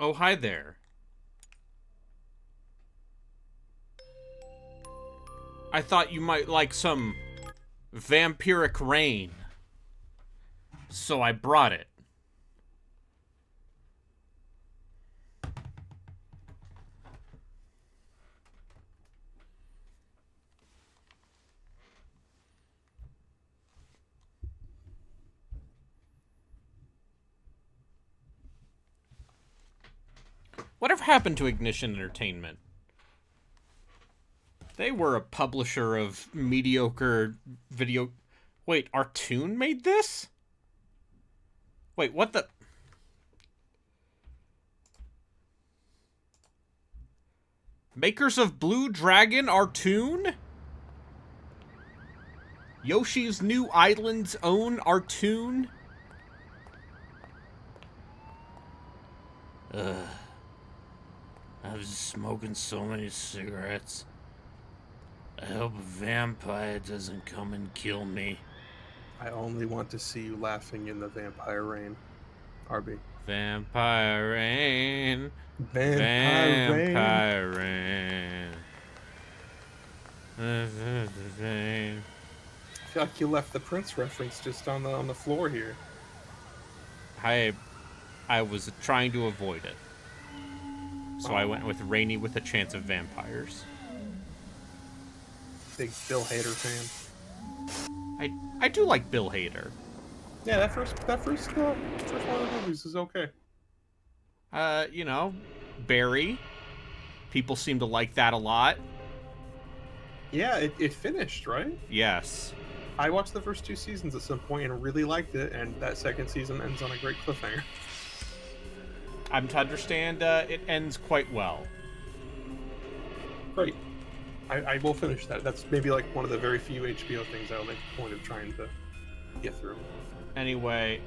Oh, hi there. I thought you might like some vampiric rain, so I brought it. Whatever happened to Ignition Entertainment? They were a publisher of mediocre video. Wait, Artoon made this? Wait, what the? Makers of Blue Dragon Artoon? Yoshi's New Island's own Artoon? Ugh. I was smoking so many cigarettes. I hope a vampire doesn't come and kill me. I only want to see you laughing in the vampire rain, RB. Vampire rain. Vampire rain. Vampire rain. I feel like you left the Prince reference just on the floor here. I was trying to avoid it. So I went with Rainy with a Chance of Vampires. Big Bill Hader fan. I do like Bill Hader. Yeah, that first one of the movies is okay. You know, Barry. People seem to like that a lot. Yeah, it finished, right? Yes. I watched the first 2 seasons at some point and really liked it, and that second season ends on a great cliffhanger. I'm to understand it ends quite well. Great. I will finish that. That's maybe like one of the very few HBO things I'll make a point of trying to get through. Anyway.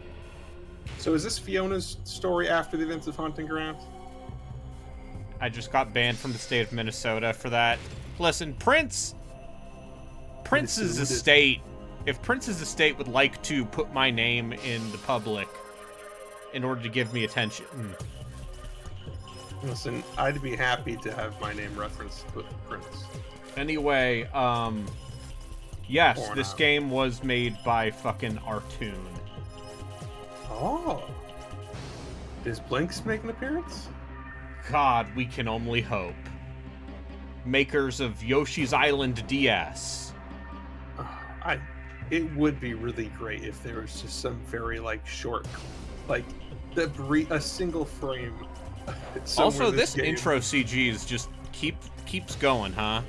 So is this Fiona's story after the events of Haunting Grounds? I just got banned from the state of Minnesota for that. Listen, Prince's estate. If Prince's estate would like to put my name in the public in order to give me attention. Listen, I'd be happy to have my name referenced with Prince. Anyway, yes, this game was made by fucking Artoon. Oh. Does Blinks make an appearance? God, we can only hope. Makers of Yoshi's Island DS. It would be really great if there was just some very short, a single frame. Also, this intro CG is just keeps going, huh?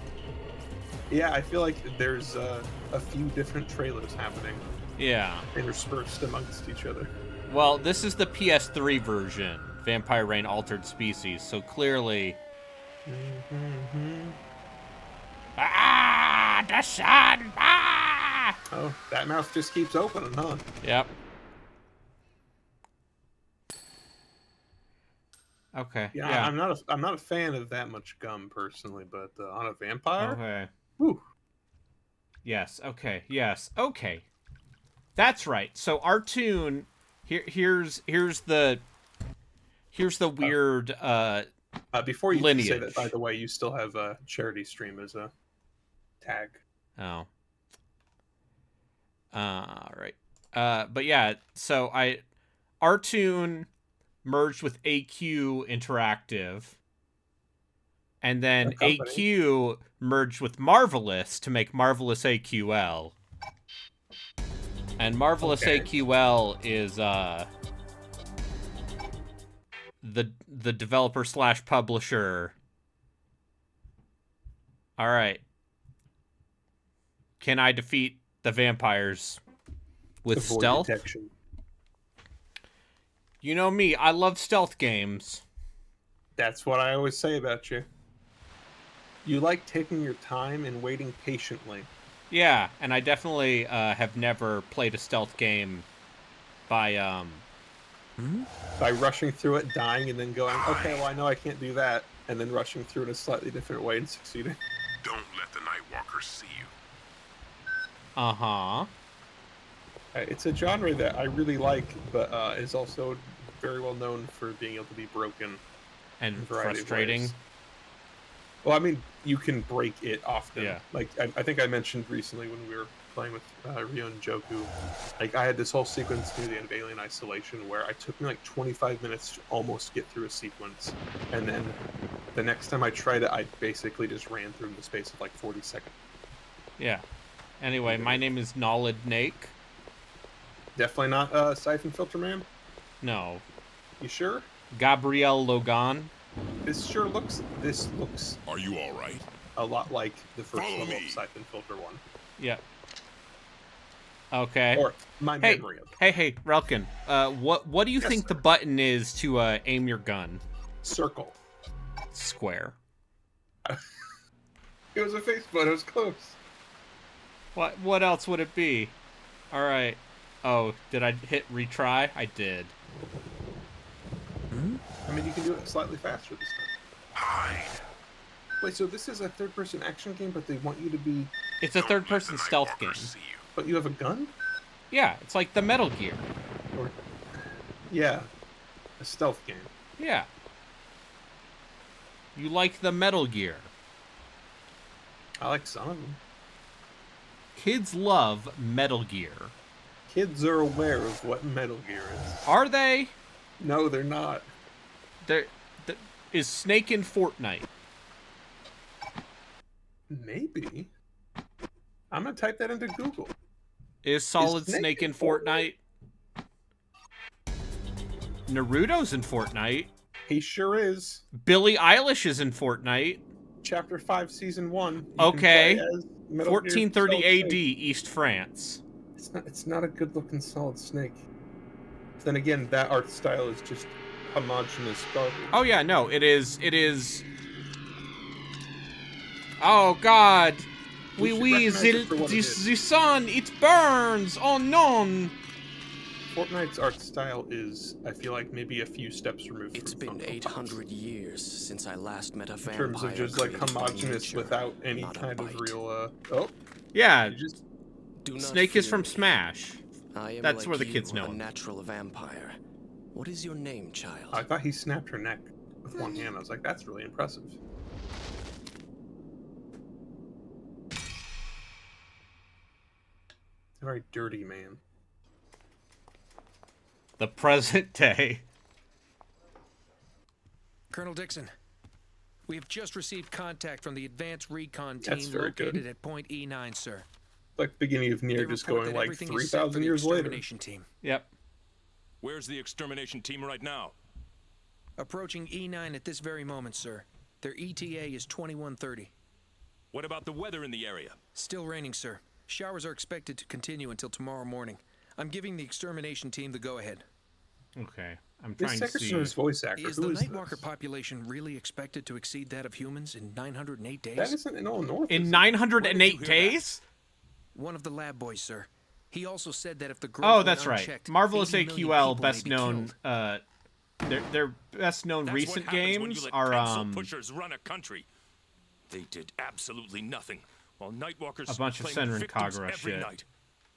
Yeah, I feel like there's a few different trailers happening. Yeah. Interspersed amongst each other. Well, this is the PS3 version, Vampire Rain Altered Species, so clearly... Mm-hmm. Ah! The sun! Ah! Oh, that mouth just keeps opening, huh? Yep. Okay. Yeah, I'm not a fan of that much gum personally, but on a vampire? Okay. Whew. Yes, okay, yes, okay. That's right. So Artoon, here's the weird before you lineage. say that, by the way, you still have a charity stream as a tag. Oh. Right. But yeah, so Artoon merged with AQ Interactive, and then AQ merged with Marvelous to make Marvelous AQL. And Marvelous AQL is the developer / publisher. All right. Can I defeat the vampires with stealth? Detection. You know me, I love stealth games. That's what I always say about you. You like taking your time and waiting patiently. Yeah, and I definitely have never played a stealth game by rushing through it, dying, and then going, okay, well, I know I can't do that, and then rushing through in a slightly different way and succeeding. Don't let the Nightwalkers see you. Uh-huh. It's a genre that I really like, but is also very well known for being able to be broken in And a variety of frustrating. ways. Well, I mean, you can break it often. Yeah. Like, I think I mentioned recently when we were playing with Ryo and Joku, like, I had this whole sequence near the end of Alien Isolation where it took me like 25 minutes to almost get through a sequence. And then the next time I tried it, I basically just ran through in the space of like 40 seconds. Yeah. Anyway, my name is Nolad Nake. Definitely not Siphon Filter Man. No. You sure? Gabrielle Logan. This looks Are you all right? a lot like the first Follow level me. of Siphon Filter 1. Yeah. Okay. Or my Hey, memory of it. hey, Relkin. What do you Yes, think the sir. button is to aim your gun? Circle. Square. It was a face button. It was close. What else would it be? All right. Oh, did I hit retry? I did. I mean, you can do it slightly faster this time. Hide. Wait, so this is a third-person action game, but they want you to be... It's a Don't third-person let the stealth Nightwalkers game. see you. But you have a gun? Yeah, it's like the Metal Gear. Or... Yeah. A stealth game. Yeah. You like the Metal Gear. I like some of them. Kids love Metal Gear. Kids are aware of what Metal Gear is. Are they? No, they're not. Is Snake in Fortnite? Maybe. I'm gonna type that into Google. Is Solid Snake Snake in in Fortnite? Naruto's in Fortnite. He sure is. Billie Eilish is in Fortnite. Chapter 5, Season 1. You can Okay. play as Metal Gear 1430 Solid AD, Snake. East France. It's not a good-looking Solid Snake. Then again, that art style is just homogeneous garbage. Oh yeah, no, it is. Oh God, We should oui, recognize it for what it is. the sun, it burns. Oh no. Fortnite's art style is, I feel like, maybe a few steps removed It's from been Funko Pops. 800 years since I last met a In vampire. terms of just like created by homogeneous nature, without any not a kind of bite. real oh, Yeah, you just Do not Snake is fear from me. Smash. I am That's like where the you, kids know a him. natural vampire. What is your name, child? I thought he snapped her neck with one hand. I was like, that's really impressive. A very dirty man. The present day. Colonel Dixon, we have just received contact from the Advanced Recon That's Team very located good. at Point E9, sir. Like the beginning of They Nier, just report going that like everything is set for 3,000 the years later. extermination team. Yep. Where's the extermination team right now? Approaching E9 at this very moment, sir. Their ETA is 2130. What about the weather in the area? Still raining, sir. Showers are expected to continue until tomorrow morning. I'm giving the extermination team the go-ahead. Okay, I'm This trying to Secret see. Service voice actor, Is who the is Nightwalker this? population really expected to exceed that of humans in 908 days? That isn't in all North. In is it? 908 hear that? days? One of the lab boys, sir. He also said that if the growth Oh, went that's right. unchecked, Marvelous 80 million AQL, people may best be known. killed. Their best known That's recent what happens when you games let are pencil pushers run a country. They did absolutely nothing, while Nightwalkers A bunch of claim Senran victims Kagura every shit. night.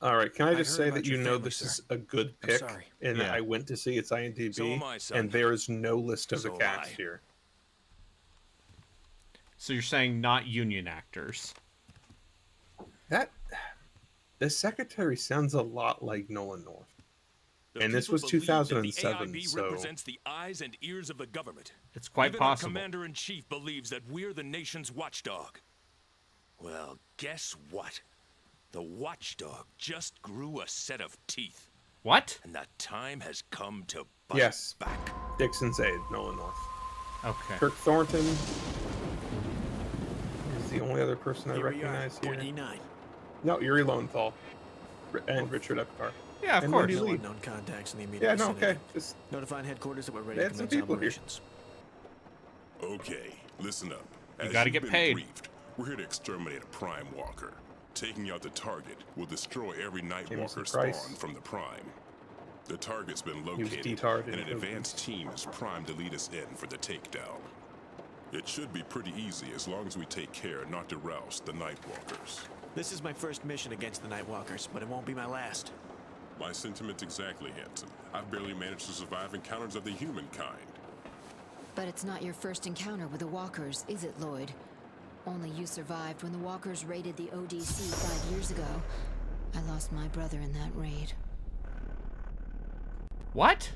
All right, can I just heard say about that you your know family, this sir. is a good I'm pick, sorry. and Yeah. I went to see its IMDb, So am I, son. and there is no list of the So am cast I. here. So you're saying not union actors? The secretary sounds a lot like Nolan North. The And this people was believe that 2007, the AIB so- represents the eyes and ears of the government. It's quite Even possible. Our commander-in-chief believes that we're the nation's watchdog. Well, guess what? The watchdog just grew a set of teeth, What? and the time has come to bite Yes. back. Dixon's aide, Nolan North. Okay. Kirk Thornton is the only other person I Here we are, recognize here. Point E9. No, Yuri Lowenthal and Richard Epcar. Yeah, of And course. Wendy No Lee. unknown contacts in the immediate Yeah, no, vicinity. okay. Just Notifying headquarters that we're ready They to had some commence people here. operations. Okay, listen up. You As gotta you've get been paid. briefed, we're here to exterminate a Prime Walker. Taking out the target will destroy every Night James Walker Price. spawn from the Prime. The target's been was located, detarded and in an Oakland. advanced team is primed to lead us in for the takedown. It should be pretty easy as long as we take care not to rouse the Night Walkers. This is my first mission against the Nightwalkers, but it won't be my last. My sentiments exactly, Hanson. I've barely managed to survive encounters of the humankind. But it's not your first encounter with the Walkers, is it, Lloyd? Only you survived when the Walkers raided the ODC 5 years ago. I lost my brother in that raid. What?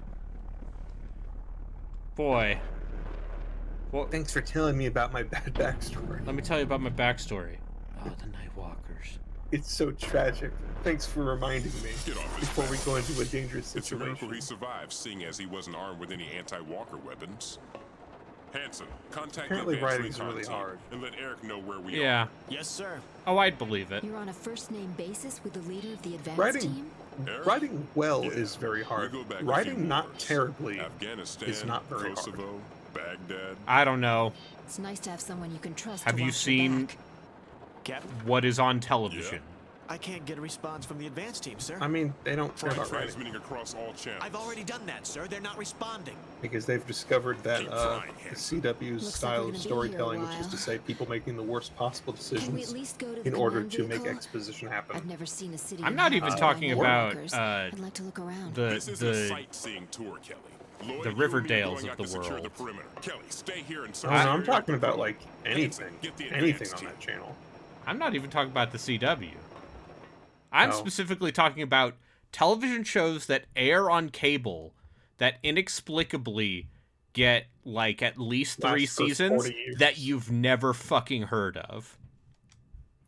Boy. Well, thanks for telling me about my bad backstory. Let me tell you about my backstory. Oh, the Nightwalkers. It's so tragic. Thanks for reminding me before we go into a dangerous situation. It's a miracle he survived, seeing as he wasn't armed with any anti-walker weapons. Hanson, contact Apparently the writing's Recon really team hard. and let Eric know where we Yeah. are. Yes, sir. Oh, I'd believe it. You're on a first-name basis with the leader of the advanced team? Writing well is very hard. Writing not terribly Afghanistan, is not very Kosovo, hard. Baghdad. I don't know. It's nice to have someone you can trust. Have to you watch your seen back. Captain, what is on television? I can't get a response from the advance team, sir. I mean, they don't care Try about writing transmitting across all channels. I've already done that, sir. They're not responding. because they've discovered that Keep the trying, Hanson. CW's Looks style like we're of gonna be here a storytelling, which is while. to say people making the worst possible Can we at decisions least go to the in order command to make vehicle? exposition happen. I've never seen a city. I'm not even inhabited talking by about Nightwalkers. I'd like to look around. This is a the sightseeing tour, Kelly. Lloyd, the you and me are Riverdales going of out the to secure world. the perimeter. Kelly, stay here and Oh, search no, the I'm area talking to about control. like anything, Get the anything advance on team. that channel. I'm not even talking about the CW. I'm No. specifically talking about television shows that air on cable that inexplicably get like at least 3 Last for seasons 40 years. that you've never fucking heard of.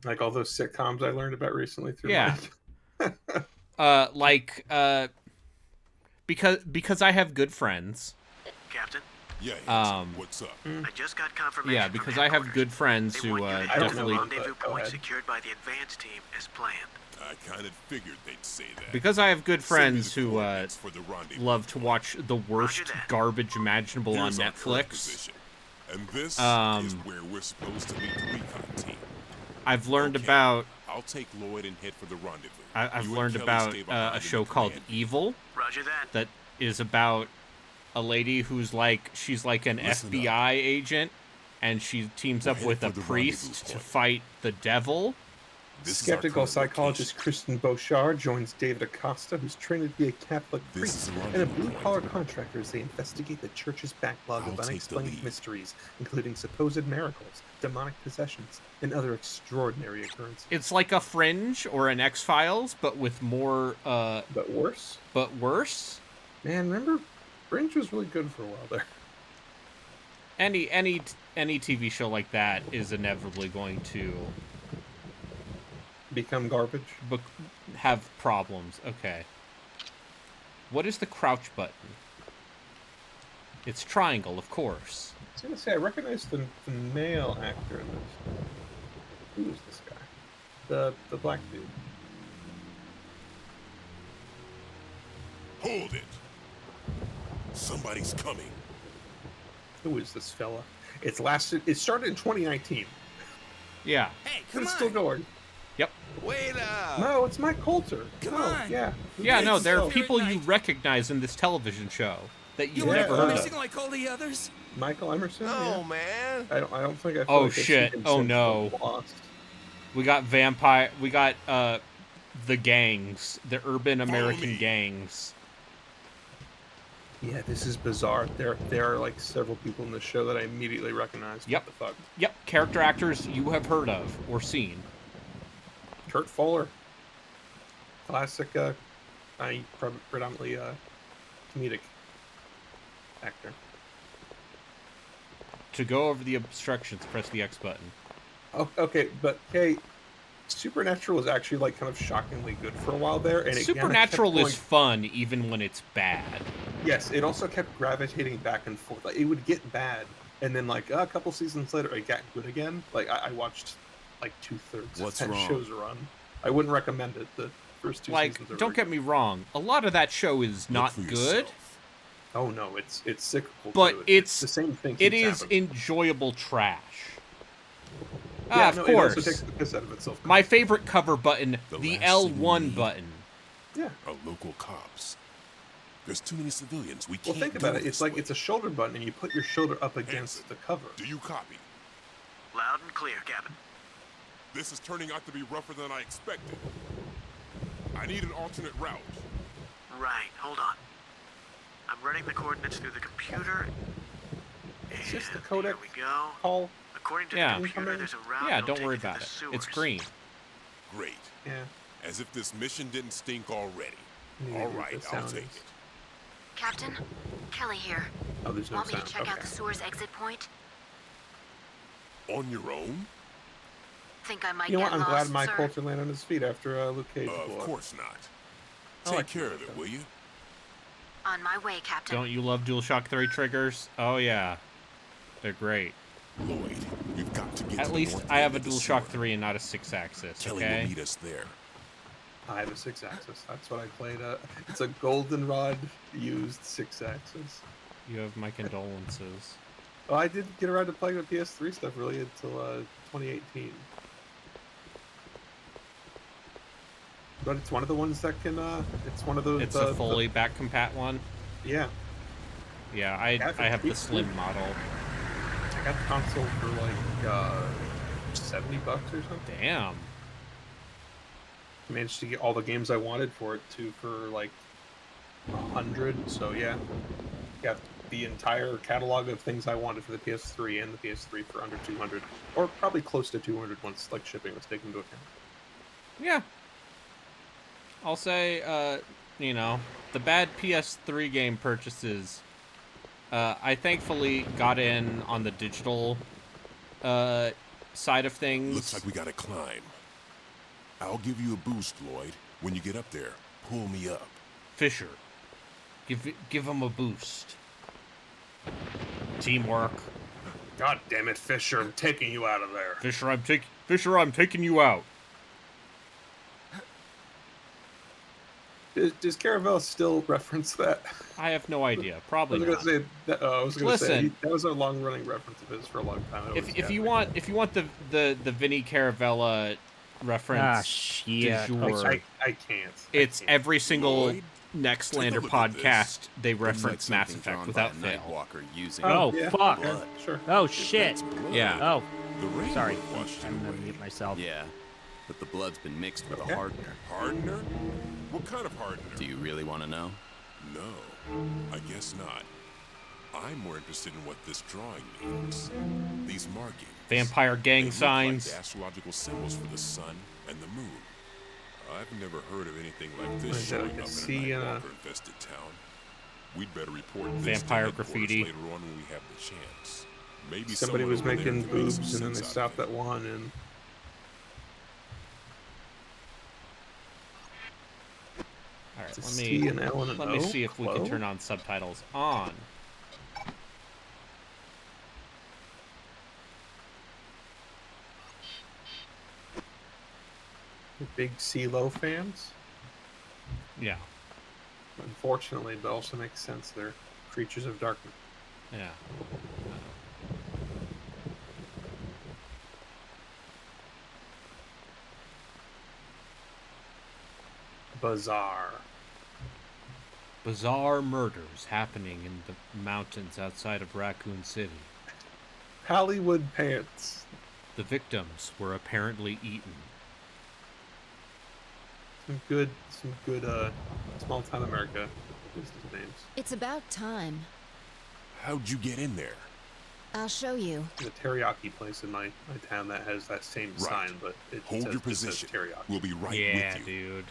Like all those sitcoms I learned about recently through Yeah. Mike. Because I have good friends. Captain, Yeah, Hanson, Um, what's up? I just got confirmation. Yeah, from because I have headquarters. good friends They who want you to I head don't to definitely the know, rendezvous but go point ahead. secured by the advance team as planned. I kind of figured they'd say that. because I have good Send me friends the who coordinates for the rendezvous. love to watch the worst that. garbage imaginable on Here's our current Netflix. position. And this Um, is where we're supposed to meet the recon team. I've learned Okay, about I'll take Lloyd and head for the rendezvous. I've You and learned Kelly about stay behind a in show the called command. Evil Roger that. that is about a lady who's like she's like an Listen FBI agent and she teams We're up headed with for a the priest rendezvous to point. fight the devil. This is our Skeptical current psychologist location. Kristen Beauchard joins David Acosta, who's trained to be a Catholic This priest, is the and a rendezvous point. blue-collar contractor as they investigate the church's backlog I'll of take the unexplained lead. mysteries, including supposed miracles, demonic possessions, and other extraordinary occurrences. It's like a Fringe or an X-Files, but with more But worse? but worse. Man, remember, Fringe was really good for a while there. Any TV show like that is inevitably going to Become garbage. have problems. Okay. What is the crouch button? It's triangle, of course. I was gonna say, I recognize the male actor in this. Who is this guy? The black dude. Hold it! Somebody's coming. Who is this fella? It started in 2019. Yeah. Hey, But come it's on. still going. Yep. Wait up. No, it's Mike Coulter. Come no, on. Yeah. Yeah, no, there are So, people Spirit you Night. recognize in this television show that you've Yeah, never heard uh, of. like all the others? Michael Emerson. Oh, yeah. man. I don't think I. Oh, I've shit. seen him Oh, since no. Lost. We got the gangs, the urban American me. gangs. Yeah, this is bizarre. There are like several people in this show that I immediately recognized. Yep. What the fuck? Yep, character actors you have heard of or seen. Kurt Fuller. Classic. Predominantly comedic actor. To go over the obstructions, press the X button. Oh, okay, but hey, Supernatural was actually like kind of shockingly good for a while there, and Supernatural again, it is kept fun even when it's bad. yes, it also kept gravitating back and forth. Like it would get bad, and then like a couple seasons later, it got good again. Like I watched like 2/3 What's of that wrong? show's run. I wouldn't recommend it. The first two Like, seasons. Are don't get me wrong, a lot of that show is not Look for good, yourself. Oh no, it's cyclical. but too. it's the same thing. it keeps is happening. enjoyable trash. Yeah, Of no, it also course. takes the piss out of itself. My favorite cover button, The the last thing we L1 need. button. Yeah. Are local cops. There's too many civilians. We Well, can't think about go it. this It's like way. it's a shoulder button, and you put your shoulder up against Hanson, the cover. Do you copy? Loud and clear, Captain. This is turning out to be rougher than I expected. I need an alternate route. Right, hold on. I'm running the coordinates through the computer, It's just the codec Here we go. call. According to Yeah. the computer, there's a route. Yeah, that'll don't take worry you through about the it. sewers. It's green. Great. Yeah. As if this mission didn't stink already. Maybe All what right, the I'll sound take is. it. Captain, Kelly here. Oh, there's no Want me sound. to check out Okay. the sewer's exit point? On your own? Think I might You know get what? I'm lost, glad my sir? Coulter landed on his feet after Luke Cage blew Of up. course not. I Take like care that, of it, though. will you? On my way, Captain. Don't you love DualShock 3 triggers? Oh yeah, they're great. Lloyd, we've got to get At to least the north I have a end of the DualShock sewer. 3 and not a 6-axis. Kelly Okay. will meet us there. I have a 6-axis. That's what I played. It's a goldenrod used 6-axis. You have my condolences. Oh, I did get around to playing the PS3 stuff really until 2018. But it's one of the ones that can. It's one of those. It's a fully back compat one. Yeah, Yeah, I have the slim model. I got the console for like $70 or something. Damn. Managed to get all the games I wanted for it too for like 100. So yeah, got the entire catalog of things I wanted for the PS3 and the PS3 for under 200, or probably close to 200 once like shipping was taken into account. Yeah. I'll say, you know, the bad PS3 game purchases, I thankfully got in on the digital side of things. Looks like we gotta climb. I'll give you a boost, Lloyd. When you get up there, pull me up. Fisher, give him a boost. Teamwork. God damn it, Fisher! I'm taking you out of there. Fisher, I'm taking you out. Does Caravelle still reference that? I have no idea. I Probably was not. gonna say that. I was gonna say Listen. that was a long-running reference of his for a long time. I always If got you it. want the Vinny Caravella reference du jour, I can't. it's every single Lloyd, Nextlander take a look at this. podcast they Looks like reference Mass something Effect drawn without by a fail. Nightwalker using Oh, yeah, fuck. okay, sure. Oh, If shit. that's blood, Yeah. Oh, The rain sorry. will wash it I'm gonna away. mute myself. Yeah, but the blood's been mixed with Okay. a hardener. Hardener? What kind of hardener? Do you really want to know? No, I guess not. I'm more interested in what this drawing means. These markings. Vampire gang They look signs. like the astrological symbols for the sun and the moon. I've never heard of anything like What this is that, showing like a up in a sea and a- Nightwalker-infested town. We'd better report this Vampire to headquarters graffiti. later on when we have the chance. Maybe Somebody someone was over there making can make some boobs and then they sense out stopped of at it. one and. All right, It's let a T me and L and an let me O? see if we can Clo? turn on subtitles on. Big CeeLo fans. Yeah, Unfortunately, but also makes sense. They're creatures of darkness. yeah. Bizarre. Bizarre murders happening in the mountains outside of Raccoon City. Hollywood pants. The victims were apparently eaten. Some good small town America business names. It's about time. How'd you get in there? I'll show you. The teriyaki place in my town that has that same Right. sign, but it Hold says, your just says position. teriyaki. We'll be right Yeah, with you. dude.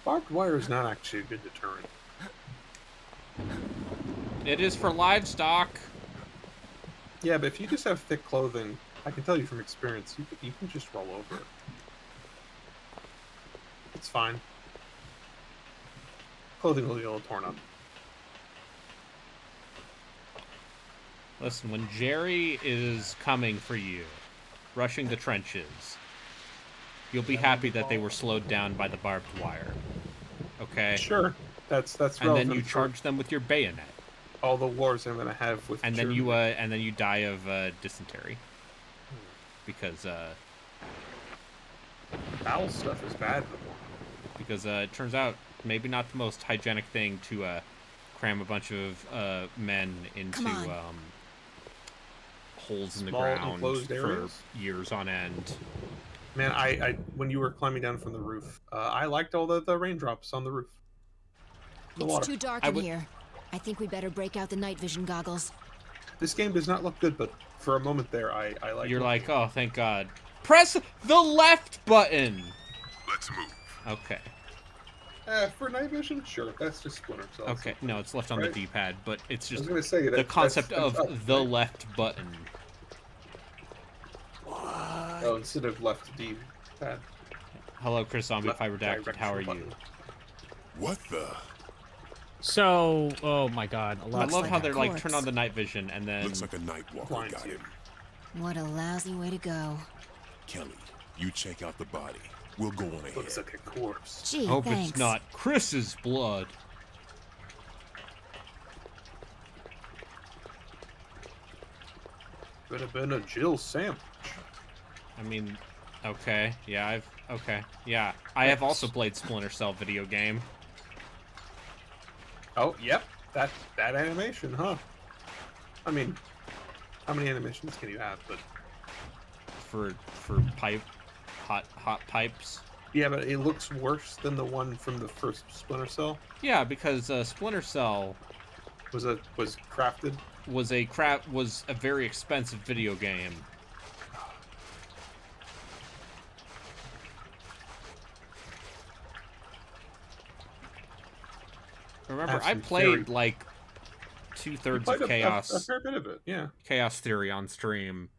Barbed wire is not actually a good deterrent. It is for livestock. Yeah, but if you just have thick clothing, I can tell you from experience, you can just roll over it. It's fine. Clothing will be a little torn up. Listen, when Jerry is coming for you, rushing the trenches, you'll be happy that they were slowed down by the barbed wire. Okay? Sure, that's And then relevant you for charge them with your bayonet. all the wars I'm gonna have with. And then Germany. you die of dysentery. Because bowel stuff is bad. it turns out maybe not the most hygienic thing to cram a bunch of men into Come on. holes in the Small ground enclosed for areas? years on end. Man, I when you were climbing down from the roof, I liked all the raindrops on the roof. The It's water. too dark in here. I think we better break out the night vision goggles. This game does not look good, but for a moment there, I like. You're like, looking oh, thank God. Press the left button. Let's move. Okay. for night vision, sure. That's just Splinter Cell. Okay. No, it's left on right? the D-pad, but it's I was just gonna say that the concept that's of up, the right? left button. Oh, instead of left D pad. Hello, Chris Zombie Left Fiber Redacted. How are you? directional button. What the? So, oh my God, a I lot. love like how a they're like corpse. turn on the night vision and then Looks like a night walker Blinds got you. him. What a lousy way to go. Kelly, you check out the body. We'll go on ahead. Looks like a corpse. Gee, hope thanks. it's not Chris's blood. Could have been a Jill sandwich. I mean, okay, yeah, I have also played Splinter Cell video game. Oh, yep. That animation, huh? I mean, how many animations can you have? But For hot pipes. yeah, but it looks worse than the one from the first Splinter Cell. Yeah, because Splinter Cell Was crafted. was a very expensive video game. Remember, Have I some played theory. like 2/3 Quite of Chaos a fair bit of it, yeah. Chaos Theory on stream.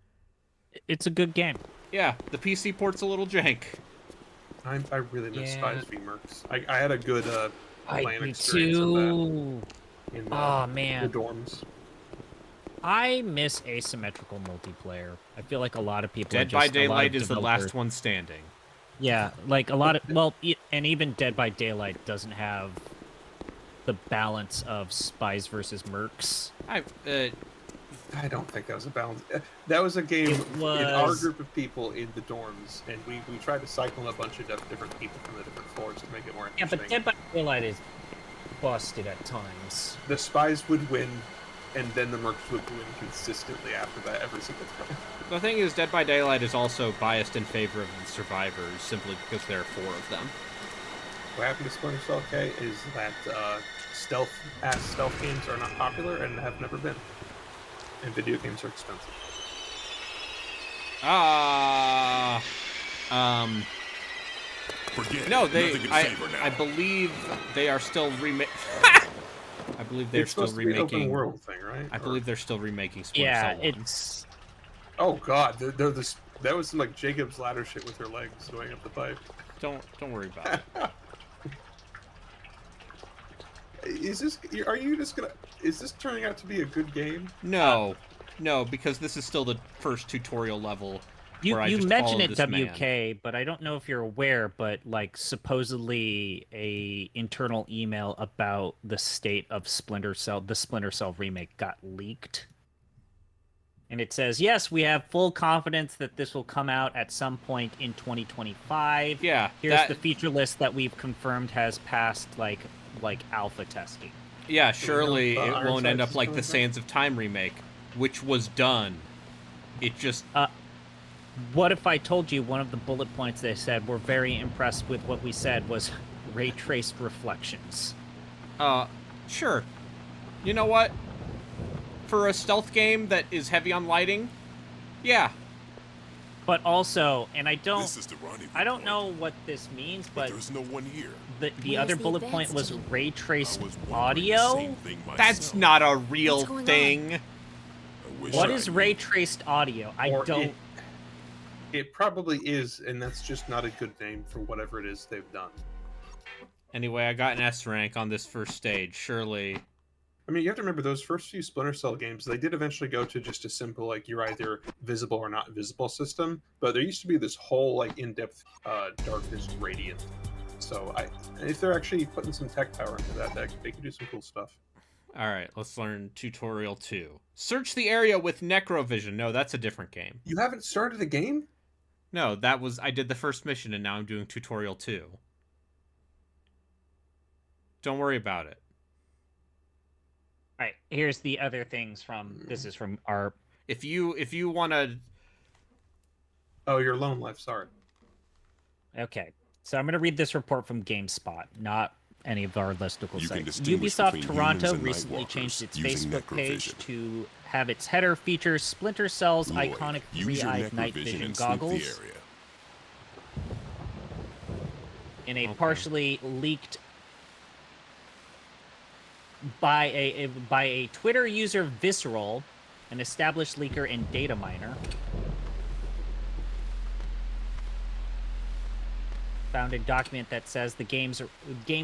It's a good game. Yeah, the PC port's a little jank. I really miss Yeah. Spies v Mercs. I had a good I playing do experience of too. that in Oh the man, dorms. I miss asymmetrical multiplayer. I feel like a lot of people. Dead are by just, a lot of Daylight is the developers- last one standing. Yeah, like a lot of and even Dead by Daylight doesn't have the balance of spies versus mercs. I don't think that was a balance. That was a game It in our was- group of people in the dorms, and we tried to cycle in a bunch of different people from the different floors to make it more Yeah, interesting. but Dead by Daylight is busted at times. The spies would win, and then the mercs would win consistently after that every single time. The thing is, Dead by Daylight is also biased in favor of the survivors, simply because there are 4 of them. What happened to Splinter Cell K is that stealth games are not popular and have never been. And video games are expensive. Forget No, it. Nothing in favor now. I believe they are still I believe they're It's still supposed to be an open remaking. world thing, right? I Or- believe they're still remaking Splinter Yeah, Cell 1. it's Oh god, that was some like Jacob's ladder shit with her legs going up the pipe. Don't worry about it. Is this turning out to be a good game? No, because this is still the first tutorial level. where I you just mentioned followed it, this man. WK, but I don't know if you're aware, but like supposedly a internal email about the state of Splinter Cell, the Splinter Cell remake got leaked. And it says, yes, we have full confidence that this will come out at some point in 2025. Yeah, Here's the feature list that we've confirmed has passed like alpha testing. Yeah, surely know if, it won't Ironsides end up is like the coming back? Sands of Time remake, which was done. It just What if I told you one of the bullet points they said were very impressed with what we said was ray traced reflections? Sure. You know what? For a stealth game that is heavy on lighting, yeah. But also, and I don't This is the rendezvous I don't point, know what this means, but there's no one here. the Where's other the bullet point was advanced ray I traced was wondering the audio. same thing That's myself. not a real What's going on? thing. I wish What I is knew. ray traced audio? I Or don't. It probably is, and that's just not a good name for whatever it is they've done. Anyway, I got an S rank on this first stage. Surely. I mean, you have to remember those first few Splinter Cell games, they did eventually go to just a simple, like, you're either visible or not visible system, but there used to be this whole, like, in-depth darkness gradient. So if they're actually putting some tech power into that, they could do some cool stuff. All right, let's learn tutorial 2. Search the area with necrovision. No, that's a different game. You haven't started a game? No, I did the first mission and now I'm doing tutorial 2. Don't worry about it. All right, here's the other things from. This is from our. If you want to Oh, your lone life, sorry. Okay, so I'm going to read this report from GameSpot, not any of our listicle You can sites. distinguish Ubisoft between Toronto humans and recently Nightwalkers changed its using Facebook page necrovision. to have its header feature Splinter Cell's Lloyd, iconic use your three-eyed night necrovision vision and sweep the goggles area. in a Okay. partially leaked by a Twitter user Visceral, an established leaker and data miner. Found a document that says the game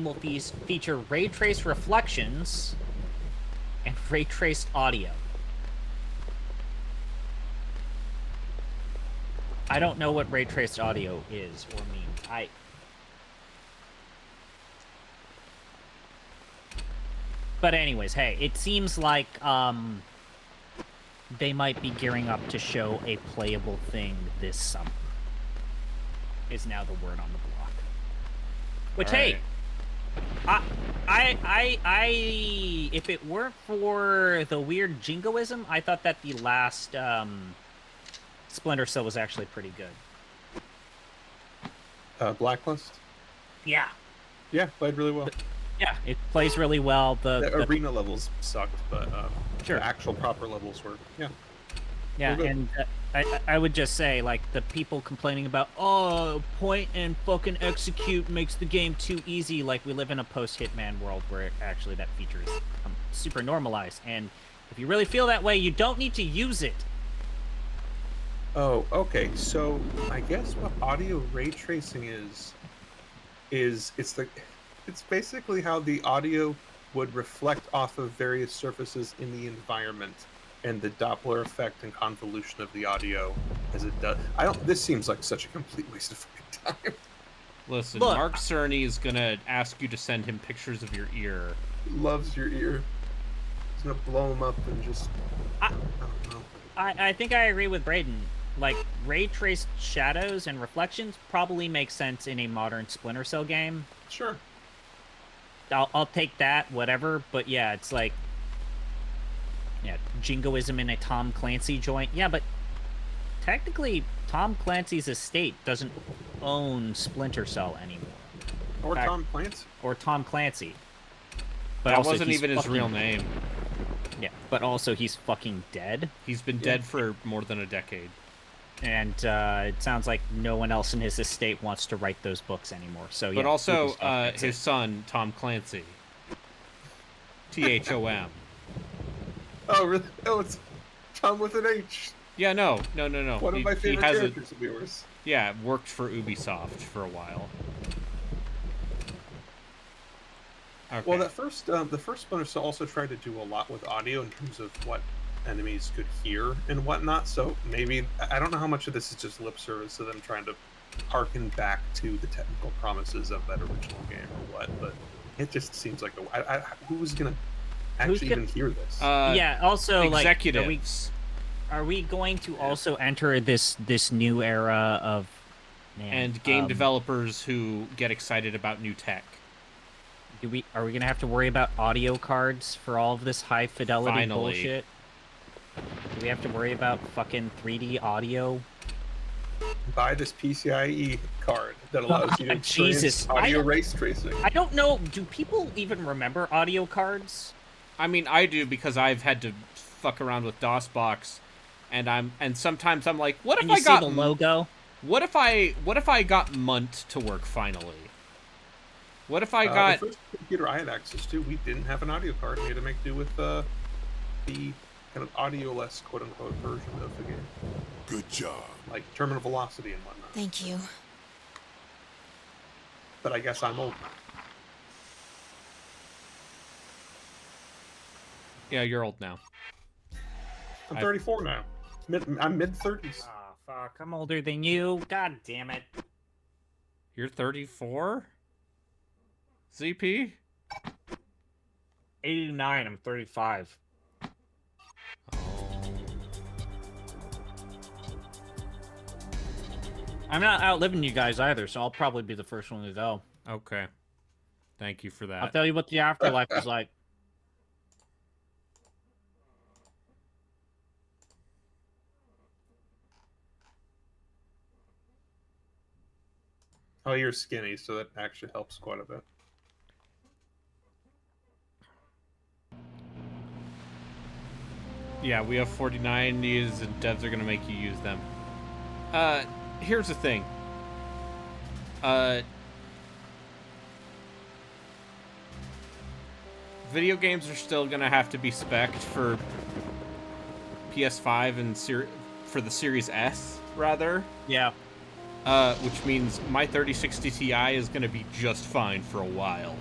will feature ray trace reflections and ray traced audio. I don't know what ray traced audio is or means. But anyways, hey, it seems like they might be gearing up to show a playable thing this summer. Is now the word on the block. Which, hey, I if it weren't for the weird jingoism, I thought that the last Splinter Cell was actually pretty good. Blacklist. Yeah. Yeah, played really well. Yeah, it plays really well. The arena levels sucked, but sure. The actual proper levels were, yeah. Yeah, and I would just say, like, the people complaining about, oh, point and fucking execute makes the game too easy. Like, we live in a post-Hitman world where actually that feature is super normalized. And if you really feel that way, you don't need to use it. Oh, okay. So I guess what audio ray tracing is it's basically how the audio would reflect off of various surfaces in the environment, and the Doppler effect and convolution of the audio as it does. This seems like such a complete waste of fucking time. Listen, look, Mark Cerny is gonna ask you to send him pictures of your ear. He loves your ear. He's gonna blow him up and just. I don't know. I think I agree with Braden. Like, ray traced shadows and reflections probably make sense in a modern Splinter Cell game. Sure. I'll take that, whatever. But yeah, it's like, yeah, jingoism in a Tom Clancy joint. Yeah, but technically, Tom Clancy's estate doesn't own Splinter Cell anymore. Or Tom Clancy. Or Tom Clancy. But that wasn't even his real name. Yeah, but also he's fucking dead. He's been dead for more than a decade. And it sounds like no one else in his estate wants to write those books anymore. So yeah. But also his son, Tom Clancy. THOM. Oh, really? Oh, it's Tom with an H. Yeah, no. One of my favorite characters of yours. Yeah, worked for Ubisoft for a while. Okay. Well, the first Splinter Cell also tried to do a lot with audio in terms of what enemies could hear and whatnot. So maybe I don't know how much of this is just lip service to them trying to harken back to the technical promises of that original game or what. But it just seems like who's gonna actually even hear this? Yeah. Also, executives. Like, are we going to also enter this new era of game developers who get excited about new tech? Are we gonna have to worry about audio cards for all of this high fidelity bullshit? Do we have to worry about fucking 3D audio? Buy this PCIe card that allows you to experience audio ray tracing. I don't know. Do people even remember audio cards? I mean, I do, because I've had to fuck around with DOSBox, and sometimes I'm like, what if I got the logo? What if I got Munt to work finally? What if I got the first computer I had access to? We didn't have an audio card. We had to make do with the kind of audio-less, quote-unquote, version of the game. Good job. Like terminal velocity and whatnot. Thank you. But I guess I'm old. Yeah, you're old now. I'm 34 now. I'm mid-30s. Oh, fuck. I'm older than you. God damn it. You're 34? ZP? 89. I'm 35. I'm not outliving you guys either, so I'll probably be the first one to go. Okay. Thank you for that. I'll tell you what the afterlife is like. Oh, you're skinny, so that actually helps quite a bit. Yeah, we have 49 needs, and devs are gonna make you use them. Here's the thing. Video games are still gonna have to be spec'd for PS5 and for the Series S, rather. Yeah. Which means my 3060 Ti is gonna be just fine for a while.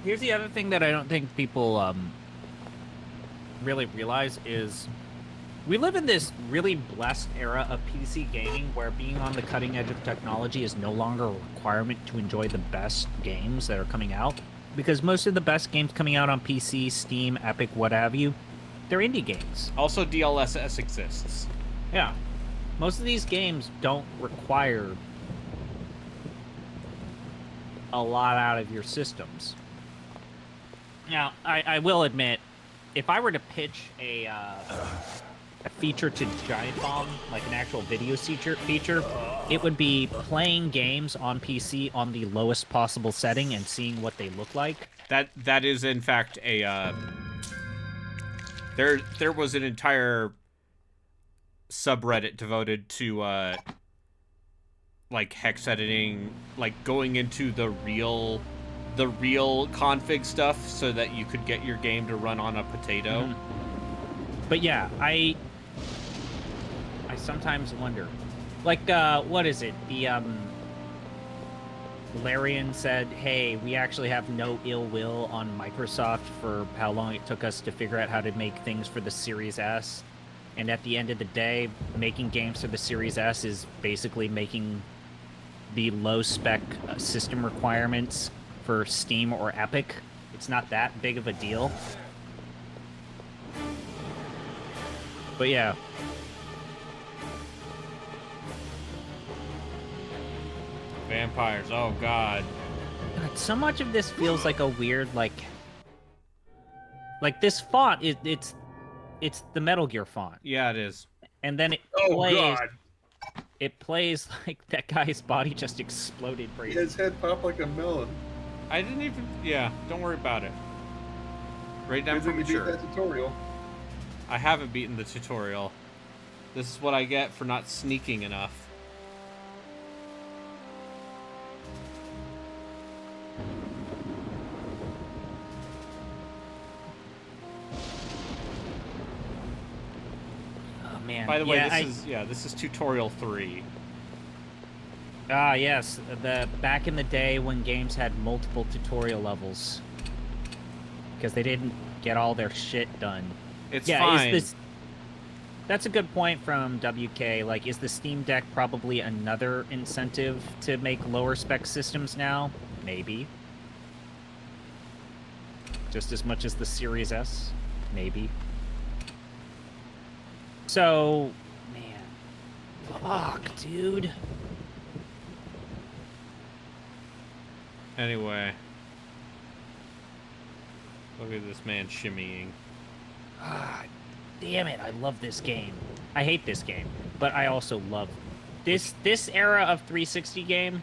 Here's the other thing that I don't think people really realize is we live in this really blessed era of PC gaming where being on the cutting edge of technology is no longer a requirement to enjoy the best games that are coming out. Because most of the best games coming out on PC, Steam, Epic, what have you, they're indie games. Also, DLSS exists. Yeah. Most of these games don't require a lot out of your systems. Now, I will admit, if I were to pitch a feature to Giant Bomb, like an actual video feature, it would be playing games on PC on the lowest possible setting and seeing what they look like. That is in fact a there was an entire subreddit devoted to like hex editing, like going into the real config stuff so that you could get your game to run on a potato. Mm-hmm. But yeah, I sometimes wonder, like, what is it? The Larian said, "Hey, we actually have no ill will on Microsoft for how long it took us to figure out how to make things for the Series S." And at the end of the day, making games for the Series S is basically making the low-spec system requirements for Steam or Epic. It's not that big of a deal. But yeah. Vampires, oh god. God, so much of this feels like a weird, like this font, it's the Metal Gear font. Yeah, it is. And then it plays like that guy's body just exploded crazy. His head popped like a melon. I didn't even, yeah, don't worry about it. Right down from mature. That tutorial. I haven't beaten the tutorial. This is what I get for not sneaking enough. Man. By the way, this is tutorial 3. Ah, yes, back in the day when games had multiple tutorial levels, because they didn't get all their shit done. It's fine. That's a good point from WK. Like, is the Steam Deck probably another incentive to make lower spec systems now? Maybe. Just as much as the Series S? Maybe. So, man. Fuck, dude. Anyway. Look at this man shimmying. Ah, damn it, I love this game. I hate this game, but I also love this era of 360 game.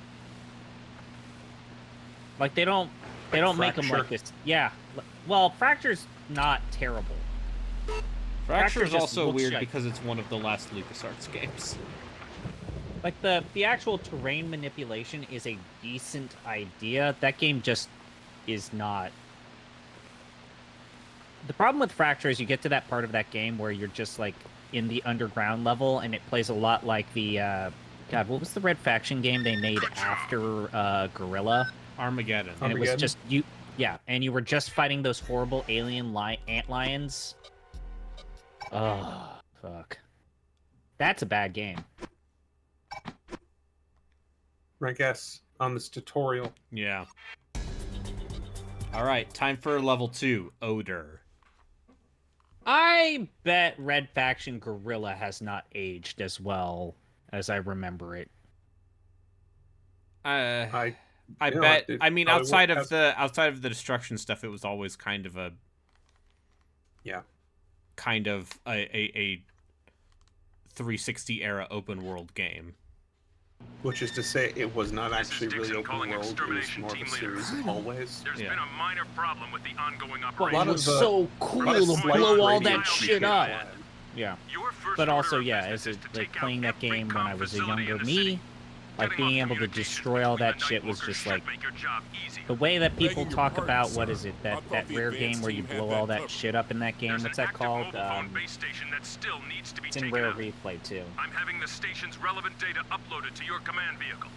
Like, they don't make them like this. Yeah. Well, Fracture's not terrible. Fracture is also weird because it's one of the last LucasArts games. Like, the actual terrain manipulation is a decent idea. That game just is not. The problem with Fracture is you get to that part of that game where you're just, like, in the underground level, and it plays a lot like the, God, what was the Red Faction game they made after, Guerrilla? Armageddon. And it was just, and you were just fighting those horrible alien antlions. Oh, fuck. That's a bad game. Rank S on this tutorial. Yeah. Alright, time for level 2, Odor. I bet Red Faction Guerrilla has not aged as well as I remember it. I bet. I mean, outside of the destruction stuff, it was always kind of a kind of a 360 era open world game. Which is to say, it was not actually really open world. It was more of a series of hallways. There's been a minor problem with the ongoing But operation. it was so cool to blow all that shit up. Yeah. But also, yeah, as like playing that game when I was a younger me, like being able to destroy all that shit was just like the way that people talk about what is it that rare game where you blow all that shit up in that game. What's that called? It's in Rare Replay too. I'm having the station's relevant data uploaded to your command vehicle.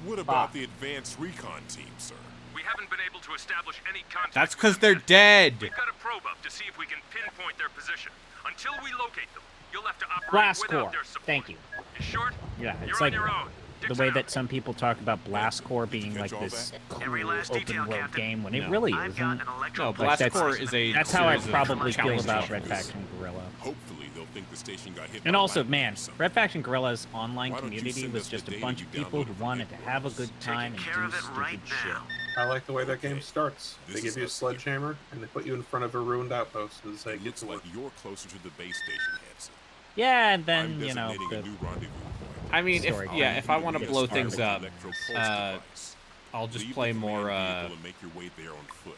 What about the advanced recon team, sir? We haven't been able to establish any contact. That's because they're dead. We've got a probe up to see if we can pinpoint their position. Until we locate them, you'll have to operate Blast without Core. their support. Thank you. You short? Yeah, You're it's on like your own. the way that some people talk about Blast Core being like this cool open world game when it really isn't. No, Blast Core is a. That's how I series of probably feel challenge about missions. Red Faction Guerrilla. Hopefully they'll think the station got hit And by also, lightning man, or something. Red Faction Guerrilla's online Why don't you community send was us just the a data bunch you of people who downloaded wanted to from have a good time and do stupid shit. I like the way that game starts. This They give is you a us sledgehammer, and they put you in front of a ruined outpost and say, It "Get looks to like work." you're closer to the base station, Hanson. Yeah, and I'm then, you know, designating a new rendezvous point. I mean, Story if I want to Get blow started things with the up, electropulse device. I'll just Leave play the more command vehicle and make your way there on foot.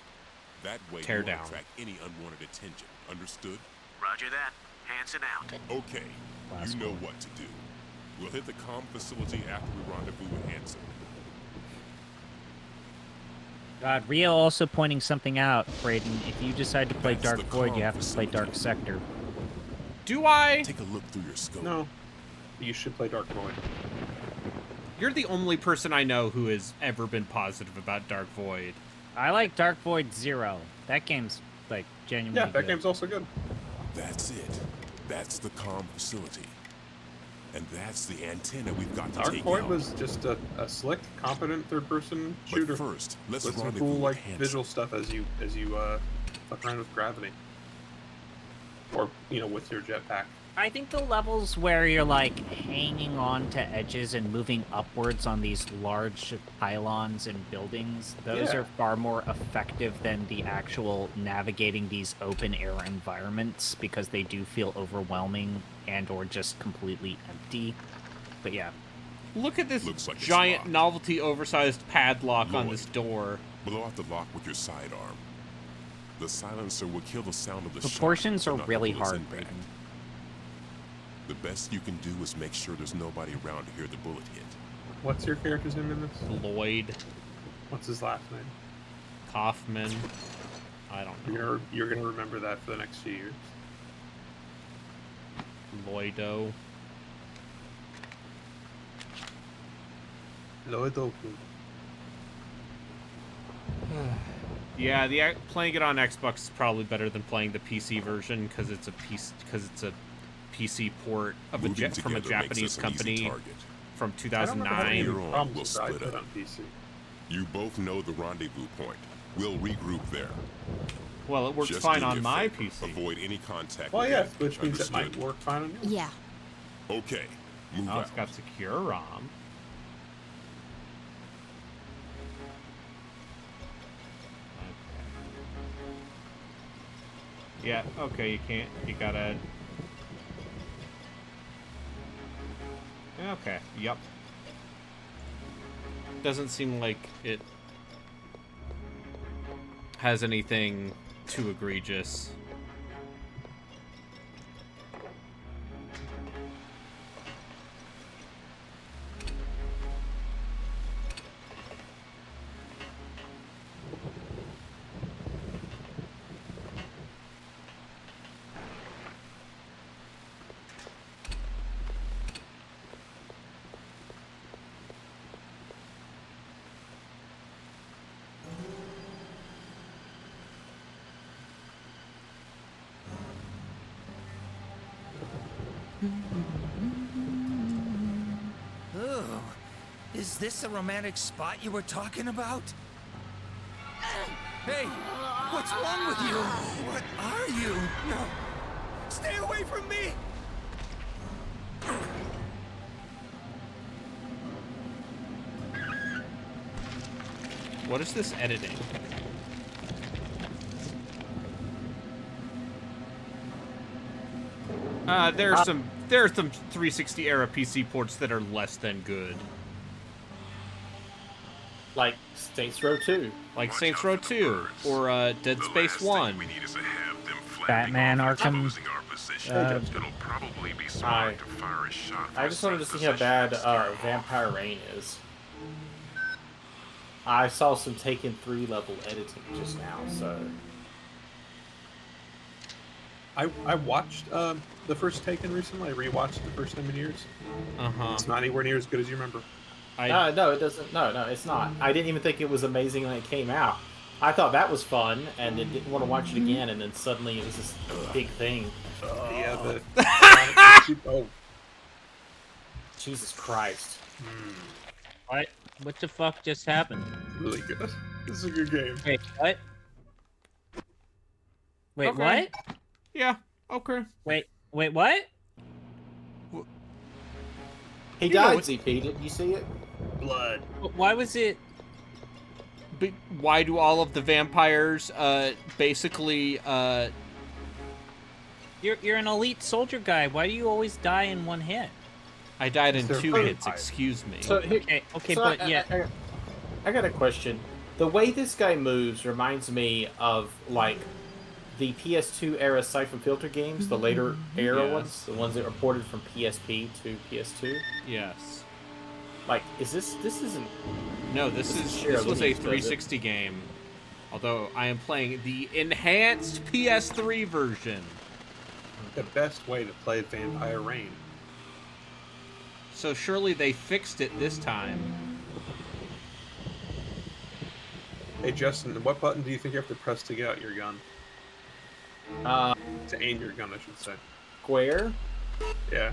That way tear you won't down. attract any unwanted attention. Understood? Roger that. Hanson out. Okay. Last You know one. what to do. We'll hit the comm facility after we rendezvous with Hanson. God, Rio also pointing something out, Brayden. If you decide to play That's Dark the Void, you comm have to play facility. Dark Sector. Do I? Take a look through your scope. No, you should play Dark Void. You're the only person I know who has ever been positive about Dark Void. I like Dark Void 0. That game's, like, genuinely Yeah, that good. game's also good. That's it. That's the comm facility. And that's the antenna we've got to Dark take Void out. was just a slick, competent third-person But shooter first, let's with some rendezvous cool, with like, Hanson. visual stuff as you fuck around with gravity, or with your jetpack. I think the levels where you're, like, hanging on to edges and moving upwards on these large pylons and buildings, those Yeah. are far more effective than the actual navigating these open-air environments, because they do feel overwhelming and or just completely empty. But yeah. Look at this Looks like it's giant locked. novelty oversized padlock on Lloyd. this door. Blow out the lock with your sidearm. The silencer will kill the sound of the Proportions shot, are but not really the bullet's hard, impact. Brayden. The best you can do is make sure there's nobody around to hear the bullet hit. What's your character's name in this? Lloyd What's his last name? Kaufman. I don't know. You're gonna remember that for the next few years. Lloydo. Loidoku. Yeah, playing it on Xbox is probably better than playing the PC version because it's a PC port of Moving from a together makes Japanese us an easy company target. from I don't remember having any 2009. You're on, problems we'll with that. I split played up. on PC. You both know the rendezvous point. We'll regroup there. Well, it works Just fine do me on a my favor. PC. Avoid any contact Well, with yeah, it. which means it might Understood? work fine on you. Yeah. Okay, move Oh, out. it's got secure ROM. Okay. Yeah, okay, you gotta... Okay, yep. Doesn't seem like it has anything too egregious. Oh, is this the romantic spot you were talking about? Hey, what's wrong with you? What are you? No, stay away from me! What is this editing? there are some 360 era PC ports that are less than good. Like Saints Row 2. Like Saints Row 2 or Dead Space 1. Batman Arkham. I just wanted to see how bad Vampire Rain is. I saw some Taken 3 level editing just now, so... I watched the first Taken recently. I rewatched it the first time in years. It's not anywhere near as good as you remember. No, it doesn't. No, it's not. I didn't even think it was amazing when it came out. I thought that was fun, and then didn't want to watch it again, and then suddenly it was this big thing. Yeah, oh. Jesus Christ. What the fuck just happened? Really good. This is a good game. Wait, what? Wait, Okay. what? Yeah, okay. Wait, what? He died, ZP. Didn't you see it? Blood. Why was it... But why do all of the vampires, basically, You're an elite soldier guy. Why do you always die in one hit? I died in They're 2 vampires. hits, excuse me. So here, Okay, so but yeah. I got a question. The way this guy moves reminds me of, like, the PS2 era Siphon Filter games, the later era ones, the ones that were ported from PSP to PS2. Yes. Like, this isn't... No, this was a 360 game. Although I am playing the enhanced PS3 version. The best way to play Vampire Rain. So surely they fixed it this time. Hey Justin, what button do you think you have to press to get out your gun? To aim your gun, I should say. Square? Yeah.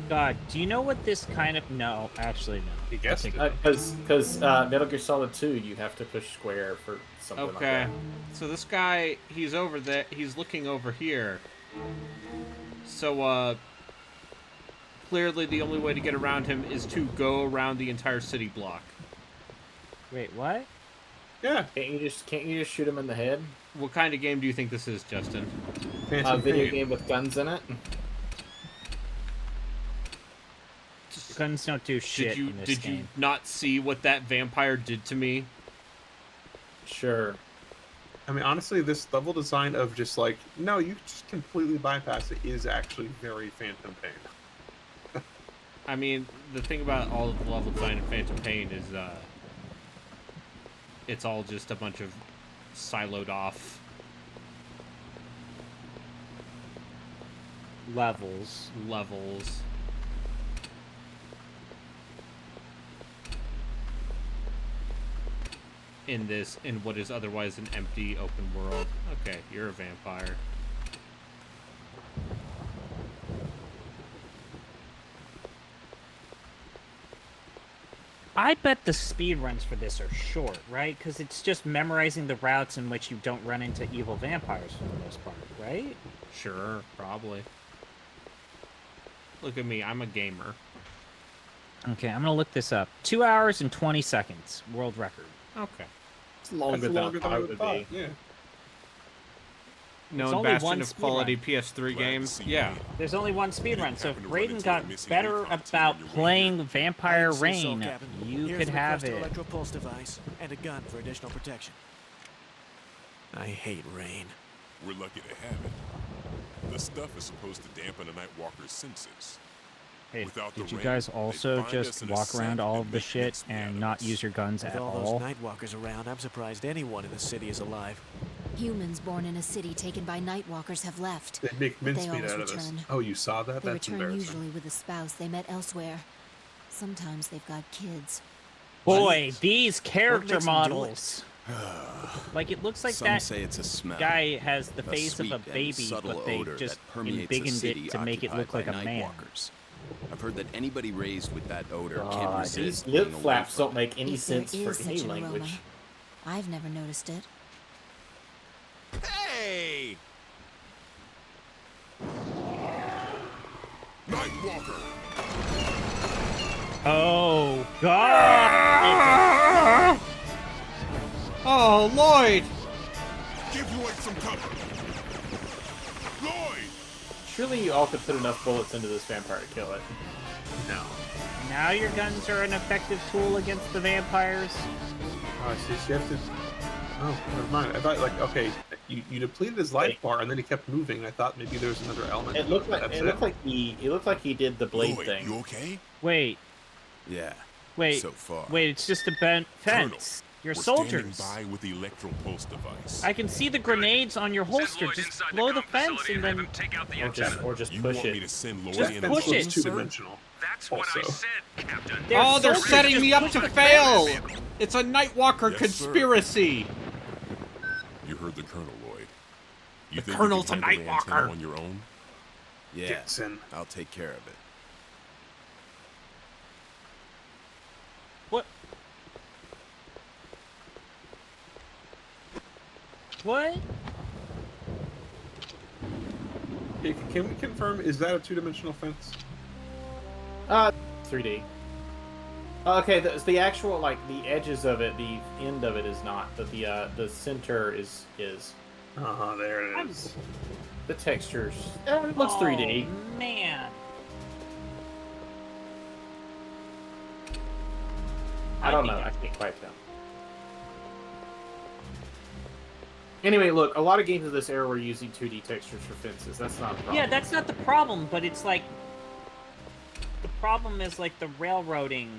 God, do you know what this kind of... No, actually, no. He guessed it. Because Metal Gear Solid 2, you have to push square for something like Okay. that. So this guy, he's over there. He's looking over here. So, clearly the only way to get around him is to go around the entire city block. Wait, what? Yeah. Can't you just shoot him in the head? What kind of game do you think this is, Justin? A video game with guns in it? Guns don't do shit in this Did game. you not see what that vampire did to me? Sure. I mean, honestly, this level design of just like, no, you just completely bypass it is actually very Phantom Pain. I mean, the thing about all of the level design in Phantom Pain is, it's all just a bunch of siloed off levels. In what is otherwise an empty open world. Okay, you're a vampire. I bet the speed runs for this are short, right? Because it's just memorizing the routes in which you don't run into evil vampires for the most part, right? Sure, probably. Look at me, I'm a gamer. Okay, I'm gonna look this up. 2 hours and 20 seconds, world record. Okay. It's longer than I thought it would be. Yeah. Known bastion of quality PS3 games. Yeah. There's only one speedrun, so if Raiden got better about playing Vampire Rain, you could have it. Electro-pulse device and a gun for additional protection. I hate rain. We're lucky to have it. The stuff is supposed to dampen a Nightwalker's senses. Hey, Without did the you rain, guys they also find just us in a walk around set all and of the make shit mincemeat out and of not us. use your guns With at all all? those Nightwalkers around, I'm surprised anyone in the city is alive. Humans born in a city taken by Nightwalkers have left. They make but they mincemeat always out of us. return. Oh, you saw that? They That's return embarrassing. usually with a spouse they met elsewhere. Sometimes they've got kids. Boy, these character makes them do it? models. Like, it looks like Some that say it's a smell. guy has the face of sweet a and baby, subtle but they odor just that permeates a embiggened city it to make it look occupied like a by man. Nightwalkers. I've heard that anybody raised with that odor can't God, resist these being lip away flaps from don't make any If there sense for is any such an aroma, language. I've never noticed it. Hey! Nightwalker! Oh, God! Oh, Lloyd! Give Lloyd some cover! Lloyd! Surely you all could put enough bullets into this vampire to kill it. No. Now your guns are an effective tool against the vampires. Oh, I see. So you have to. Oh, never mind. I thought, like, okay, you depleted his life bar, and then he kept moving. I thought maybe there was another element. It looked like That's it looked like he did the blade Lloyd, thing. you okay? Wait, Yeah. wait, So far. wait! It's just a bent fence. You're We're soldiers. standing by with the electro pulse device. I can see the grenades on your holster. Just blow the fence and then. Or just You push want me it. to send Lloyd Just in push alone, it. sir? Two-dimensional. That's what I said, Captain. Oh, they're soldiers. setting Just me up push to the fail! fence. It's a Nightwalker Yes, conspiracy! You heard the Colonel, Lloyd. You The think Colonel's you a can handle the Nightwalker. antenna on your own? Yeah, Dixon. I'll take care of it. What? What? Hey, can we confirm, is that a two-dimensional fence? 3D. Okay, the actual, like, the edges of it, the end of it is not, but the center is. Uh-huh, there it is. The textures. It looks 3D. Oh, man. I don't know. I can't quite tell. Anyway, look, a lot of games of this era were using 2D textures for fences. That's not a problem. Yeah, that's not the problem, but it's like... The problem is, like, the railroading...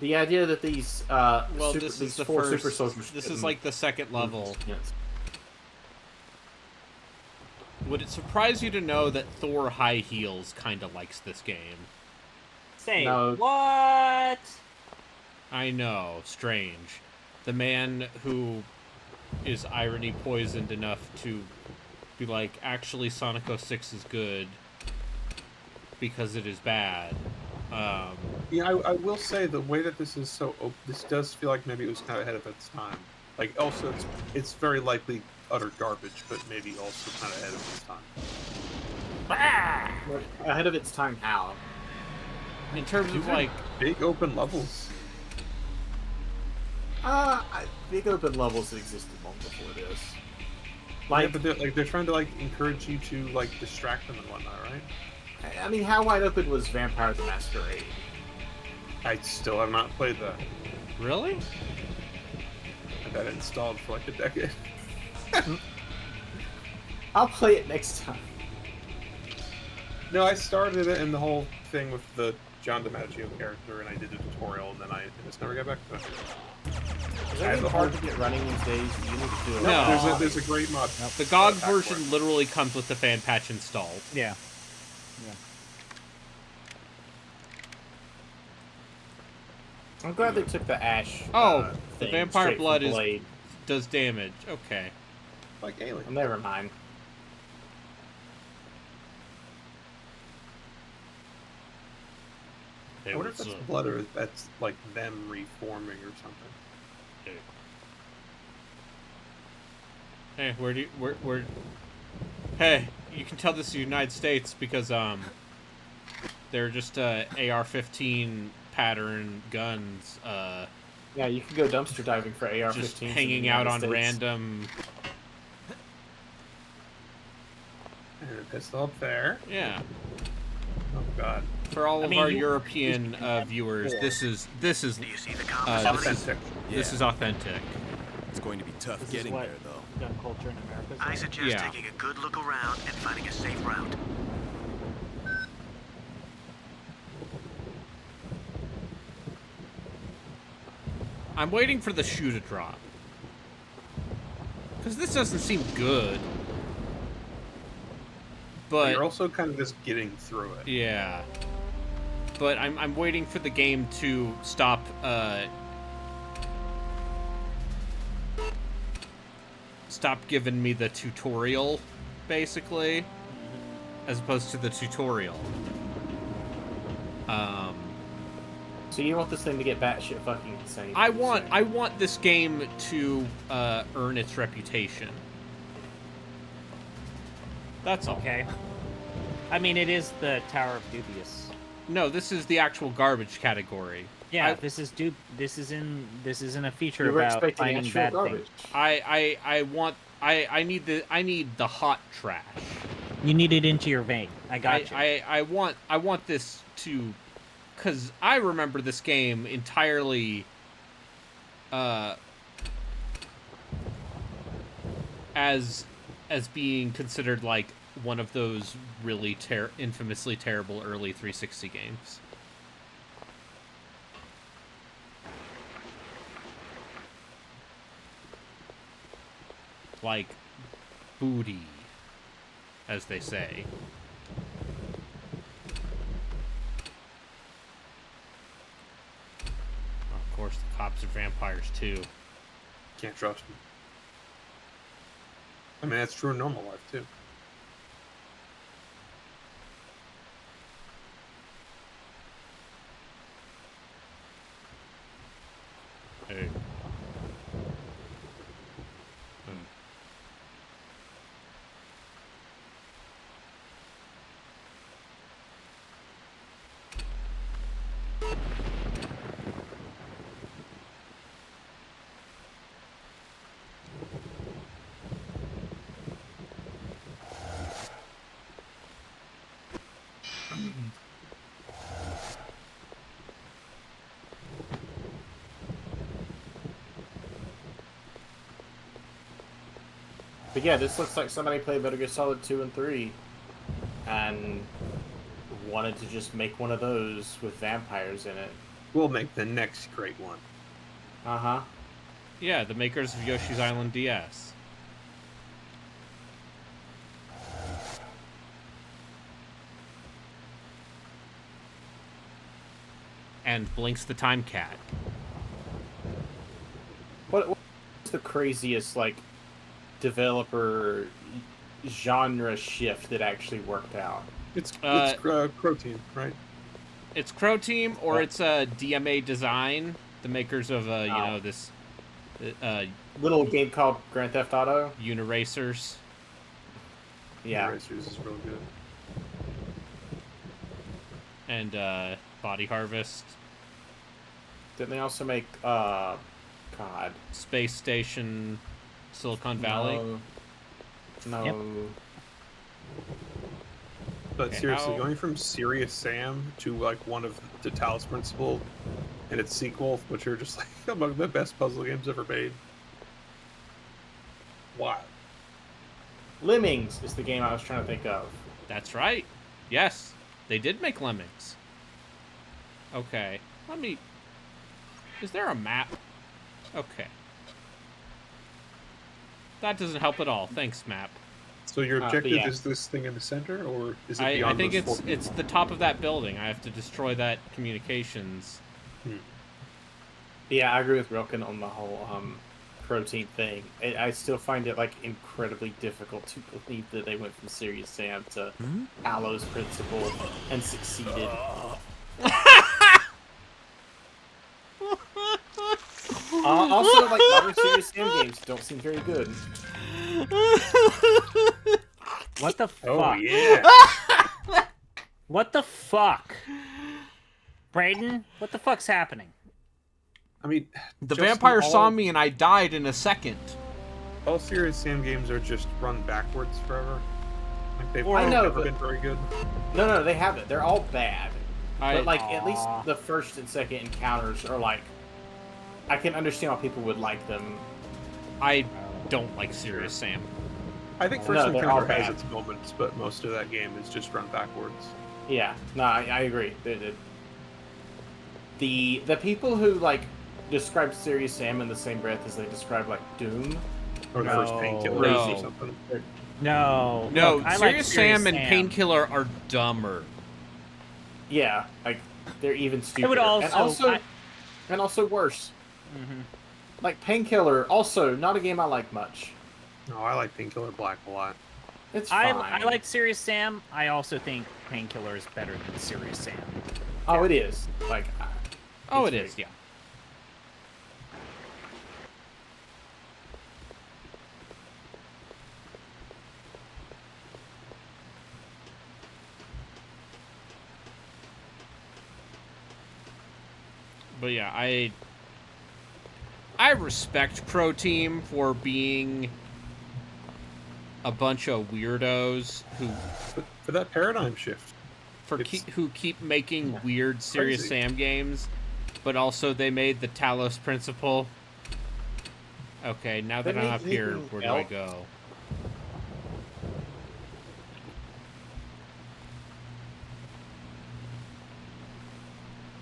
The idea that these, Well, super, this is these the four first... super soldiers... This is like the second level. Yes. Would it surprise you to know that Thor High Heels kind of likes this game? Say, No. what? I know, strange. The man who is irony poisoned enough to be like, actually Sonic 06 is good because it is bad. Yeah, I will say the way that this is so this does feel like maybe it was kind of ahead of its time. Like, also, it's very likely utter garbage, but maybe also kind of ahead of its time. Ahead of its time, how? In terms of, like... Big open levels. Big open levels existed long before this. Like, yeah, but they're trying to, like, encourage you to, like, distract them and whatnot, right? I mean, how wide open was Vampire the Masquerade? I still have not played that. Really? I've had it installed for like a decade. I'll play it next time. No, I started it and the whole thing with the John DiMaggio character, and I did a tutorial, and then I just never got back to it. Is that game hard to get running these days? You need to do it. No. There's a great mod. The GOG version literally comes with the fan patch installed. Yeah. I'm glad they took the Ash. The thing Vampire straight Blood from Blade. does damage. Okay. Like Alien. Well, never mind. I wonder if that's blood or that's like them reforming or something. Hey, where Hey, you can tell this is the United States because they're just AR-15 pattern guns. Yeah, you can go dumpster diving for AR-15s. Just hanging out on random. And a pistol up there. Yeah. Oh God. For all of our European viewers, this is authentic. It's going to be tough getting there, though. Gun culture in America. I suggest taking a good look around and finding a safe route. I'm waiting for the shoe to drop. Because this doesn't seem good. But you're also kind of just getting through it. Yeah. But I'm waiting for the game to stop giving me the tutorial, basically, as opposed to the tutorial. So you want this thing to get batshit fucking insane? I want this game to earn its reputation. That's all. Okay. I mean, it is the Tower of Dubious. No, this is the actual garbage category. Yeah, this isn't a feature You were about expecting finding actual bad garbage. I need the hot trash. You need it into your vein. I got you. I want this to, because I remember this game entirely as being considered like one of those really infamously terrible early 360 games. Like booty, as they say. Of course, the cops are vampires too. Can't trust them. I mean, that's true in normal life too. Hey. But yeah, this looks like somebody played Metal Gear Solid 2 and 3 and wanted to just make one of those with vampires in it. We'll make the next great one. Uh-huh. Yeah, the makers of Yoshi's Island DS. And Blinks the Time Cat. What's the craziest, like, developer genre shift that actually worked out? It's Crow Team, right? It's Crow Team, or it's DMA Design, the makers of you know, this little game called Grand Theft Auto. Uniracers. Yeah, Uniracers is real good. And Body Harvest. Didn't they also make God, Space Station, Silicon Valley? No. Yep. But Okay, seriously, going from Serious Sam to like one of the Talos Principle and its sequel, which are just like among the best puzzle games ever made. Wow. Lemmings is the game I was trying to think of. That's right. Yes, they did make Lemmings. Okay, let me... Is there a map? Okay. That doesn't help at all. Thanks, map. So your objective yeah. is this thing in the center, or is it I beyond think those it's the top of that building. I have to destroy that communications. Yeah, I agree with Rilken on the whole protein thing. I still find it like incredibly difficult to believe that they went from Serious Sam to Talos Principle and succeeded. Also, like, modern Serious Sam games don't seem very good. What the fuck? Oh yeah. What the fuck? Brayden, what the fuck's happening? I mean, The Justin, vampire saw all- me and I died in a second. All Serious Sam games are just run backwards forever. Like they've I know, never but- been very good. No, they haven't. They're all bad. But, like, at least Aw. the first and second encounters are, like... I can understand why people would like them. I don't like Serious Sam. I think No, First they're all Encounter has bad. its moments, but most of that game is just run backwards. Yeah, no, I agree. The people who, like, describe Serious Sam in the same breath as they describe, like, Doom... Or the No. first Painkiller No. or something. No. No, look, I like Serious Serious Sam and Painkiller are dumber. Yeah, like, they're even stupider. would also- and also worse. Mhm. Like, Painkiller, also not a game I like much. No, I like Painkiller Black a lot. It's fine. I like Serious Sam. I also think Painkiller is better than Serious Sam. Oh, it is. Like, Oh, it's it is, great. yeah. But yeah, I respect Crow Team for being a bunch of weirdos who for that paradigm shift. Who keep making weird Serious crazy. Sam games, but also they made the Talos Principle. Okay, now that I'm up here, where do I go?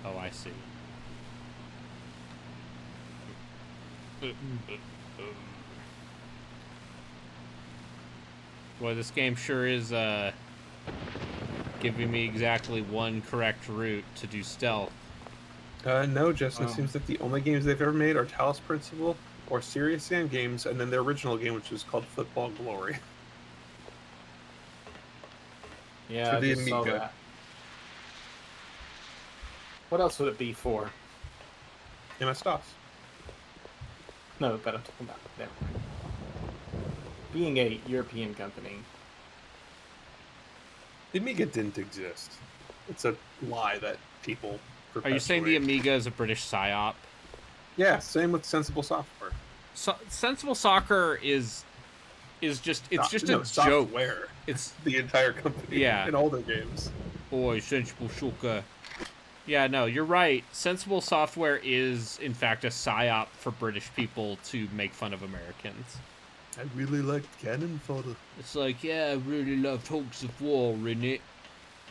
Oh, I see. Boy, this game sure is giving me exactly one correct route to do stealth. No, Justin. It seems that the only games they've ever made are Talos Principle or Serious Sam games, and then their original game, which was called Football Glory. Yeah, I just saw that. What else would it be for? MS-DOS. No, but I'm talking about them. Being a European company. The Amiga didn't exist. It's a lie that people Are you saying the Amiga is a British psyop? Yeah, same with Sensible Software. So, Sensible Soccer is just a joke. Software. It's the entire company. Yeah. In all their games. Boy, Sensible Soccer. Yeah, no, you're right. Sensible Software is, in fact, a psyop for British people to make fun of Americans. I really liked cannon fodder. It's like, yeah, I really loved Hogs of War in it.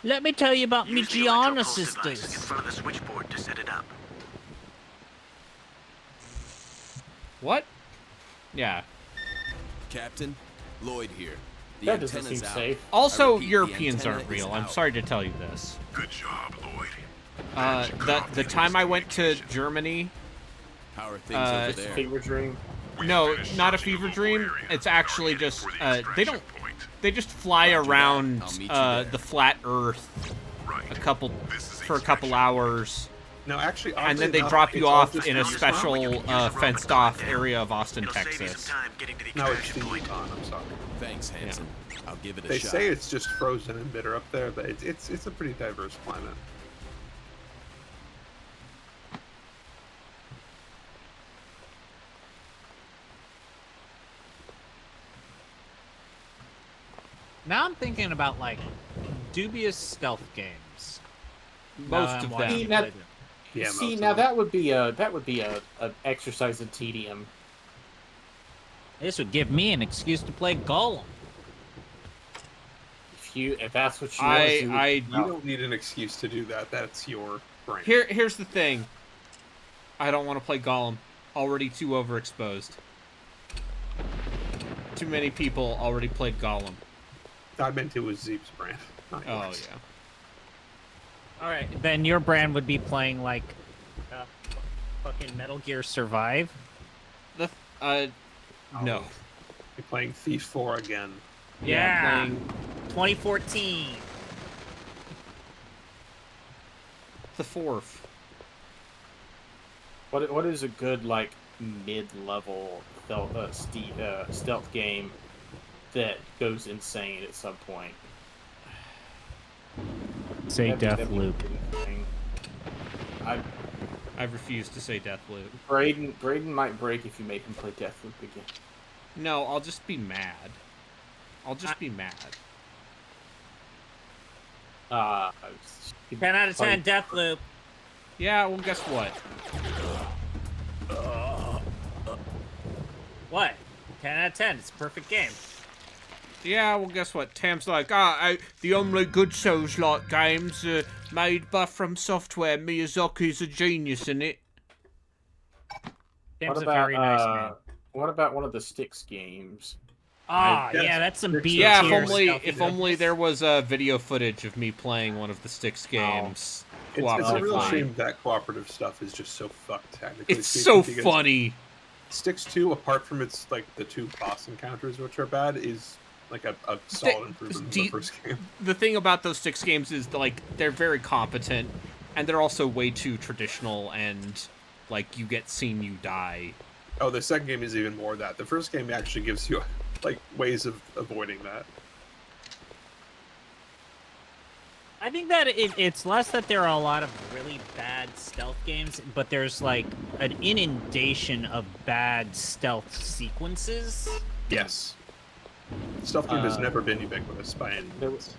Let me tell you about me Gianna sisters. In front of the switchboard to set it up. What? Yeah. Captain, Lloyd here. The That doesn't antenna's seem out. safe. Also, repeat, the Europeans antenna aren't real. is I'm out. sorry to tell you this. Good job, Lloyd. The time I went to Germany, How are things over It's a there? fever dream. no, not a fever dream. It's actually just they just fly around I'll meet you there. the flat Earth for a couple hours, No, actually, and then oddly they enough, drop you it's all off just in a for your special phone. fenced off area of Austin, It'll save you Texas. some time getting to the No, it's extraction the point. Yukon, I'm sorry. Thanks, Hanson. I'll give it a They shot. say it's just frozen and bitter up there, but it's a pretty diverse climate. Now I'm thinking about like dubious stealth games. Most of them. Yeah, See, most now of them. that would be a exercise in tedium. This would give me an excuse to play Gollum. If that's what you want to do. You don't need an excuse to do that. That's your brain. Here's the thing. I don't want to play Gollum. Already too overexposed. Too many people already played Gollum. I meant it was Zeep's brand. Not Oh, yours. yeah. All right, then your brand would be playing like fucking Metal Gear Survive. No. You're playing Thief 4 again. Yeah. Playing 2014. the fourth. What is a good like mid-level stealth game that goes insane at some point? Say That'd be Deathloop. interesting. I refuse to say Deathloop. Braden might break if you make him play Deathloop again. No, I'll just be mad. I'll just be mad. 10 out of 10 Deathloop. Yeah, well, guess what? What? 10 out of 10. It's a perfect game. Yeah, well, guess what? Tam's like, the only good Souls-like games made by From Software. Miyazaki's a genius in it. Tam's a very nice man. What about one of the Styx games? Yeah, that's some B Yeah, tier if only there was video footage of me playing one of the Styx games. It's a real cooperatively. shame that cooperative stuff is just so fucked. Technically It's speaking, so because funny. Styx 2, apart from its like the two boss encounters, which are bad, is like a solid improvement from the first game. The thing about those Styx games is like they're very competent, and they're also way too traditional, and like you get seen, you die. Oh, the second game is even more of that. The first game actually gives you like ways of avoiding that. I think that it's less that there are a lot of really bad stealth games, but there's like an inundation of bad stealth sequences. Yes. Stealth game has never been ubiquitous by any means.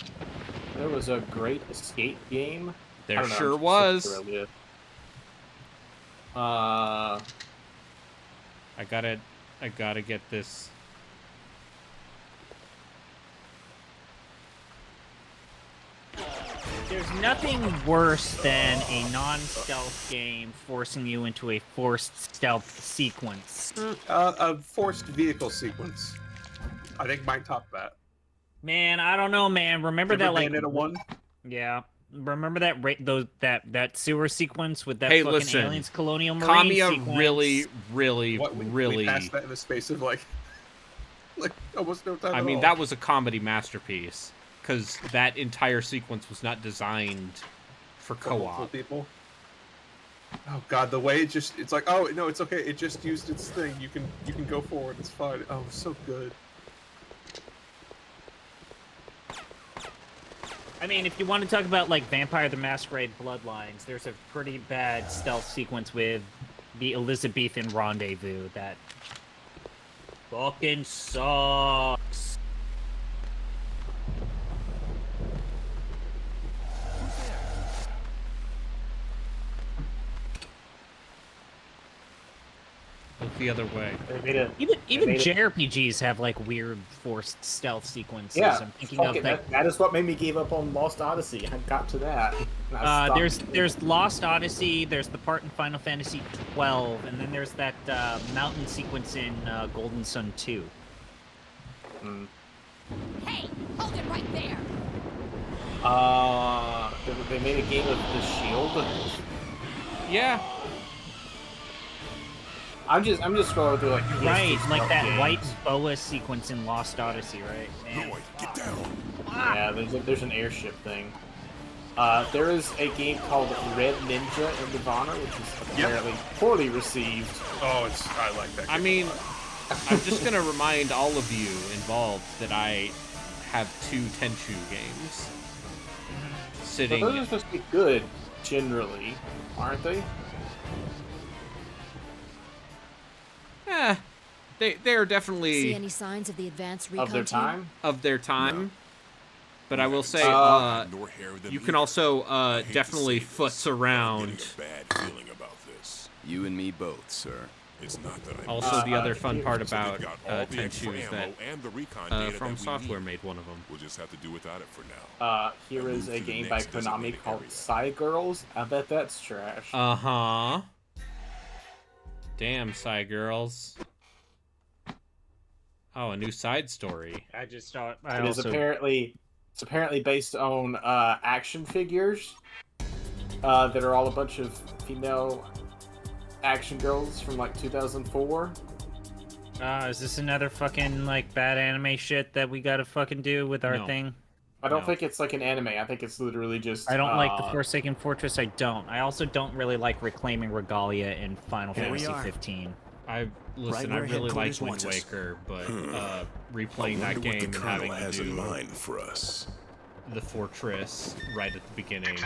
There was a great escape game. There I don't know, sure I'm was. specifically really- I gotta get this. There's nothing worse than a non-stealth game forcing you into a forced stealth sequence. A forced vehicle sequence. I think might top that. Man, I don't know, man. Remember that, like, Bayonetta 1? Yeah. Remember that that sewer sequence with that Hey, fucking listen, aliens colonial marine Kamiya sequence? really We passed that in the space of like almost no time. I at mean, all. that was a comedy masterpiece because that entire sequence was not designed for multiple co-op. people. Oh god, the way it's like, oh no, it's okay. It just used its thing. You can go forward. It's fine. Oh, so good. I mean, if you want to talk about, like, Vampire the Masquerade Bloodlines, there's a pretty bad stealth sequence with the Elizabethan rendezvous that fucking sucks. Look the other way. Even JRPGs have, like, weird forced stealth sequences. Yeah, I'm thinking of, like, that is what made me give up on Lost Odyssey. I got to that. and I stopped. there's Lost Odyssey, there's the part in Final Fantasy 12, and then there's that mountain sequence in Golden Sun 2. Hey, hold it right there. They made a game of The Shield. Yeah. I'm just scrolling through, like, Right, PS2 like stealth that games. white boa sequence in Lost Odyssey, right? Man. Get down. Yeah, there's an airship thing. There is a game called Red Ninja in Nirvana, which is apparently poorly received. Oh, I like that game. I mean, I'm just gonna remind all of you involved that I have 2 Tenchu games sitting. But those are supposed to be good, generally, aren't they? They are definitely See any signs of the advanced recon Of their team? time? of their time. But I will say, nor hair than you can either. also I hate to definitely say this, futz but I'm around. getting a bad feeling about this. You and me both, sir. It's not that I Also, the other fun part So they've about got all the extra Tenchu is ammo that and the recon data From that we Software need. made one of them. We'll just have to do without it for now. Here is a move to the game by next Konami designated called area. Psy Girls. I bet that's trash. Uh-huh. Damn, Psy Girls. Oh, a new side story. I just thought It's apparently based on action figures that are all a bunch of female action girls from like 2004. Is this another fucking, like, bad anime shit that we gotta fucking do with our No. thing? I don't think it's like an anime. I think it's literally just. I don't like the Forsaken Fortress. I don't. I also don't really like Reclaiming Regalia in Final Here we Fantasy are. 15. Listen, I where really like headquarters Wind wants us. Waker, but I replaying that wonder what game the and Colonel having to has in do mind for us. the fortress right at the beginning.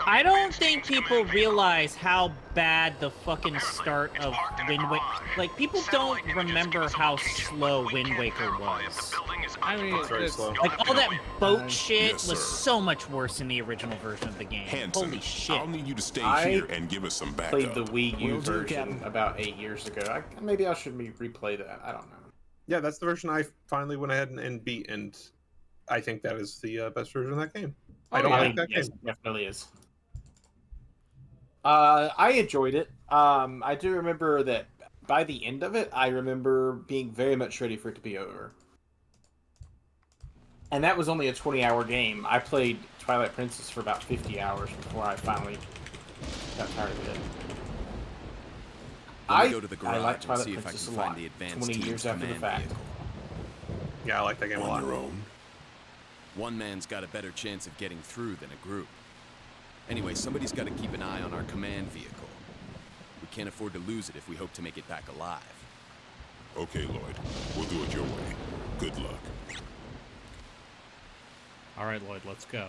I don't think people realize how bad the fucking start of Wind Waker. Like, people don't remember how slow Wind Waker was. I mean, very slow. Like, all that boat shit Yes, was sir. so much worse in the original version of the game. Hanson, Holy shit. I'll need you to stay I here and give us some backup. Played the Wii U Will do, version Captain. about 8 years ago. Maybe I should replay that. I don't know. Yeah, that's the version I finally went ahead and beat, and I think that is the best version of that game. I don't like that yes, game. it definitely is. I enjoyed it. I do remember that by the end of it, I remember being very much ready for it to be over. And that was only a 20-hour game. I played Twilight Princess for about 50 hours before I finally got tired of it. Let me go to the I garage like and Twilight see if I Princess can a find lot. the advanced 20 team's years after the command fact. vehicle. Yeah, I like that game a On lot. your own. One man's got a better chance of getting through than a group. Anyway, somebody's got to keep an eye on our command vehicle. We can't afford to lose it if we hope to make it back alive. Okay, Lloyd. We'll do it your way. Good luck. All right, Lloyd, let's go.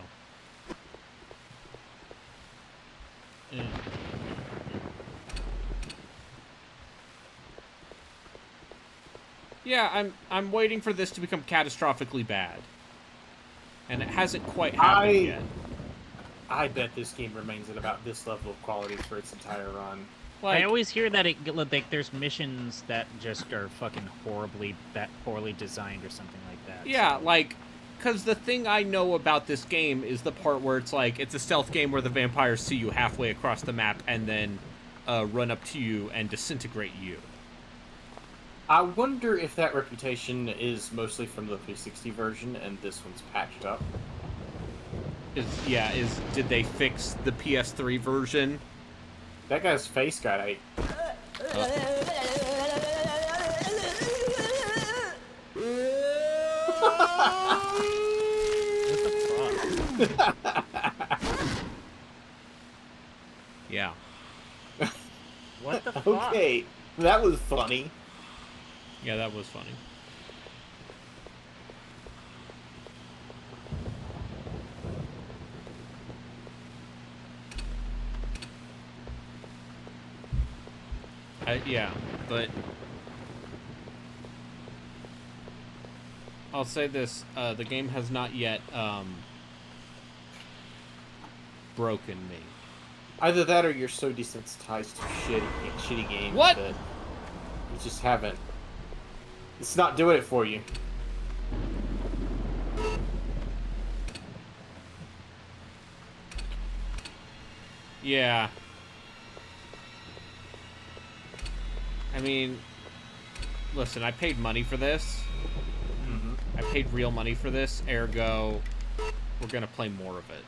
Yeah, I'm waiting for this to become catastrophically bad. And it hasn't quite happened yet. I bet this game remains at about this level of quality for its entire run. I always hear that there's missions that just are fucking poorly designed or something like that. Yeah, like, because the thing I know about this game is the part where it's like, it's a stealth game where the vampires see you halfway across the map and then run up to you and disintegrate you. I wonder if that reputation is mostly from the 360 version and this one's patched up. Did they fix the PS3 version? That guy's face got a... Yeah. What the fuck? Okay, that was funny. Yeah, that was funny. Yeah, but I'll say this, the game has not yet broken me. Either that or you're so desensitized to shitty games that you just haven't. It's not doing it for you. Yeah. I mean, listen, I paid money for this. Mm-hmm. I paid real money for this, ergo, we're gonna play more of it.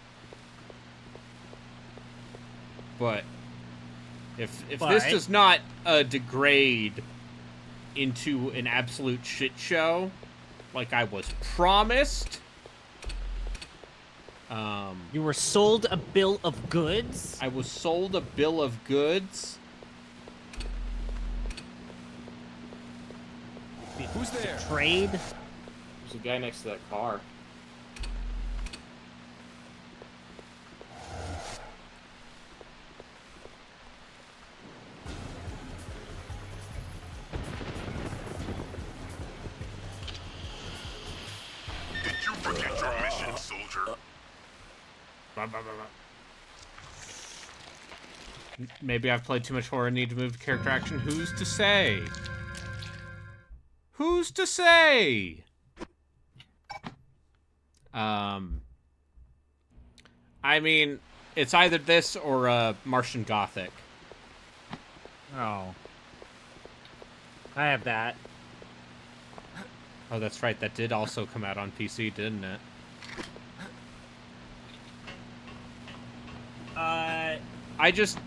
But if this does not degrade into an absolute shit show, like I was promised, you were sold a bill of goods? I was sold a bill of goods. Who's there? Trade? There's a guy next to that car. Did you forget your mission, soldier? Maybe I've played too much horror and need to move to character action. Who's to say? Who's to say? I mean, it's either this or Martian Gothic. Oh. I have that. Oh, that's right. That did also come out on PC, didn't it? I just...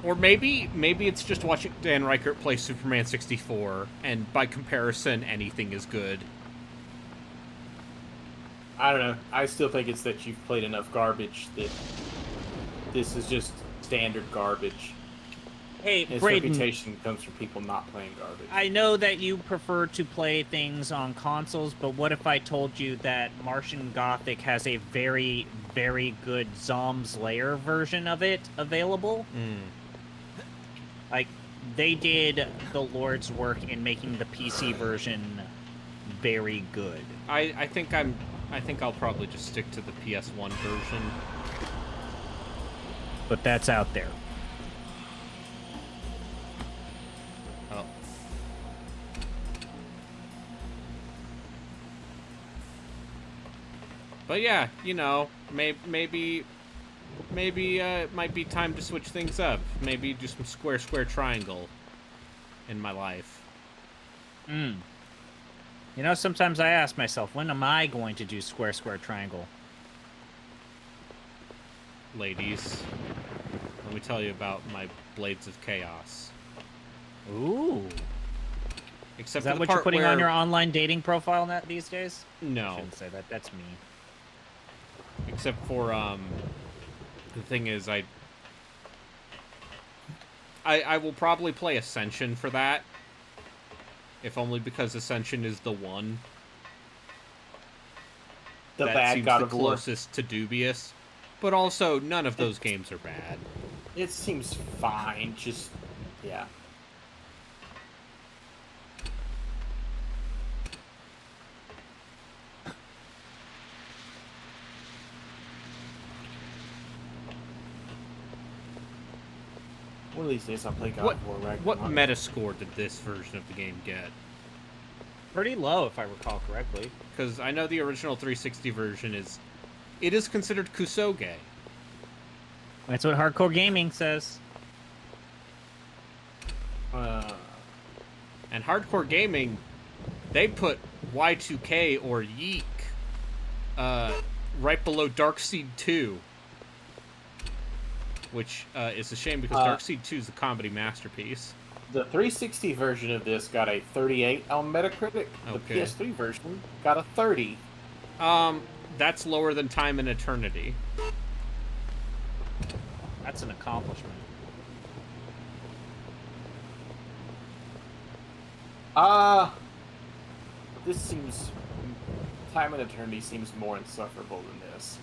Or maybe it's just watching Dan Reichert play Superman 64, and by comparison, anything is good. I don't know. I still think it's that you've played enough garbage that this is just standard garbage. Hey, Its Braden, reputation comes from people not playing garbage. I know that you prefer to play things on consoles, but what if I told you that Martian Gothic has a very, very good Zom's Lair version of it available? Like, they did the Lord's work in making the PC version very good. I think I'll probably just stick to the PS1 version. But that's out there. Oh. But yeah, you know, maybe it might be time to switch things up. Maybe do some square triangle in my life. You know, sometimes I ask myself, when am I going to do square triangle? Ladies, let me tell you about my Blades of Chaos. Ooh. Except Is that for the what part you're putting where... on your online dating profile these days? No. I shouldn't say that. That's me. Except for, the thing is, I will probably play Ascension for that. If only because Ascension is the one. The that bad seems God the of War. closest to Dubious. But also, none of those games are bad. It seems fine, just... yeah. One of these days I'll play God What of War Ragnarok. what Metascore did this version of the game get? Pretty low, if I recall correctly. Because I know the original 360 version is considered kusoge. That's what hardcore gaming says. And hardcore gaming, they put Y2K or Yeek right below Darkseid 2. Which is a shame because Darkseid 2 is a comedy masterpiece. The 360 version of this got a 38 on Metacritic. Okay. The PS3 version got a 30. That's lower than Time and Eternity. That's an accomplishment. This seems... Time and Eternity seems more insufferable than this.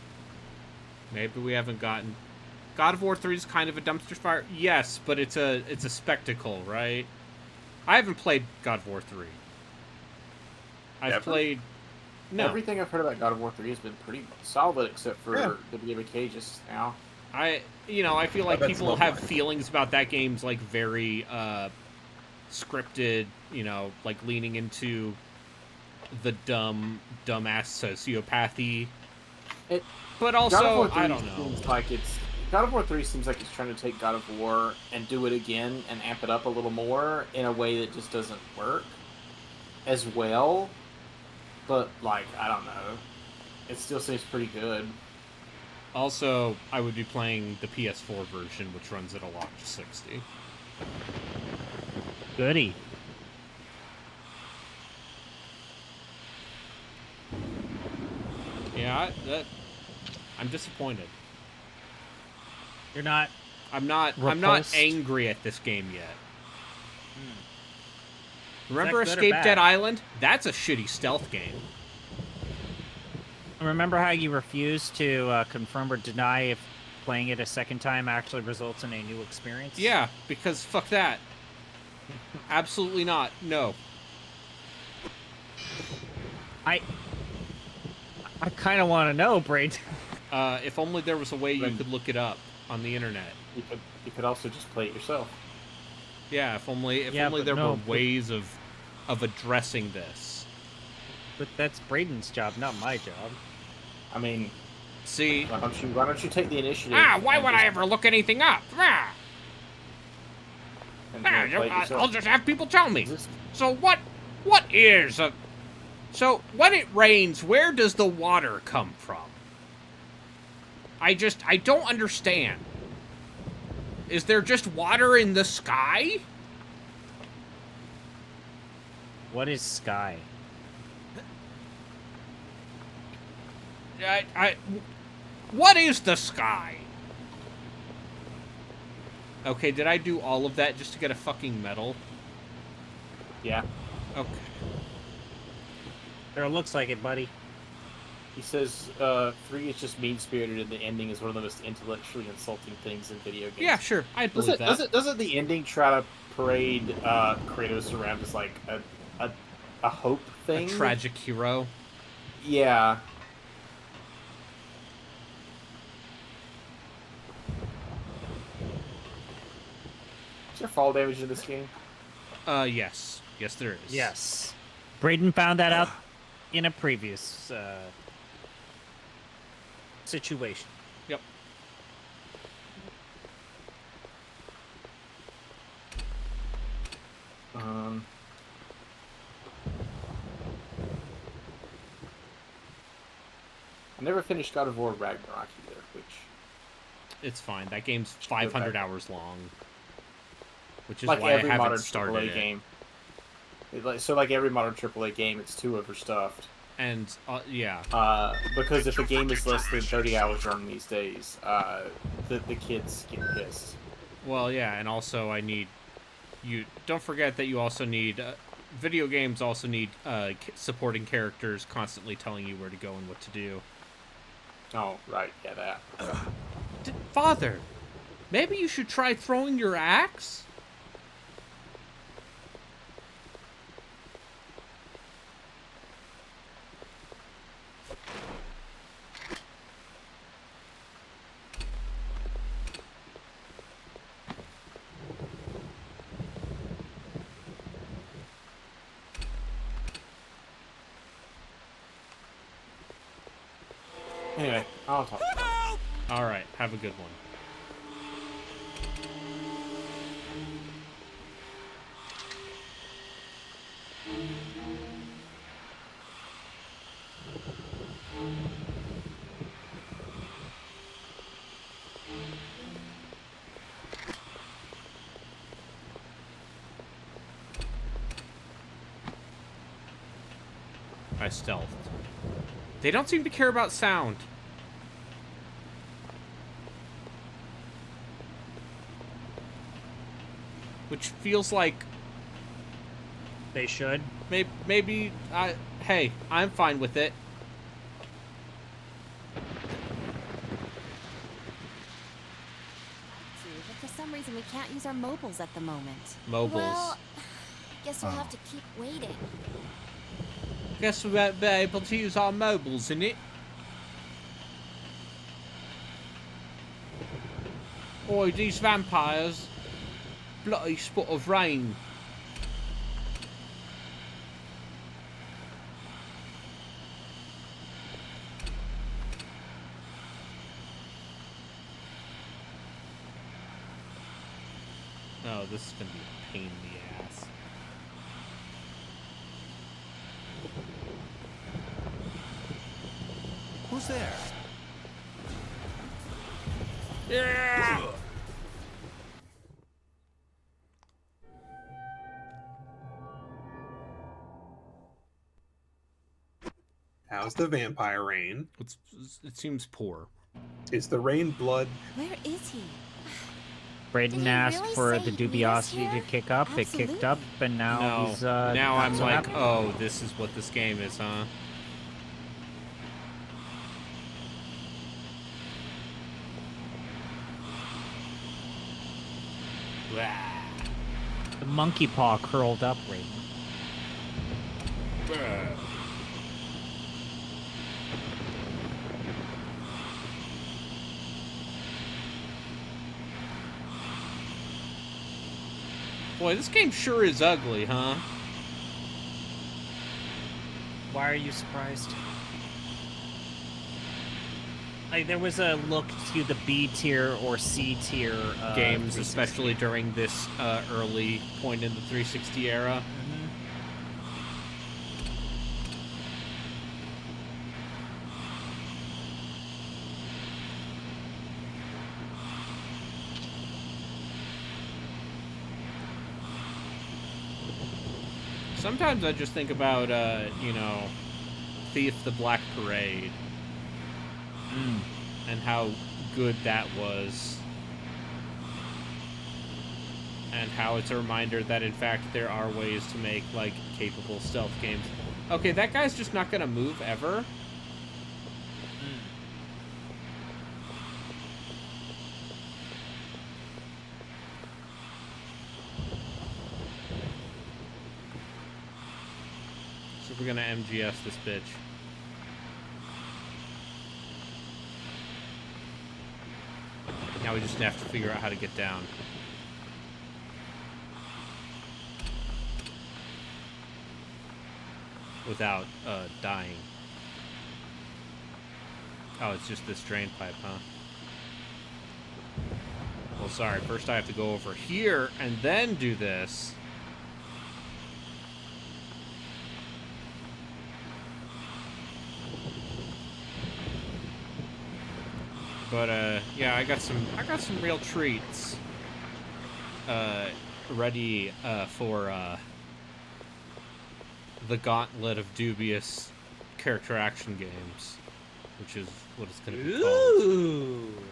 Maybe we haven't gotten... God of War 3 is kind of a dumpster fire. Yes, but it's a spectacle, right? I haven't played God of War 3. I've played... No. Everything I've heard about God of War 3 has been pretty solid, except for the BMK just now. I feel like people have feelings about that game's like very scripted, like leaning into the dumbass sociopathy. But also, I don't know. God of War 3 seems like it's trying to take God of War and do it again and amp it up a little more in a way that just doesn't work as well. But, like, I don't know. It still seems pretty good. Also, I would be playing the PS4 version, which runs at a locked 60. Goody. Yeah, I'm disappointed. You're not. I'm not angry at this game yet. Remember Escape Dead Island? That's a shitty stealth game. Remember how you refused to confirm or deny if playing it a second time actually results in a new experience? Yeah, because fuck that. Absolutely not. No. I kind of want to know, Braid. If only there was a way you could look it up on the internet. You could also just play it yourself. Yeah, if only there were ways of addressing this. But that's Braden's job, not my job. I mean, see, why don't you take the initiative? Why would I ever look anything up? I'll just have people tell me. So what is a... So when it rains, where does the water come from? I don't understand. Is there just water in the sky? What is sky? What is the sky? Okay, did I do all of that just to get a fucking medal? Yeah. Okay. There looks like it, buddy. He says 3 is just mean-spirited and the ending is one of the most intellectually insulting things in video games. Yeah, sure. I believe that. Doesn't the ending try to parade Kratos around as like a hope thing? A tragic hero? Yeah. Is there fall damage in this game? Yes. Yes, there is. Yes. Braden found that out in a previous situation. Yep. I never finished God of War Ragnarok either, which... It's fine. That game's 500 hours long. Which is like why every I haven't modern started AAA it. game. So like every modern AAA game, it's too overstuffed. And, yeah. Because if a game is less than 30 hours long these days, the kids get pissed. Well, yeah, and also I need... Don't forget that you also need... video games also need supporting characters constantly telling you where to go and what to do. Oh, right. Yeah, that. Father, maybe you should try throwing your axe? Anyway, I'll talk. All right, have a good one. I stealthed. They don't seem to care about sound. Which feels like they should. Maybe hey, I'm fine with it. But for some reason we can't use our mobiles at the moment. Mobiles. Well, guess we'll have to keep waiting. Guess we won't be able to use our mobiles, innit? Oi, these vampires. Bloody spot of rain. Oh, this is gonna be a pain in the ass. Who's there? Yeah! How's the vampire rain? It seems poor. Is the rain blood? Where is he? Braden asked for the dubiosity to kick up. Absolutely. It kicked up, and now he's. Now I'm so like, happy. oh, this is what this game is, huh? The monkey paw curled up, Braden. Boy, this game sure is ugly, huh? Why are you surprised? Like, there was a look to the B tier or C tier games, especially during this early point in the 360 era. Sometimes I just think about, you know, Thief the Black Parade. And how good that was. And how it's a reminder that, in fact, there are ways to make, like, capable stealth games. Okay, that guy's just not gonna move ever. So we're gonna MGS this bitch. Now we just have to figure out how to get down. Without, dying. Oh, it's just this drain pipe, huh? Well, sorry, first I have to go over here and then do this. But yeah, I got some real treats ready for the gauntlet of dubious character action games, which is what it's going to be called.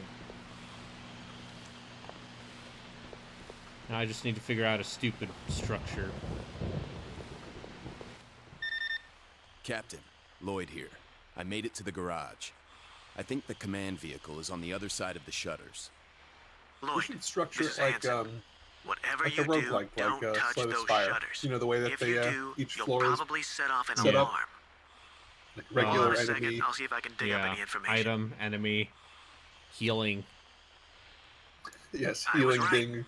Now I just need to figure out a stupid structure. Captain, Lloyd here. I made it to the garage. I think the command vehicle is on the other side of the shutters. We should structure it like Whatever like you a roguelike, do, don't touch Slay the those Spire. shutters. You know, the way that If they you do, each you'll floor is probably set off an set up. alarm. Like regular Hold on a second, enemy. I'll see if I can dig up any information. Item, enemy, healing. Yes, I was healing right. being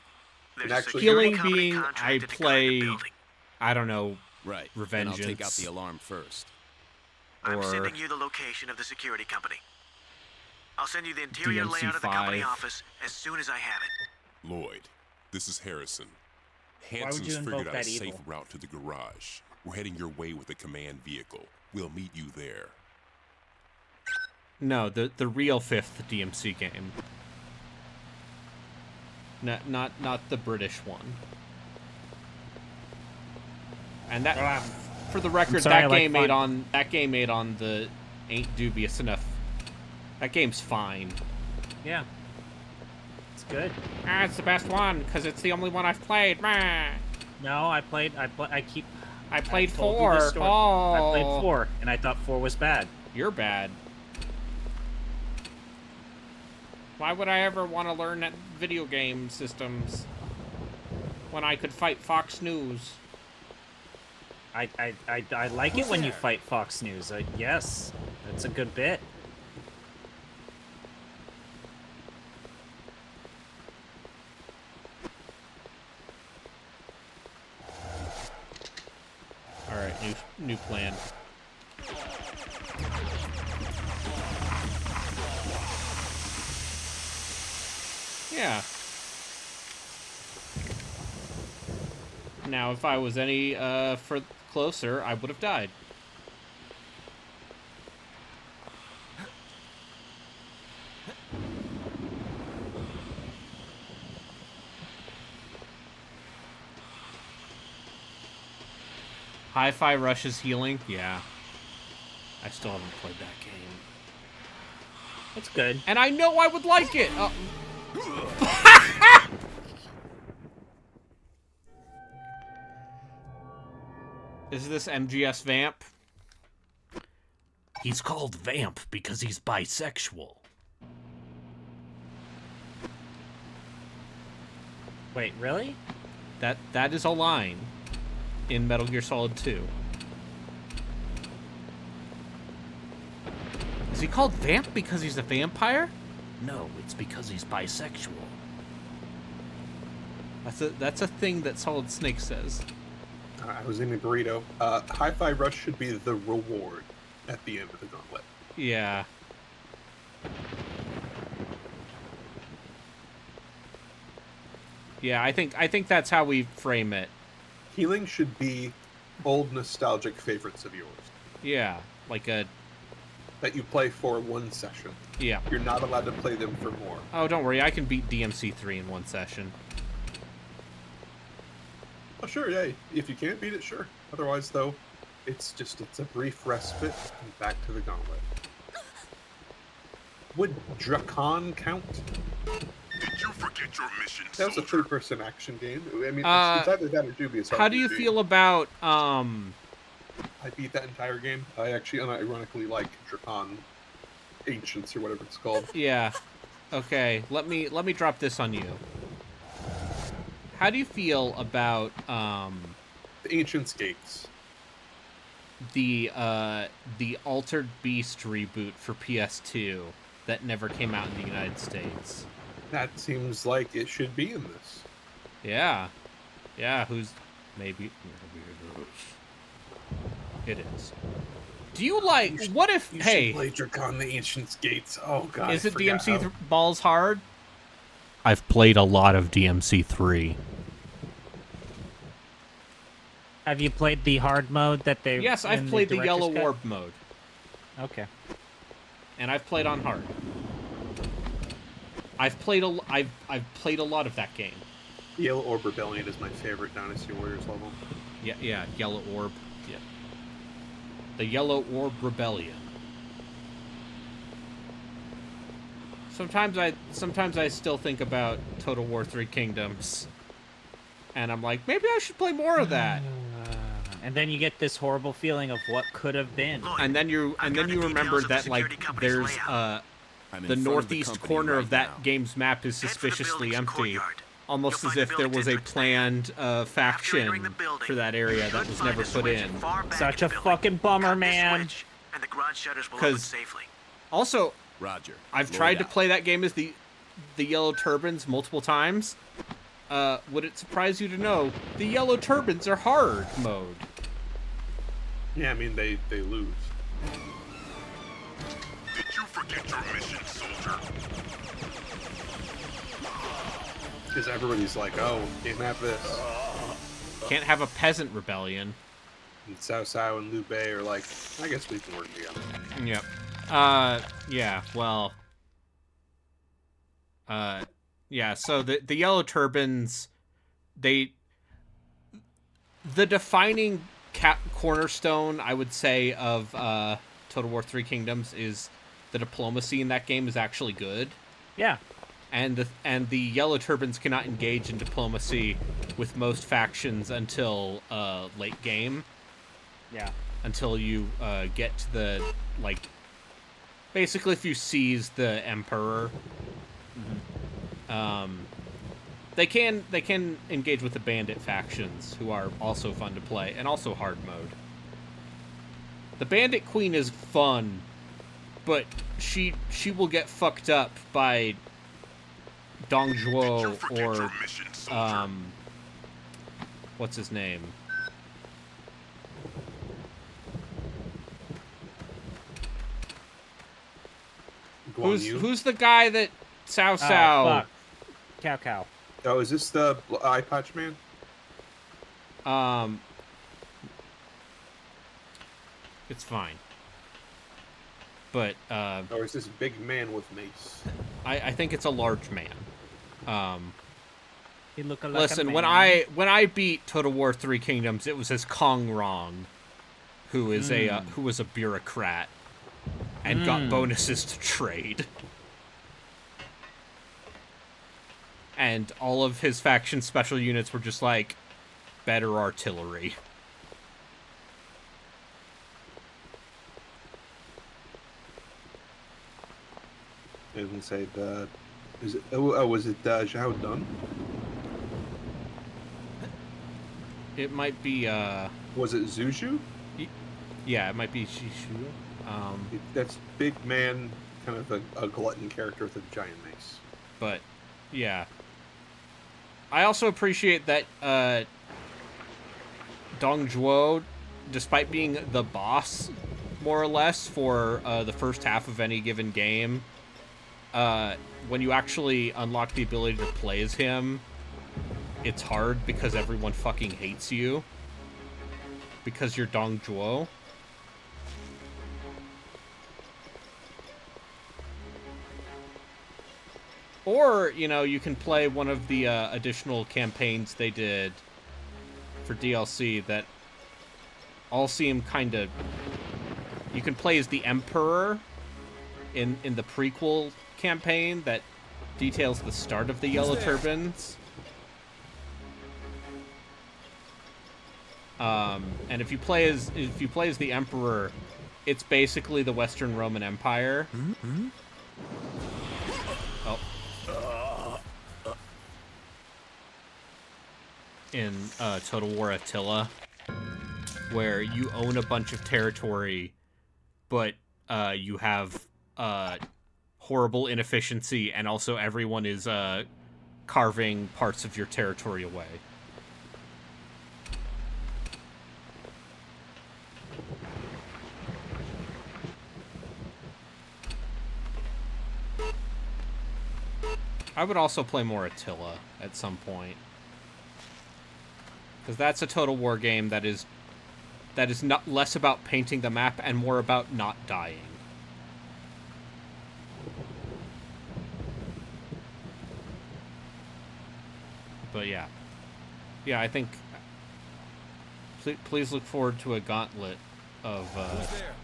There's a actually security Healing company being I contracted to guard the play, building. I don't know, Right. Then I'll Revengeance. take out the alarm first. I'm or- sending you the location of the security company. send you the interior DMC5. layout of the company office as soon as I have it. Lloyd, this is Harrison. would Hanson's you figured invoke out a that safe evil? route to the garage. We're heading your way with a command vehicle. We'll meet you there. No, the real 5th DMC game. Not the British one. And that, for the record, sorry, that like game made on the ain't dubious enough. That game's fine. Yeah. It's good. It's the best one because it's the only one I've played. No, I played 4. I played 4. Oh. I played 4, and I thought 4 was bad. You're bad. Why would I ever want to learn that video game systems when I could fight Fox News? I like it when you fight Fox News. Yes, that's a good bit. All right, new plan. Yeah. Now, if I was any closer, I would have died. Hi-Fi Rush's healing? Yeah. I still haven't played that game. It's good. And I know I would like it! Is this MGS Vamp? He's called Vamp because he's bisexual. Wait, really? That is a line in Metal Gear Solid 2. Is he called Vamp because he's a vampire? No, it's because he's bisexual. That's a thing that Solid Snake says. I was in a burrito. Hi-Fi Rush should be the reward at the end of the gauntlet. Yeah. Yeah, I think that's how we frame it. Healing should be old nostalgic favorites of yours. Yeah, like a... that you play for one session. Yeah. You're not allowed to play them for more. Oh, don't worry, I can beat DMC3 in one session. Oh, sure, yeah. If you can't beat it, sure. Otherwise, though, it's a brief respite and back to the gauntlet. Would Drakon count? Did you forget your mission, That was a third-person action game. I mean, it's either that or Dubious. How do you feel about, I beat that entire game. I actually unironically like Drakon Ancients or whatever it's called. Yeah. Okay, let me drop this on you. How do you feel about the Ancients Gates? The Altered Beast reboot for PS2 that never came out in the United States? That seems like it should be in this. Yeah. Yeah, maybe it is. Do you like... What if... You hey... should play Drakon the Ancients Gates. Oh, God. Is it DMC Balls Hard? I've played a lot of DMC3. Have you played the hard mode that they... Yes, I've played the Yellow Orb mode. Okay. And I've played on hard. I've played a lot of that game. Yellow Orb Rebellion is my favorite Dynasty Warriors level. Yeah, Yellow Orb. Yeah. The Yellow Orb Rebellion. Sometimes I still think about Total War 3 Kingdoms. And I'm like, maybe I should play more of that. And then you get this horrible feeling of what could have been. And then you remember that there's the northeast corner of that game's map is suspiciously empty. Almost as if there was a planned faction for that area that was never put in. Such a fucking bummer, man. Because also, Roger. I've tried to play that game as the Yellow Turbans multiple times. Would it surprise you to know the Yellow Turbans are hard mode? Yeah, I mean they lose. Did you forget your mission, soldier? Because everybody's like, oh, can't have this. Can't have a peasant rebellion. And Cao Cao and Liu Bei are like, I guess we can work together. Yep. Yeah, well... yeah, so the Yellow Turbans, the defining cornerstone, I would say, of Total War 3 Kingdoms is the diplomacy in that game is actually good. Yeah. And the Yellow Turbans cannot engage in diplomacy with most factions until late game. Yeah. Until you get to the, like... Basically, if you seize the Emperor... Mm-hmm. They can engage with the bandit factions, who are also fun to play, and also hard mode. The Bandit Queen is fun, but she will get fucked up by Dong Zhuo or what's his name? Who's the guy that Cao Cao? Fuck. Cao Cao. Oh, is this the eye patch man? It's fine. But or is this big man with mace? I think it's a large man. He look like listen, a man. when I beat Total War 3 Kingdoms, it was as Kong Rong, who is who was a bureaucrat and got bonuses to trade. And all of his faction special units were just like better artillery. I didn't say that. Is it? Oh, was it Zhao Dun? It might be. Was it Zuzhu? Yeah, it might be Shishu. That's big man, kind of a glutton character with a giant mace. But yeah, I also appreciate that Dong Zhuo, despite being the boss, more or less, for the first half of any given game, when you actually unlock the ability to play as him, it's hard because everyone fucking hates you. Because you're Dong Zhuo. Or, you know, you can play one of the additional campaigns they did for DLC that all seem kind of... You can play as the Emperor in the prequel campaign that details the start of the Yellow Turbans. And if you play as the Emperor, it's basically the Western Roman Empire. Mm-hmm. Oh. In Total War Attila, where you own a bunch of territory, but you have horrible inefficiency, and also everyone is carving parts of your territory away. I would also play more Attila at some point. Because that's a Total War game that is not less about painting the map and more about not dying. But yeah. Yeah, I think... Please look forward to a gauntlet of... Who's there?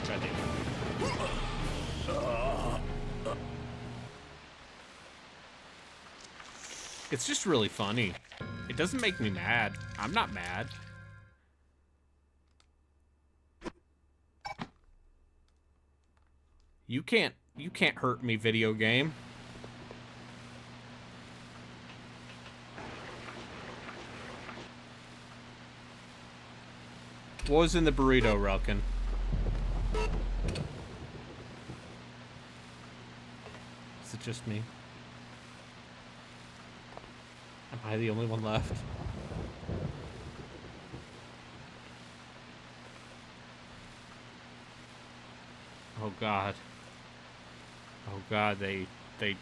Goddamn. It's just really funny. It doesn't make me mad. I'm not mad. You can't hurt me, video game. What was in the burrito, Relkin? Is it just me? Am I the only one left? Oh God. Oh God, they ate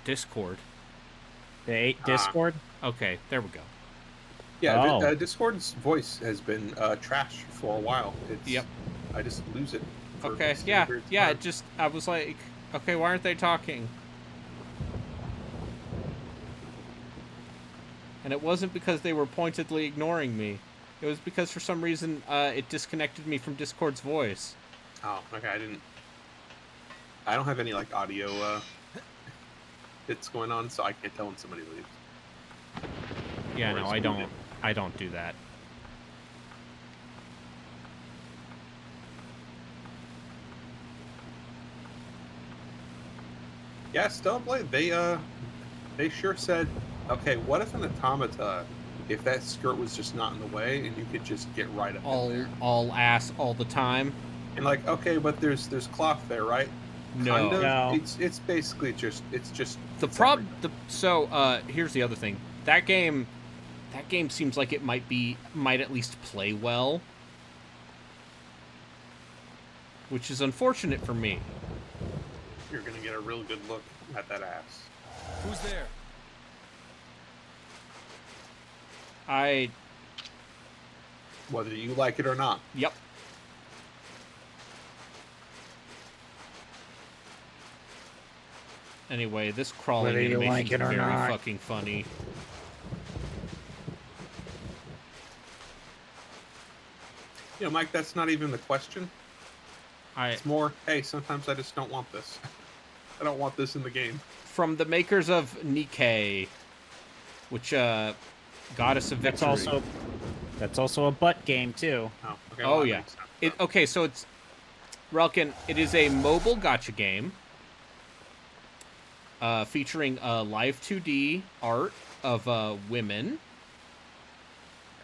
Discord. They ate Discord? Okay, there we go. Yeah, Oh. Discord's voice has been trashed for a while. Yep. I just lose it for Okay, extended periods of yeah, time. I was like, okay, why aren't they talking? And it wasn't because they were pointedly ignoring me. It was because for some reason it disconnected me from Discord's voice. Oh, okay, I don't have any like audio bits going on, so I can't tell when somebody leaves. Yeah, Or no, is I muted. don't do that. Yeah, Stellarblade, they sure said, okay, what if an automata, if that skirt was just not in the way and you could just get right up in there? All ass all the time. And like, okay, but there's cloth there, right? No. Kind of. No. It's basically just The problem. Here's the other thing. That game seems like it might at least play well, which is unfortunate for me. You're gonna get a real good look at that ass. Who's there? Whether you like it or not. Yep. Anyway, this crawling Whether you animation like is it or very not. fucking funny. You know, Mike, that's not even the question. It's more, hey, sometimes I just don't want this. I don't want this in the game. From the makers of Nikkei, which Goddess of Victory. That's also a butt game too. Oh, okay, Oh yeah. Okay, so it's Relkin. It is a mobile gacha game featuring live 2D art of women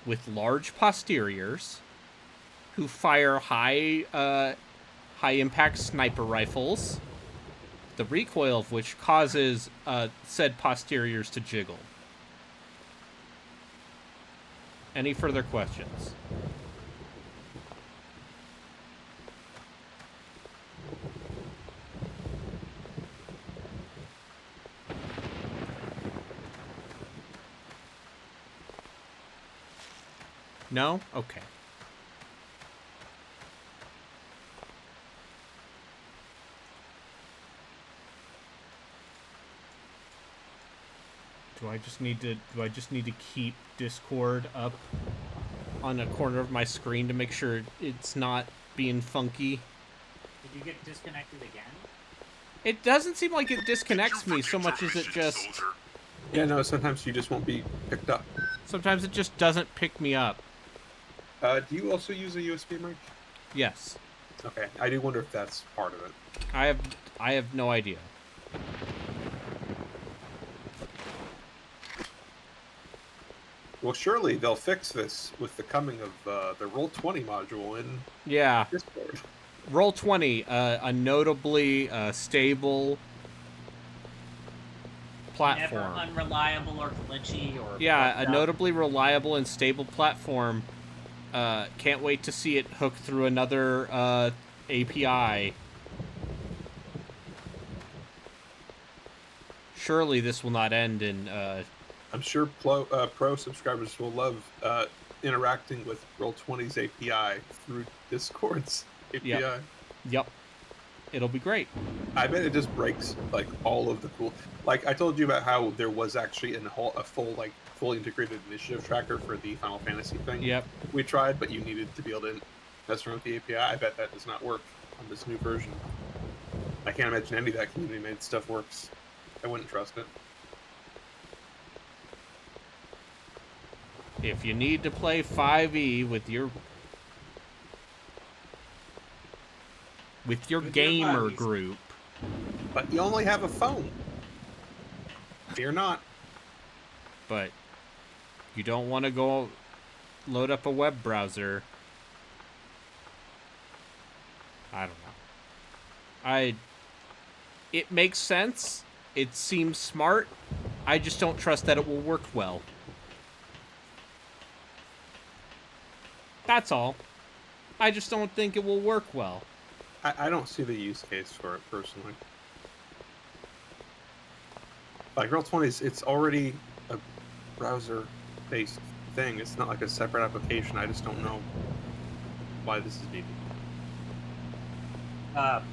with large posteriors who fire high impact sniper rifles, the recoil of which causes said posteriors to jiggle. Any further questions? No? Okay. Do I just need to keep Discord up on a corner of my screen to make sure it's not being funky? Did you get disconnected again? It doesn't seem like it disconnects me so much as it just... Yeah, no, sometimes you just won't be picked up. Sometimes it just doesn't pick me up. Do you also use a USB mic? Yes. Okay, I do wonder if that's part of it. I have no idea. Well, surely they'll fix this with the coming of the Roll20 module in Discord. Roll20, a notably stable platform. Never unreliable or glitchy or... Yeah, a notably reliable and stable platform. Can't wait to see it hook through another API. Surely this will not end in... I'm sure pro subscribers will love interacting with Roll20's API through Discord's API. Yep. It'll be great. I bet it just breaks like all of the cool. Like I told you about how there was actually a full fully integrated initiative tracker for the Final Fantasy thing. Yep. We tried, but you needed to be able to mess around with the API. I bet that does not work on this new version. I can't imagine any of that community-made stuff works. I wouldn't trust it. If you need to play 5e with your gamer group, but you only have a phone. Fear not. But you don't want to go load up a web browser. I don't know. It makes sense. It seems smart. I just don't trust that it will work well. That's all. I just don't think it will work well. I don't see the use case for it personally. Like Roll20 it's already a browser-based thing. It's not like a separate application. I just don't know why this is needed.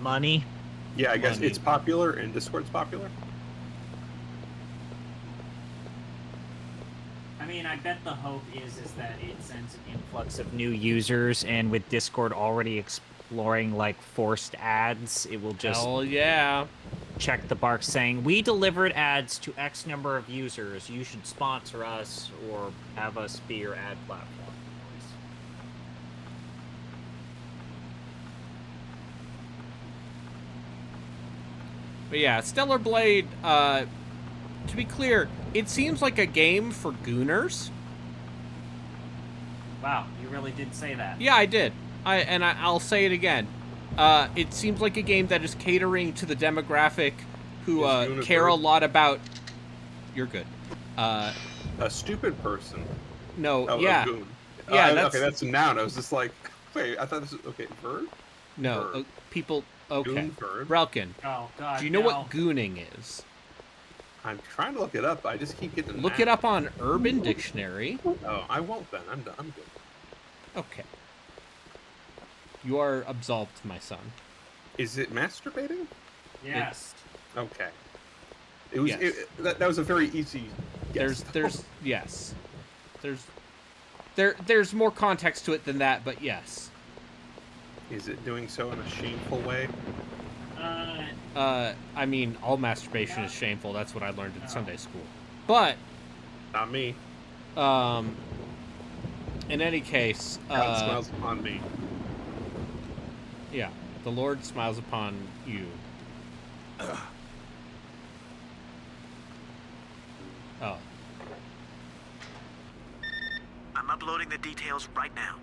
Money. Yeah, I guess Money. it's popular and Discord's popular. I mean, I bet the hope is that it sends an influx of new users, and with Discord already exploring like forced ads, it will just Hell yeah. check the box saying, we delivered ads to X number of users. You should sponsor us or have us be your ad platform. But yeah, Stellar Blade, to be clear, it seems like a game for gooners. Wow, you really did say that. Yeah, I did. I'll say it again. It seems like a game that is catering to the demographic who care a lot about... You're good. A stupid person. No, oh, yeah. A goon. Yeah, that's... Okay, that's a noun. I was just like, wait, I thought this was... Okay, verb? No, Verb. people... Okay. Goon verb. Relkin, Oh, God, do you know what gooning is? I'm trying to look it up. I just keep getting Look it up on Urban Dictionary. Oh, I won't then. I'm done. I'm good. Okay. You are absolved, my son. Is it masturbating? Yes. Okay. It was. Yes. That was a very easy. Guess. There's yes. There's more context to it than that, but yes. Is it doing so in a shameful way? I mean, all masturbation is shameful. That's what I learned in Sunday school. But not me. In any case, God smiles upon me. Yeah, the Lord smiles upon you. Oh. I'm uploading the details right now.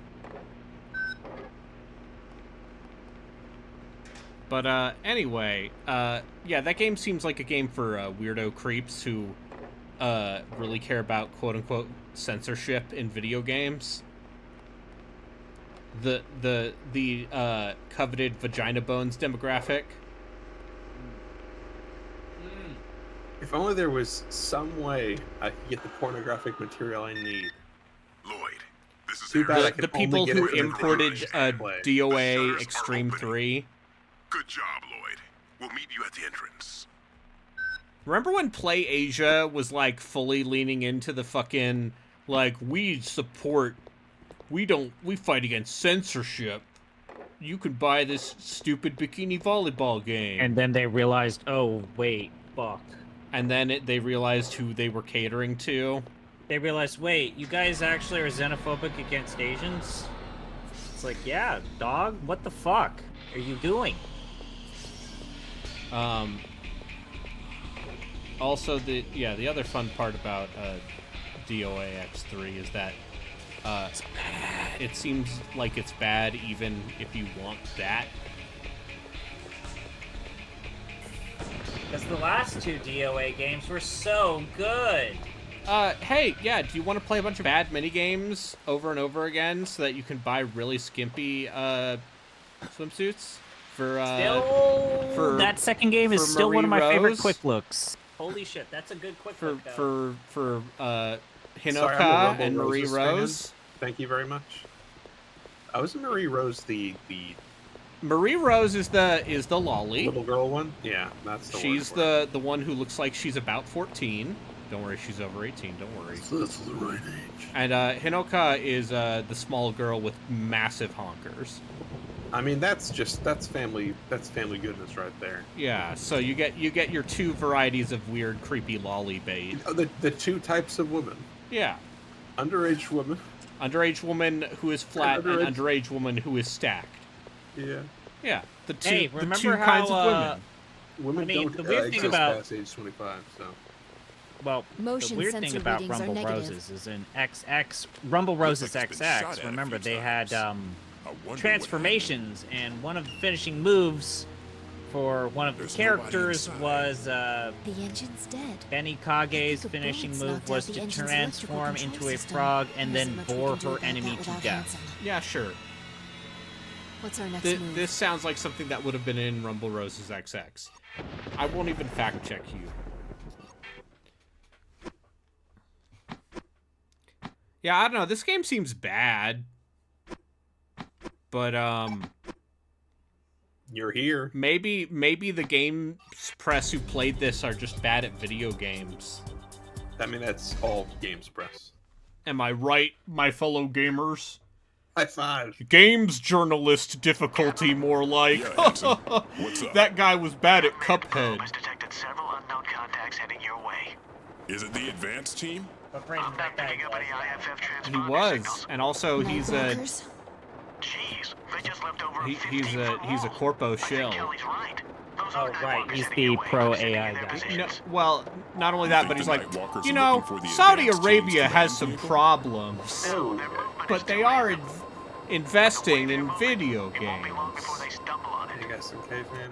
But anyway, yeah, that game seems like a game for weirdo creeps who really care about quote-unquote censorship in video games. The coveted vagina bones demographic. If only there was some way I could get the pornographic material I need. Lloyd, this is Too bad I The could people only get who it from the imported DOA. DOA Extreme 3. Good job, Lloyd. We'll meet you at the entrance. Remember when Play Asia was like fully leaning into the fucking like we fight against censorship. You can buy this stupid bikini volleyball game. And then they realized, oh wait, fuck. And then they realized who they were catering to. They realized, wait, you guys actually are xenophobic against Asians? It's like, yeah, dog, what the fuck are you doing? Also, the other fun part about DOA X3 is that it seems like it's bad even if you want that. Because the last two DOA games were so good. Hey, yeah, do you want to play a bunch of bad minigames over and over again so that you can buy really skimpy swimsuits? That second game is still one of my favorite quick looks. Holy shit, that's a good quick look, though. For Hinoka Sorry, and Marie Rose. Thank you very much. I was Marie Rose the Marie Rose is the lolly. Little girl one? Yeah, that's the She's one. the one who looks like she's about 14. Don't worry, she's over 18. Don't worry. So that's the right age. And Hinoka is the small girl with massive honkers. I mean, that's family goodness right there. Yeah, so you get your two varieties of weird, creepy lolly bait. The two types of women. Yeah. Underage woman. Underage woman who is flat and underage woman who is stacked. Yeah. Yeah. The two, hey, the remember two how, kinds of women. Women I mean, don't the weird thing exist about past age 25, so. Well, Motion the weird thing sensor about readings are Rumble negative. Roses is in XX Rumble Roses like it's been shot XX. at a Remember, few they had times. I wonder transformations, and one of the finishing moves for one of the There's characters nobody was The engine's dead. Benny Kage's The finishing bullets move knocked was out the to engine's transform electrical into control a system. frog and There then isn't much we bore can do her about that enemy to without death. Hanson. Yeah, sure. What's our next move? This sounds like something that would have been in Rumble Roses XX. I won't even fact check you. Yeah, I don't know. This game seems bad. But, You're here. Maybe the games press who played this are just bad at video games. I mean, that's all games press. Am I right, my fellow gamers? High five. Games journalist difficulty, more like. Yeah, Hanson. What's up? That guy was bad at Cuphead. Has detected several unknown contacts heading your way. Is it the advanced team? But Brandon, I'm not picking up any IFF He transponder was, signals. and also he's a Jeez, they just left over he's a corpo shill. Kelly's right. Those Oh, right. He's the pro AI guy. No, well, not not only that, but he's like, Nightwalkers you are know, looking for the Saudi advanced Arabia team's has command some vehicle? problems, but they are investing in video games. You guys some caveman?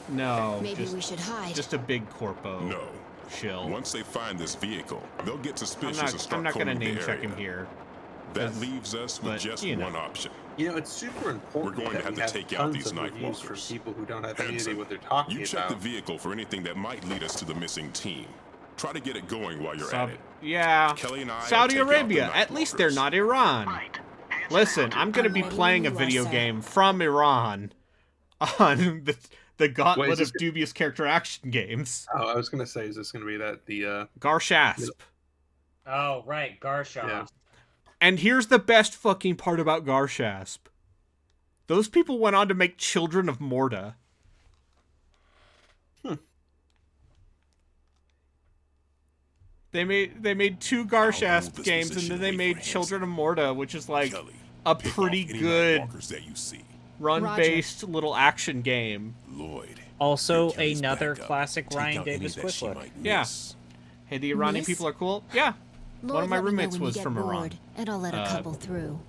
No, Maybe we should hide. just a big corpo No. shill. Once they find this vehicle, they'll get suspicious and start I'm not gonna combing the name check area. him here. That leaves us with but, just you know. one option. You know, it's super important. We're going to that have we to take out tons these of reviews from Nightwalkers. people who don't have any Hanson, idea what they're talking you check about. the vehicle for anything that might lead us to the missing team. Try to get it going while you're at it. Yeah, Kelly and I will Saudi take out the Arabia. At least they're Nightwalkers. not Iran. Listen, I'm gonna be playing a video game from Iran on the gauntlet Wait, is of dubious character action games. Oh, I was gonna say, is this gonna be that the Garshasp. Oh, right, Garshaw. Yeah. And here's the best fucking part about Garshasp. Those people went on to make Children of Morta. They made two Garshasp games, and then they made Children of Morta, which is like a pretty good That you see. run-based little action game. Lloyd. Also, Kelly's another backup. classic Take Ryan out any Davis that quick she look. might Yeah. miss. Hey, the Iranian Miss? people are cool. Yeah. One of my Lord, let me know roommates when you was get from Iran. bored, and I'll let a couple through.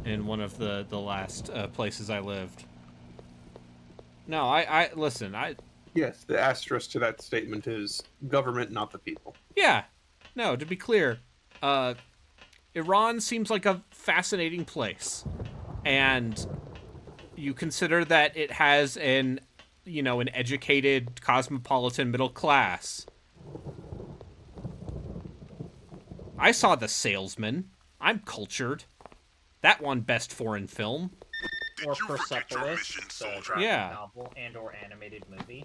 In one of the last places I lived. No, I listen. Yes, the asterisk to that statement is government, not the people. Yeah. No, to be clear, Iran seems like a fascinating place. And you consider that it has an educated cosmopolitan middle class. I saw The Salesman. I'm cultured. That won Best Foreign Film. Or Persepolis, the graphic Yeah. novel and/or animated movie.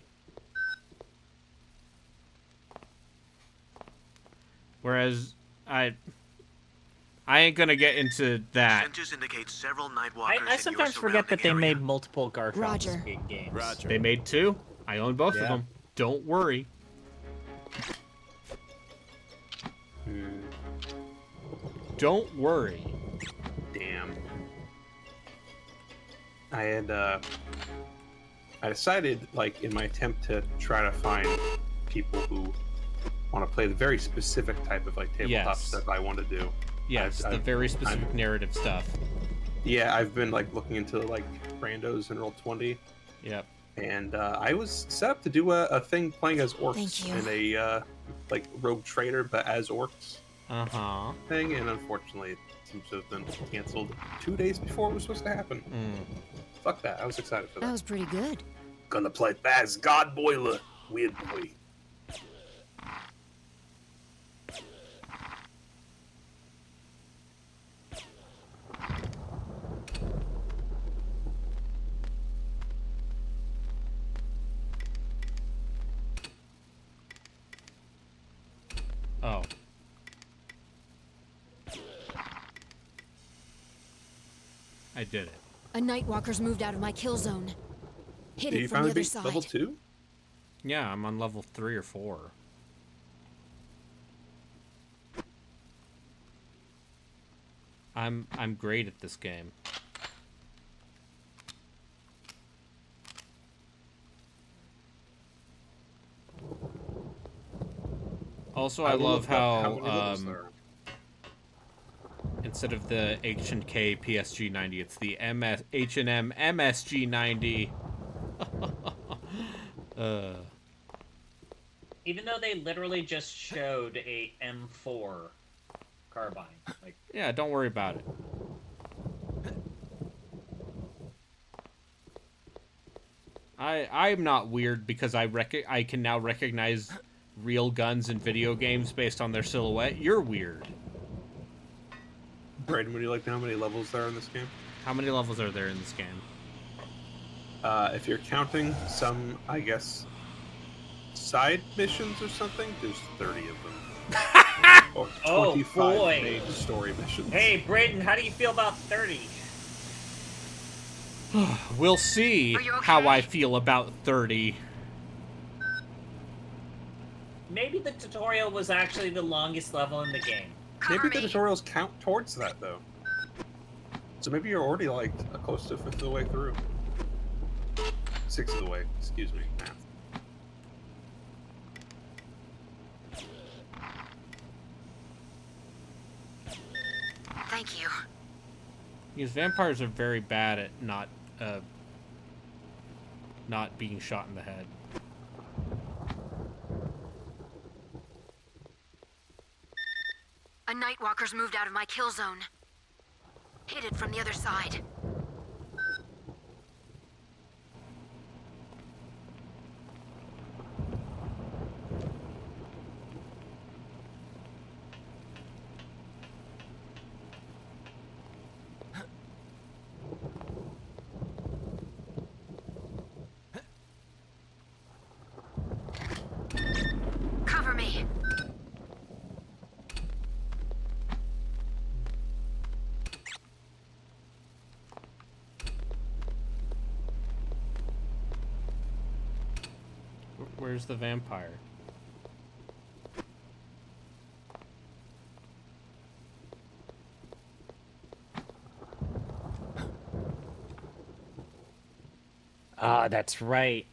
Whereas I ain't gonna get into that. Sensors indicate several Nightwalkers I sometimes forget that they made multiple Roger. Garshasp games. Roger. They made two. I own both of Yeah. them. Don't worry. Don't worry. Damn. I decided, like, in my attempt to try to find people who want to play the very specific type of, like, tabletop Yes. stuff I want to do. Yes, the very specific narrative stuff. Yeah, I've been, like, looking into, like, randos and Roll20. Yep. And I was set up to do a thing playing as orcs Thank you. in a, like, rogue trader, but as orcs Uh-huh. thing. And unfortunately, it seems to have been canceled 2 days before it was supposed to happen. Fuck that. I was excited for that. That was pretty good. Gonna play Baz God Boiler. Weird boy. Oh. I did it. A Nightwalker's moved out of my kill zone. Hit Did it you from finally the other beat side. level 2? Yeah, I'm on level 3 or 4. I'm great at this game. Also, I love how many how levels there are. instead of the H&K PSG 90, it's the H&M MSG 90. Even though they literally just showed a M4 carbine. Like, Yeah, don't worry about it. I'm not weird because I can now recognize real guns in video games based on their silhouette. You're weird. Brayden, would you like to know how many levels there are in this game? How many levels are there in this game? If you're counting some, I guess, side missions or something, there's 30 of them. Or 25 main story missions. Hey, Brayden, how do you feel about 30? We'll see how I feel about 30. Maybe the tutorial was actually the longest level in the game. Maybe the tutorials count towards that, though. So maybe you're already, like, close to a fifth of the way through. 6th of the way, excuse me, math. Thank you. Because vampires are very bad at not being shot in the head. A Nightwalker's moved out of my kill zone. Hit it from the other side. Cover me. Where's the vampire? Ah, that's right.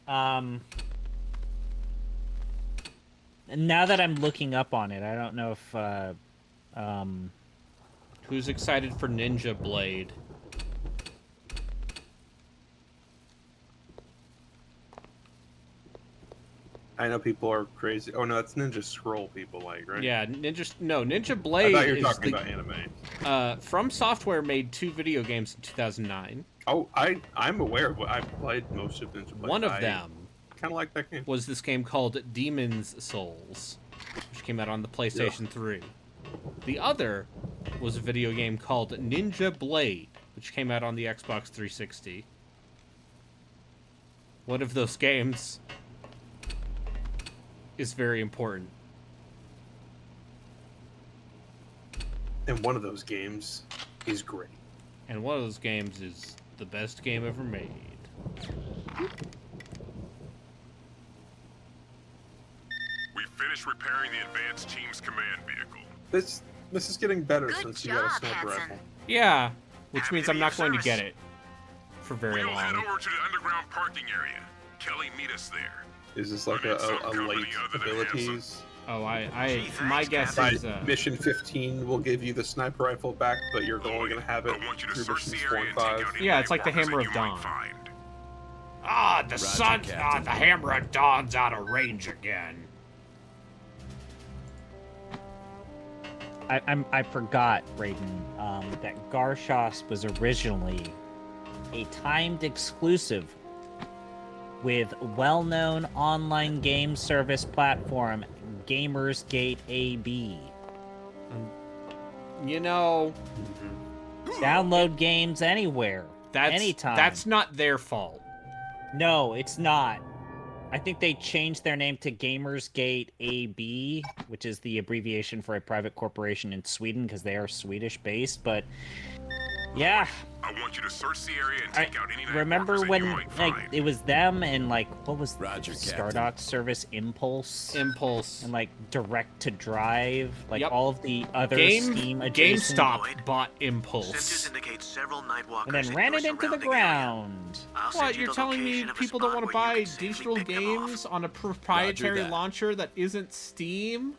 Now that I'm looking up on it, I don't know if, Who's excited for Ninja Blade? I know people are crazy. Oh no, that's Ninja Scroll people like, right? Yeah, Ninja Blade. I thought you were is talking the, about anime. From Software made 2 video games in 2009. Oh, I'm aware of what I played most of Ninja Blade. One of them kind of like that game. Was this game called Demon's Souls, which came out on the PlayStation 3. The other was a video game called Ninja Blade, which came out on the Xbox 360. One of those games is very important. And one of those games is great. And one of those games is the best game ever made. We finished repairing the advanced team's command vehicle. This is getting better since you got a sniper rifle. Yeah, which means I'm not going to get it for very We'll head long. over to the underground parking area. Kelly, meet us there. Is this like a late abilities? Oh, my guess is mission 15 will give you the sniper rifle back, but you're only gonna have it through missions 4 and 5. Yeah, it's like the Hammer of Dawn. Ah, the sun, the Hammer of Dawn's out of range again. I forgot, Raiden, that Garshos was originally a timed exclusive with well-known online game service platform Gamersgate AB. You know, download games anywhere, anytime. That's not their fault. No, it's not. I think they changed their name to Gamersgate AB, which is the abbreviation for a private corporation in Sweden because they are Swedish-based, but yeah. I want you to search the area and take out any Remember Nightwalkers when that you might like find. it was them and like what was Roger, the Stardock service Impulse and like Direct to Drive, like all of the other Steam adjacent GameStop bought Impulse. Sensors indicate several Nightwalkers and then in ran your it into the surrounding ground. I'll send What, you you're the telling me location of a people spot don't want to where you buy can safely digital pick them off. games on a proprietary that. launcher that isn't Steam?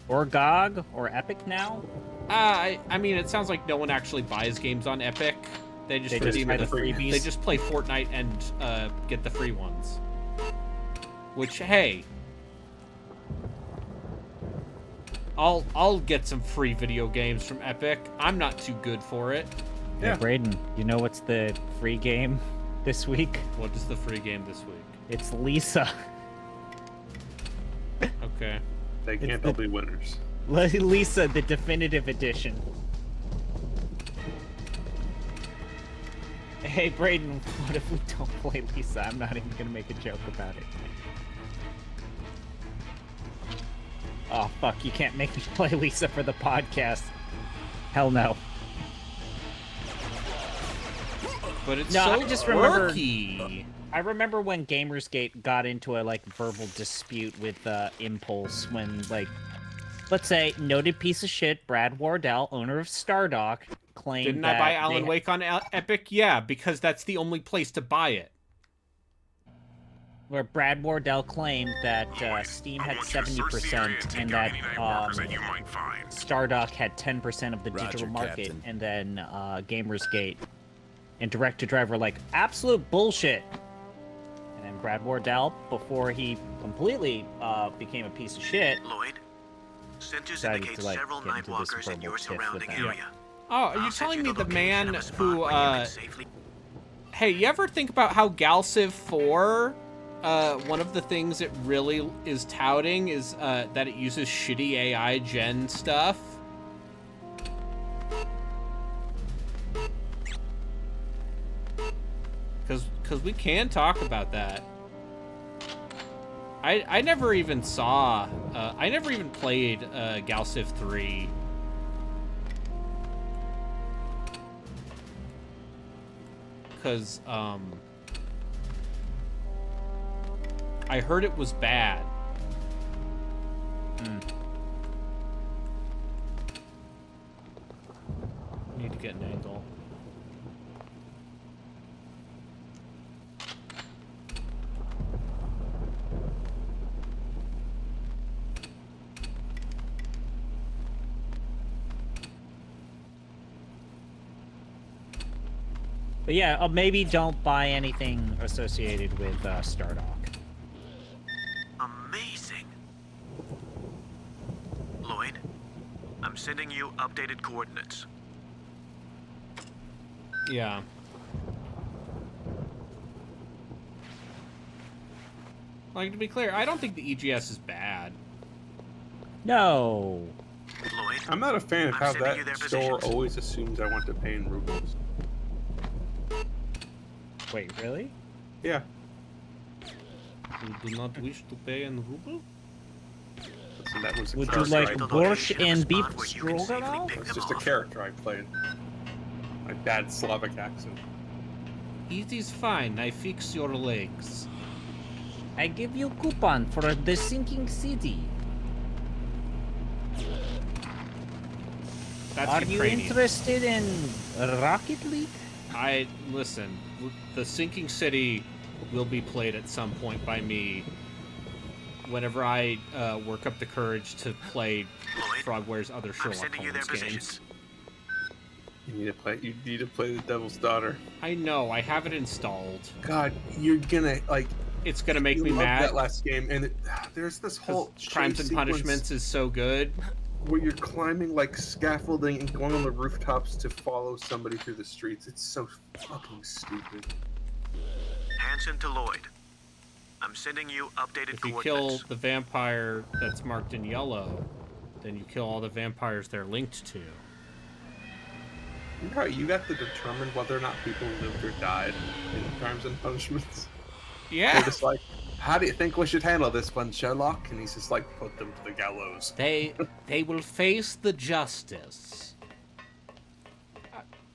Or GOG or Epic now? I mean, it sounds like no one actually buys games on Epic. They just buy the freebies. They just play Fortnite and get the free ones. Which, hey, I'll get some free video games from Epic. I'm not too good for it. Yeah, Braden, you know what's the free game? this week. What is the free game this week? It's Lisa. Okay. They can't all be winners. Lisa, the definitive edition. Hey, Braden, what if we don't play Lisa? I'm not even gonna make a joke about it. Oh, fuck, you can't make me play Lisa for the podcast. Hell no. But it's no, so I just remember. quirky. I remember when Gamersgate got into a verbal dispute with Impulse when let's say noted piece of shit Brad Wardell, owner of Stardock, claimed Didn't that I buy Alan Wake on Epic? Yeah, because that's the only place to buy it. Where Brad Wardell claimed that Steam had 70% and that Stardock had 10% of the digital market, Captain. and then Gamersgate and Direct to Drive were like, absolute bullshit. And then Brad Wardell, before he completely became a piece of shit, Lloyd, sensors decided indicate to several get into this Nightwalkers in your verbal tiff with surrounding them. area. Oh, are you I'll send telling me the the location man of a spot who, where you can safely... Hey, you ever think about how Galciv 4, one of the things it really is touting is that it uses shitty AI gen stuff? Because we can talk about that. I never even saw, I never even played Galciv 3. Because, I heard it was bad. Need to get an angle. But yeah, maybe don't buy anything associated with Stardock. Amazing. Lloyd, I'm sending you updated coordinates. Yeah. Like, to be clear, I don't think the EGS is bad. No. Lloyd, I'm not a fan of I'm how sending you that their store positions. always assumes I want to pay in rubles. Wait, really? Yeah. You do not wish to pay in ruble? Listen, that was a Would you character like I- borscht and beef where you can safely stroganoff? pick It's them just a off. character I played. My bad Slavic accent. It is fine, I fix your legs. I give you coupon for the sinking city. That's Are you Ukrainian. interested in Rocket League? Listen, the sinking city will be played at some point by me whenever I work up the courage to play Frogware's other I'm Sherlock sending you their Holmes games. positions. You need to play the Devil's Daughter. I know, I have it installed. God, you're gonna It's gonna make you me loved mad. that last game, and there's this whole Crimes chase and sequence Punishments is so good. where you're climbing scaffolding and going on the rooftops to follow somebody through the streets. It's so fucking stupid. Hanson to Lloyd. I'm sending you updated If you coordinates. kill the vampire that's marked in yellow, then you kill all the vampires they're linked to. Right, you got to determine whether or not people lived or died in Crimes and Punishments. Yeah. They're just like, how do you think we should handle this one, Sherlock? And he's just like, put them to the gallows. They will face the justice.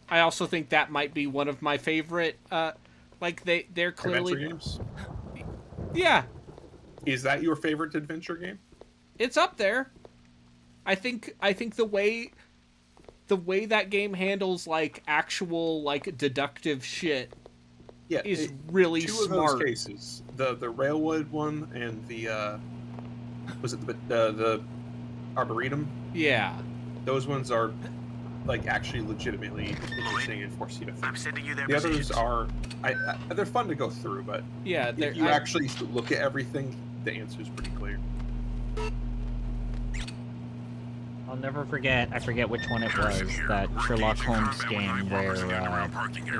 I also think that might be one of my favorite. They're clearly Adventure games? Yeah. Is that your favorite adventure game? It's up there. I think the way that game handles actual deductive shit is really two smart. of those cases, the railwood one and the was it the Arboretum? Yeah. Those ones are actually legitimately interesting and force you to think. I'm sending you their The others positions. are they're fun to go through, but Yeah, if you actually look at everything, the answer is pretty clear. I'll never forget. I forget which one it was. That Sherlock Holmes game where is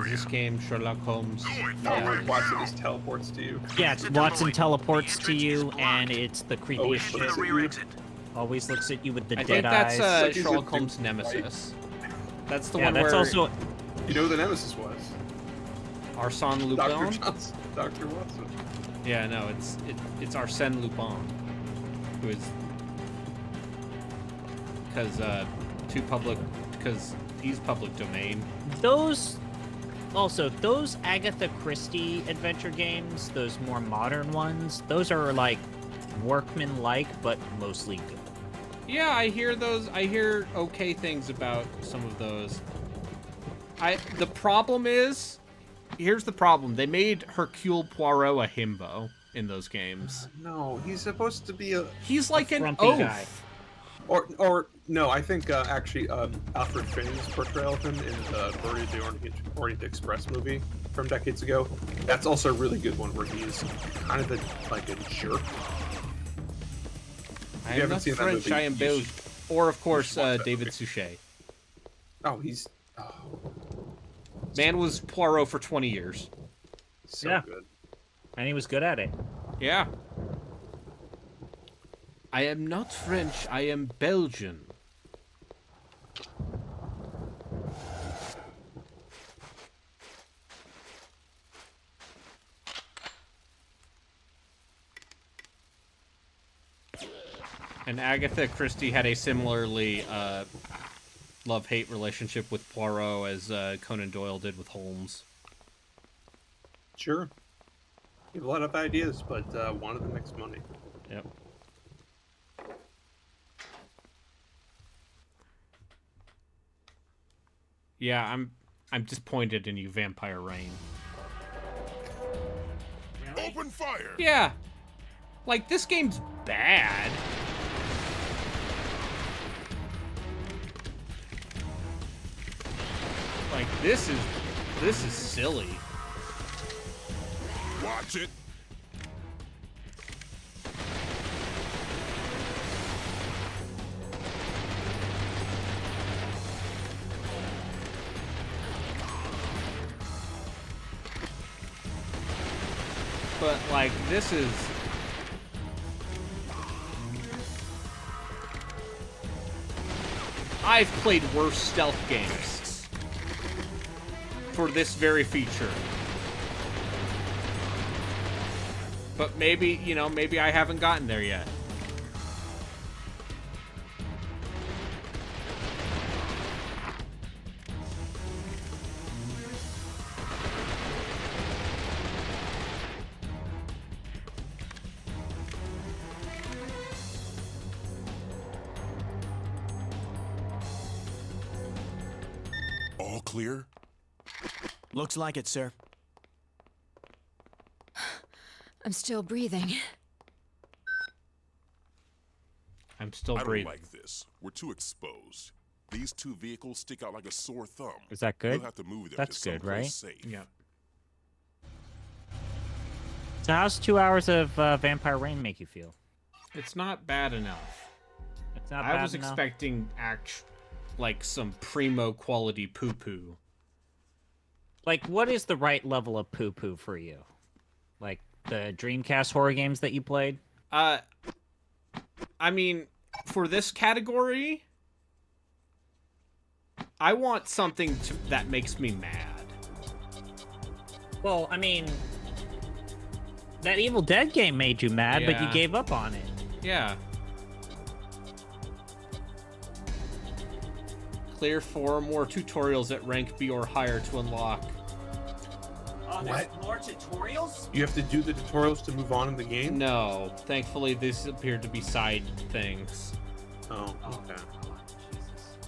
this game Sherlock Holmes? No, Watson just teleports to you. yeah, Watson teleports to you, and it's the creepiest looks at shit. you. Always looks at you with the I dead think that's eyes. Like he's Sherlock a Holmes' dude, nemesis. That's the Yeah, one that's where also You know who the nemesis was? Arsène Dr. Lupin. Johnson. Dr. Watson. Yeah, no, it's Arsène Lupin, who is because he's public domain. those Agatha Christie adventure games, those more modern ones, those are like workman-like but mostly good. Yeah, I hear those. I hear okay things about some of those. The problem is, here's the problem. They made Hercule Poirot a himbo in those games. No, he's supposed to be a. He's like an frumpy oaf. guy. Or no, I think actually Alfred Finney's portrayal of him in the Bird of the Orient Express movie from decades ago. That's also a really good one where he is kind of like a jerk. I am not French, I am Belgian. Or, of course, David Suchet. Oh, he's... Man was Poirot for 20 years. So good. And he was good at it. Yeah. I am not French, I am Belgian. And Agatha Christie had a similarly love-hate relationship with Poirot as Conan Doyle did with Holmes. Sure. You have a lot of ideas, but one of them makes money. Yep. Yeah, I'm disappointed in you, Vampire Rain. Open fire! Yeah. Like, this game's bad. Like, this is silly. Watch it! But, like, this is... I've played worse stealth games for this very feature. But maybe, you know, maybe I haven't gotten there yet. All clear? Looks like it, sir. I'm still breathing. I'm still I don't breathing. like this. We're too exposed. These two vehicles stick out like a sore thumb. Is that good? We'll have to move them That's to good, someplace right? safe. Yeah. So how's 2 hours of Vampire Rain make you feel? It's not bad enough. It's not I bad was enough? expecting like some primo quality poo-poo. Like, what is the right level of poo-poo for you? Like, the Dreamcast horror games that you played? I mean, for this category, I want something that makes me mad. Well, I mean, that Evil Dead game made you mad, but you Yeah. gave up on it. Yeah. Clear 4 more tutorials at rank B or higher to unlock. What? More tutorials? You have to do the tutorials to move on in the game? No, thankfully these appear to be side things. Oh, okay.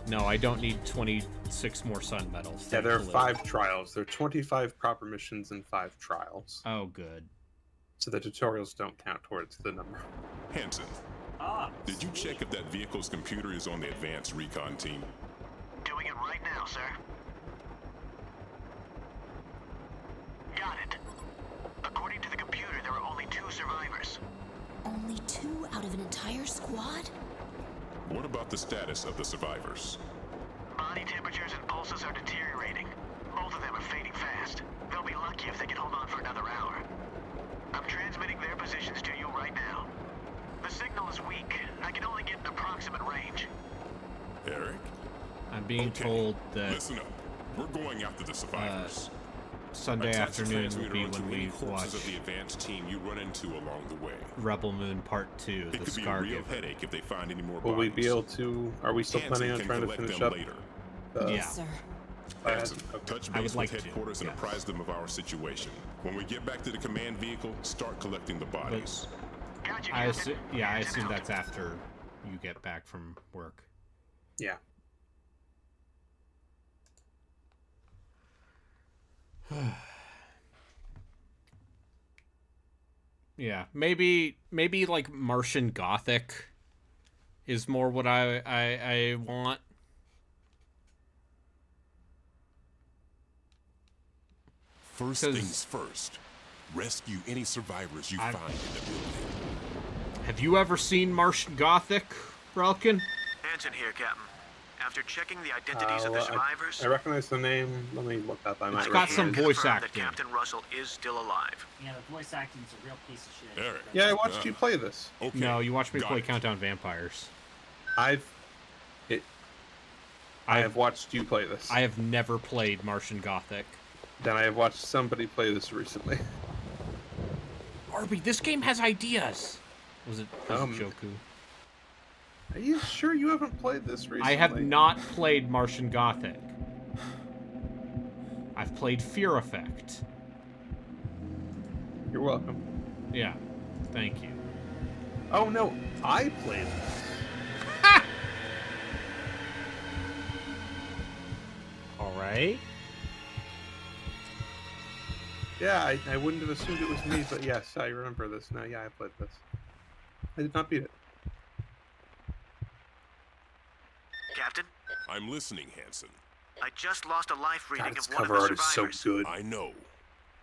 No, I don't need 26 more sun medals. Yeah, there are thankfully. 5 trials. There are 25 proper missions and 5 trials. Oh, good. So the tutorials don't count towards the number. Hanson, did you check if that vehicle's computer is on the advanced recon team? Doing it right now, sir. Got it. According to the computer, there are only 2 survivors. Only 2 out of an entire squad? What about the status of the survivors? Body temperatures and pulses are deteriorating. Both of them are fading fast. They'll be lucky if they can hold on for another hour. I'm transmitting their positions to you right now. The signal is weak. I can only get an approximate range. Eric? I'm being told that... Listen up. We're going after the survivors. Sunday afternoon will be when we watch of the advanced team you run into along the way. Rebel Moon Part 2, It the could be a Scar real Giver. headache if they find any more Will we bodies. be able to? Are we still planning on trying to finish up? Later. Yes, sir. Hanson, touch I would base like with to, headquarters and yes. apprise them of our situation. When we get back to the command vehicle, start collecting the bodies. I assume that's after you get back from work. Yeah. Yeah, maybe like Martian Gothic is more what I want. First things first. Rescue any survivors you find in the building. Have you ever seen Martian Gothic, Relkin? Hanson here, Captain. After checking the identities of the survivors, I recognize the name. Let me look up. I might. It's got some voice confirmed acting. that Captain Russell is still alive. Yeah, the voice acting's a real piece of shit. Eric. Yeah, I watched you play this. Okay. No, you watched me got play it. Countdown Vampires. I have watched you play this. I have never played Martian Gothic. Then I have watched somebody play this recently. Arby, this game has ideas. Was it Joku? Are you sure you haven't played this recently? I have not played Martian Gothic. I've played Fear Effect. You're welcome. Yeah, thank you. Oh no, I played this. All right. Yeah, I wouldn't have assumed it was me, but yes, I remember this now. Yeah, I played this. I did not beat it. Captain, I'm listening, Hanson. I just lost a life reading God, its of one of cover the art is so survivors. good. I know.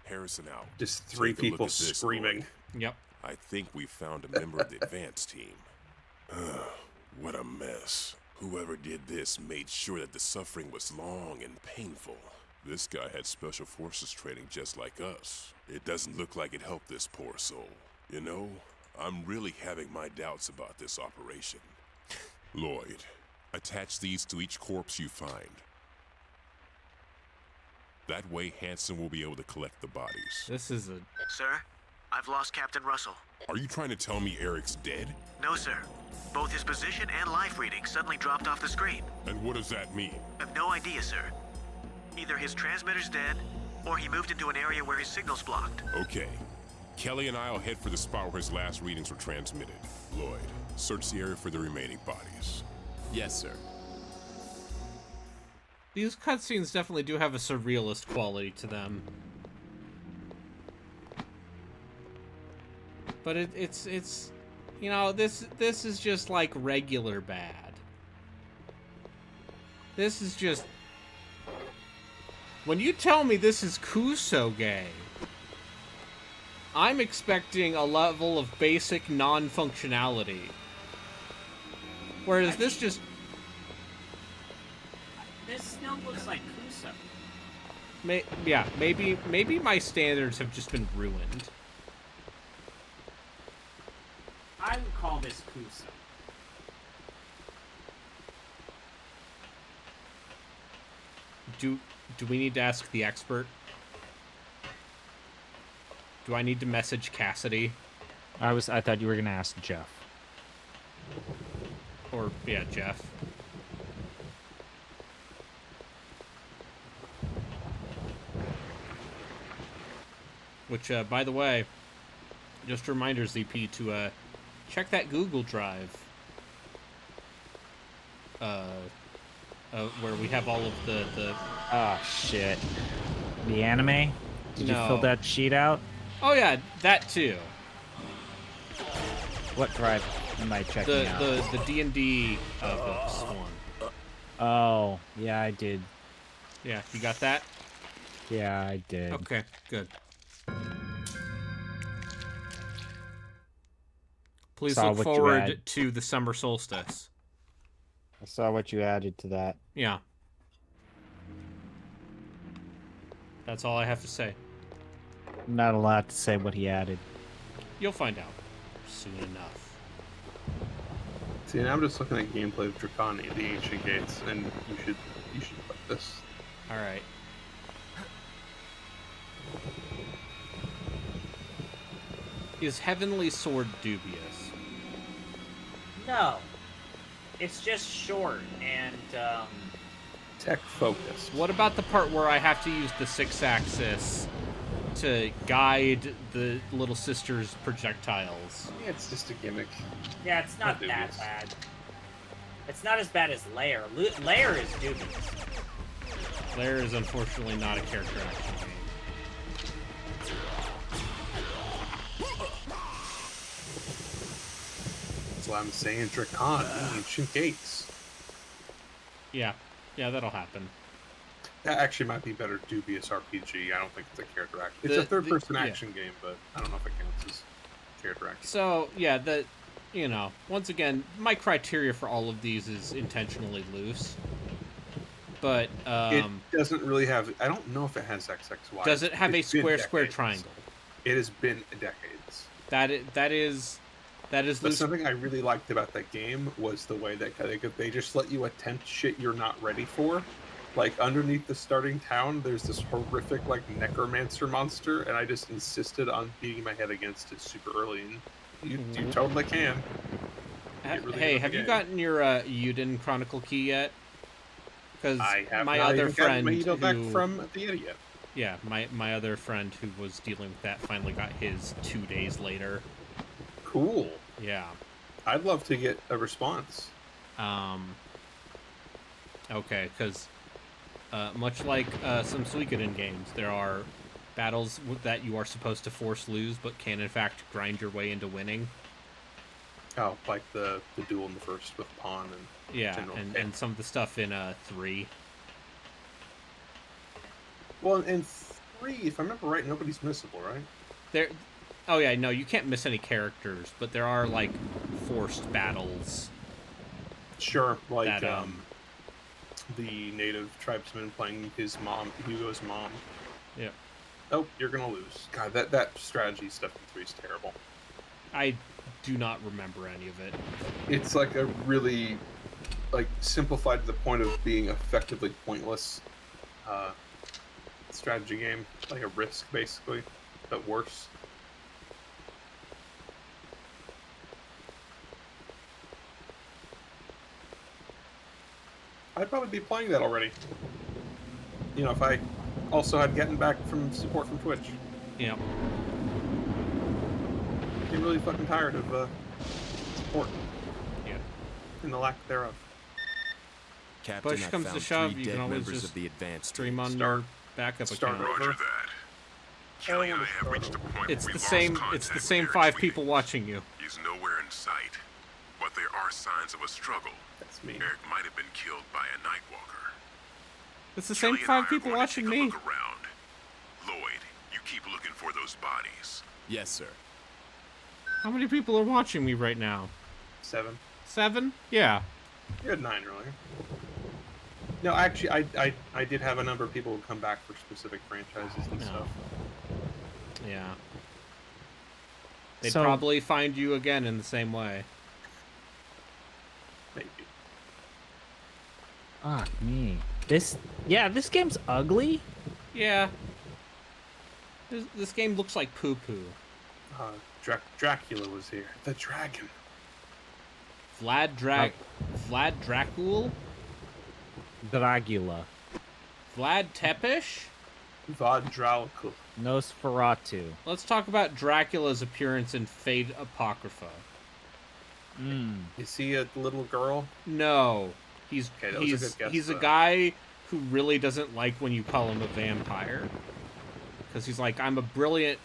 Harrison out. Just three Take a look people at this, screaming. Lloyd. Yep. I think we found a member of the advance team. What a mess. Whoever did this made sure that the suffering was long and painful. This guy had special forces training just like us. It doesn't look like it helped this poor soul. You know, I'm really having my doubts about this operation. Lloyd, attach these to each corpse you find. That way Hanson will be able to collect the bodies. This is a... Sir, I've lost Captain Russell. Are you trying to tell me Eric's dead? No, sir. Both his position and life reading suddenly dropped off the screen. And what does that mean? I have no idea, sir. Either his transmitter's dead, or he moved into an area where his signal's blocked. Okay. Kelly and I'll head for the spot where his last readings were transmitted. Lloyd, search the area for the remaining bodies. Yes, sir. These cutscenes definitely do have a surrealist quality to them. But it's you know, this is just like regular bad. This is just... When you tell me this is Kusoge, I'm expecting a level of basic non-functionality. Whereas this just... This still looks like Kuso. Maybe my standards have just been ruined. I would call this Kuso. Do we need to ask the expert? Do I need to message Cassidy? I thought you were gonna ask Jeff. Or yeah, Jeff. Which, by the way, just a reminder, ZP, to check that Google Drive. Where we have all of the... Oh, shit. The anime? Did you fill that sheet out? Oh, yeah, that too. What drive am I checking out? The D&D books one. Oh, yeah, I did. Yeah, you got that? Yeah, I did. Okay, good. Please look forward to the summer solstice. I saw what you added to that. Yeah. That's all I have to say. Not a lot to say what he added. You'll find out soon enough. See, now I'm just looking at gameplay of Draconi, the Ancient Gates, and you should play this. All right. Is Heavenly Sword dubious? No. It's just short and, Tech focused. What about the part where I have to use the 6-axis to guide the little sister's projectiles? Yeah, it's just a gimmick. Yeah, it's not that bad. It's not as bad as Lair. Lair is dubious. Lair is unfortunately not a character action game. That's why I'm saying Dracon, Ancient Gates. Yeah, that'll happen. That actually might be better Dubious RPG. I don't think it's a character action. It's a third-person action game, but I don't know if it counts as character action. So, yeah, once again, my criteria for all of these is intentionally loose. But, it doesn't really have... I don't know if it has XXY. Does it have a square triangle? It has been decades. That is loose. But something I really liked about that game was the way that they just let you attempt shit you're not ready for. Like, underneath the starting town, there's this horrific, like, necromancer monster, and I just insisted on beating my head against it super early, and you totally can. Hey, have you gotten your Yuden Chronicle key yet? Because my other friend back from the idiot. Yeah, my other friend who was dealing with that finally got his 2 days later. Cool. Yeah. I'd love to get a response. Okay, because much like some Suikoden games, there are battles that you are supposed to force lose, but can in fact grind your way into winning. Oh, like the duel in the first with Pawn and and some of the stuff in 3. Well, in 3, if I remember right, nobody's missable, right? Oh yeah, no, you can't miss any characters, but there are like forced battles. Sure, like that, the native tribesman playing his mom, Hugo's mom. Yeah. Oh, you're gonna lose. God, that strategy stuff in 3 is terrible. I do not remember any of it. It's like a really, like, simplified to the point of being effectively pointless strategy game, like a Risk basically, but worse. I'd probably be playing that already. You know, if I also had gotten back from support from Twitch. Yeah. I'm really fucking tired of support. Yeah. And the lack thereof. Captain, Push comes to shove, you can always just of the advanced stream on your backup account. Roger that. Kelly and I have reached a point It's where the we same. lost It's the contact same with 5 Eric people watching you. He's nowhere in sight, but there are signs of a struggle. That's me. Eric might have been killed by a Nightwalker. It's the same 5 people watching me. Look around. Lloyd, you keep looking for those bodies. Yes, sir. How many people are watching me right now? 7. 7? Yeah. You had 9 earlier. No, actually, I did have a number of people who come back for specific franchises and stuff. Yeah. They'd probably find you again in the same way. Maybe. Fuck me. This game's ugly. Yeah. This game looks like poo-poo. Dracula was here. The dragon. Vlad Dracul? Dragula. Vlad Tepish? Vlad Dracul. Nosferatu. Let's talk about Dracula's appearance in Fate Apocrypha. Is he a little girl? No. He's a good guess, he's a guy who really doesn't like when you call him a vampire. Because he's like, I'm a brilliant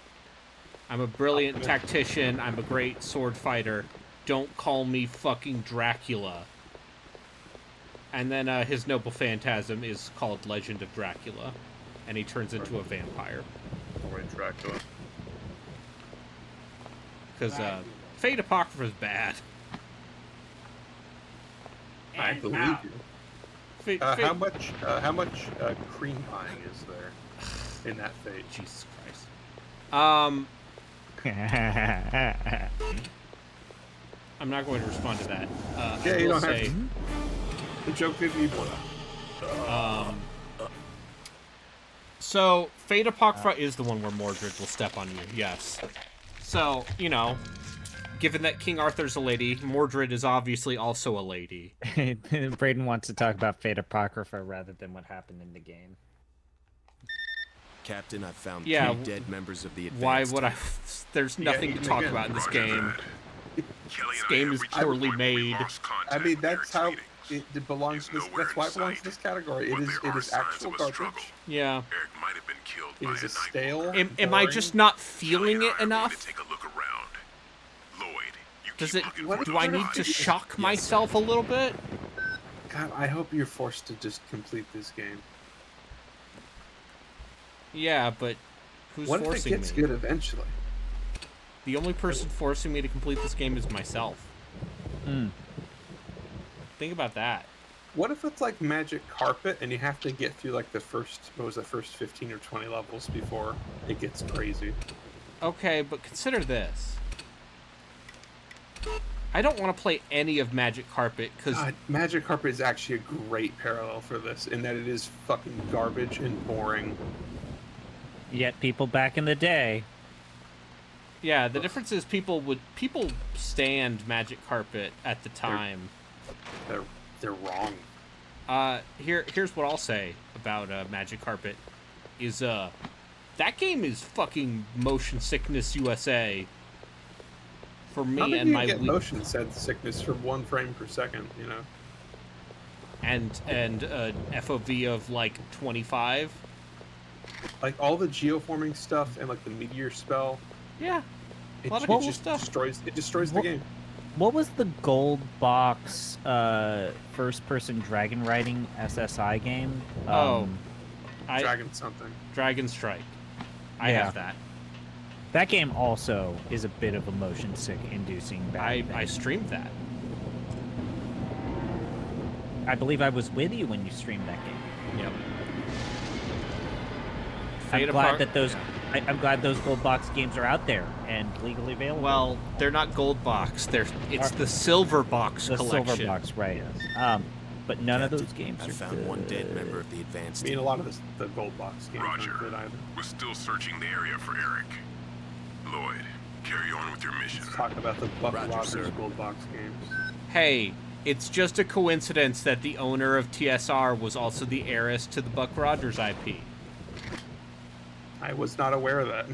tactician, I'm a great sword fighter. Don't call me fucking Dracula. And then his noble phantasm is called Legend of Dracula. And he turns into a vampire. Alright, Dracula. Because Fate Apocrypha is bad. I And believe how? you. How much cream pieing is there in that fate? Jesus Christ. I'm not going to respond to that. Yeah, I you will don't say, have to. The joke if you want. So, Fate Apocrypha is the one where Mordred will step on you, yes. So, you know, given that King Arthur's a lady, Mordred is obviously also a lady. Braden wants to talk about Fate Apocrypha rather than what happened in the game. Captain, I've found Yeah, 3 dead members of the advance why would team. There's nothing to talk about in this game. This game is poorly made. I mean, that's how it belongs to this. That's why it belongs to this category. It is actual garbage. Yeah. Eric might have been killed It by is a a stale. Am I just not feeling it enough? Take a look around. Lloyd, you Does keep it? looking for Do I need to shock myself a little bit? God, I hope you're forced to just complete this game. Yeah, but who's What if it forcing gets me? good eventually? The only person forcing me to complete this game is myself. Think about that. What if it's like Magic Carpet and you have to get through like the first 15 or 20 levels before it gets crazy? Okay, but consider this. I don't want to play any of Magic Carpet because Magic Carpet is actually a great parallel for this in that it is fucking garbage and boring. Yet people back in the day. Yeah, the difference is people stand Magic Carpet at the time. They're wrong. Here's what I'll say about Magic Carpet is that game is fucking motion sickness USA for me. How did and you my get motion sickness from 1 frame per second, you know? And FOV of like 25. Like all the geoforming stuff and like the meteor spell. Yeah. It, A lot of it cool just stuff. destroys the game. What was the gold box first-person dragon riding SSI game? Dragon something. Dragon Strike. I have that. That game also is a bit of a motion sick inducing bad thing. I streamed that. I believe I was with you when you streamed that game. Yep. I'm glad that those I'm glad those gold box games are out there and legally available. Well, they're not gold box. It's the silver box collection. Silver box, right? But none of those games are found good. 1 dead member of the advance I mean, team. a lot of the gold box games Roger. aren't good either. We're still searching the area for Eric. Lloyd, carry on with your mission. Let's talk about the Buck Roger, Rogers sir. gold box games. Hey, it's just a coincidence that the owner of TSR was also the heiress to the Buck Rogers IP. I was not aware of that.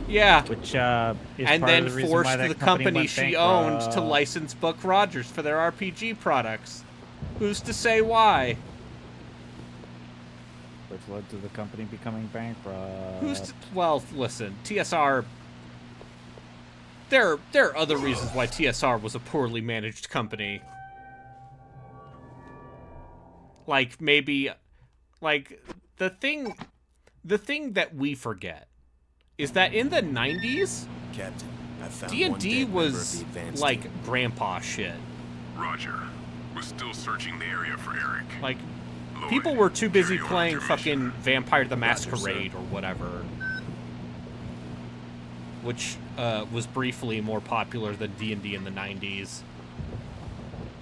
Yeah. Which is and part then of the reason forced why that the company went she owned to bankrupt. license Buck Rogers for their RPG products. Who's to say why? Which led to the company becoming bankrupt. Well, listen, TSR. There are other reasons why TSR was a poorly managed company. Like maybe, like the thing that we forget is that in the 90s, Captain, I found D&D 1 dead member of was the advance like team. grandpa shit. Roger. We're still searching the area for Eric. Like, Lloyd, people were too busy carry on playing with your fucking mission. Vampire the Roger, Masquerade sir. or whatever. Which was briefly more popular than D&D in the 90s.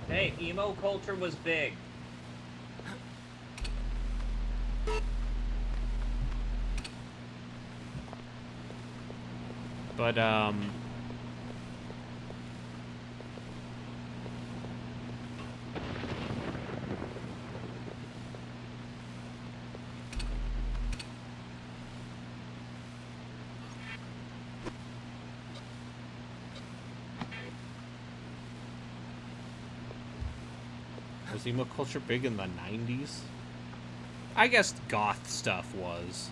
Hey, emo culture was big. But, was emo culture big in the 90s? I guess goth stuff was.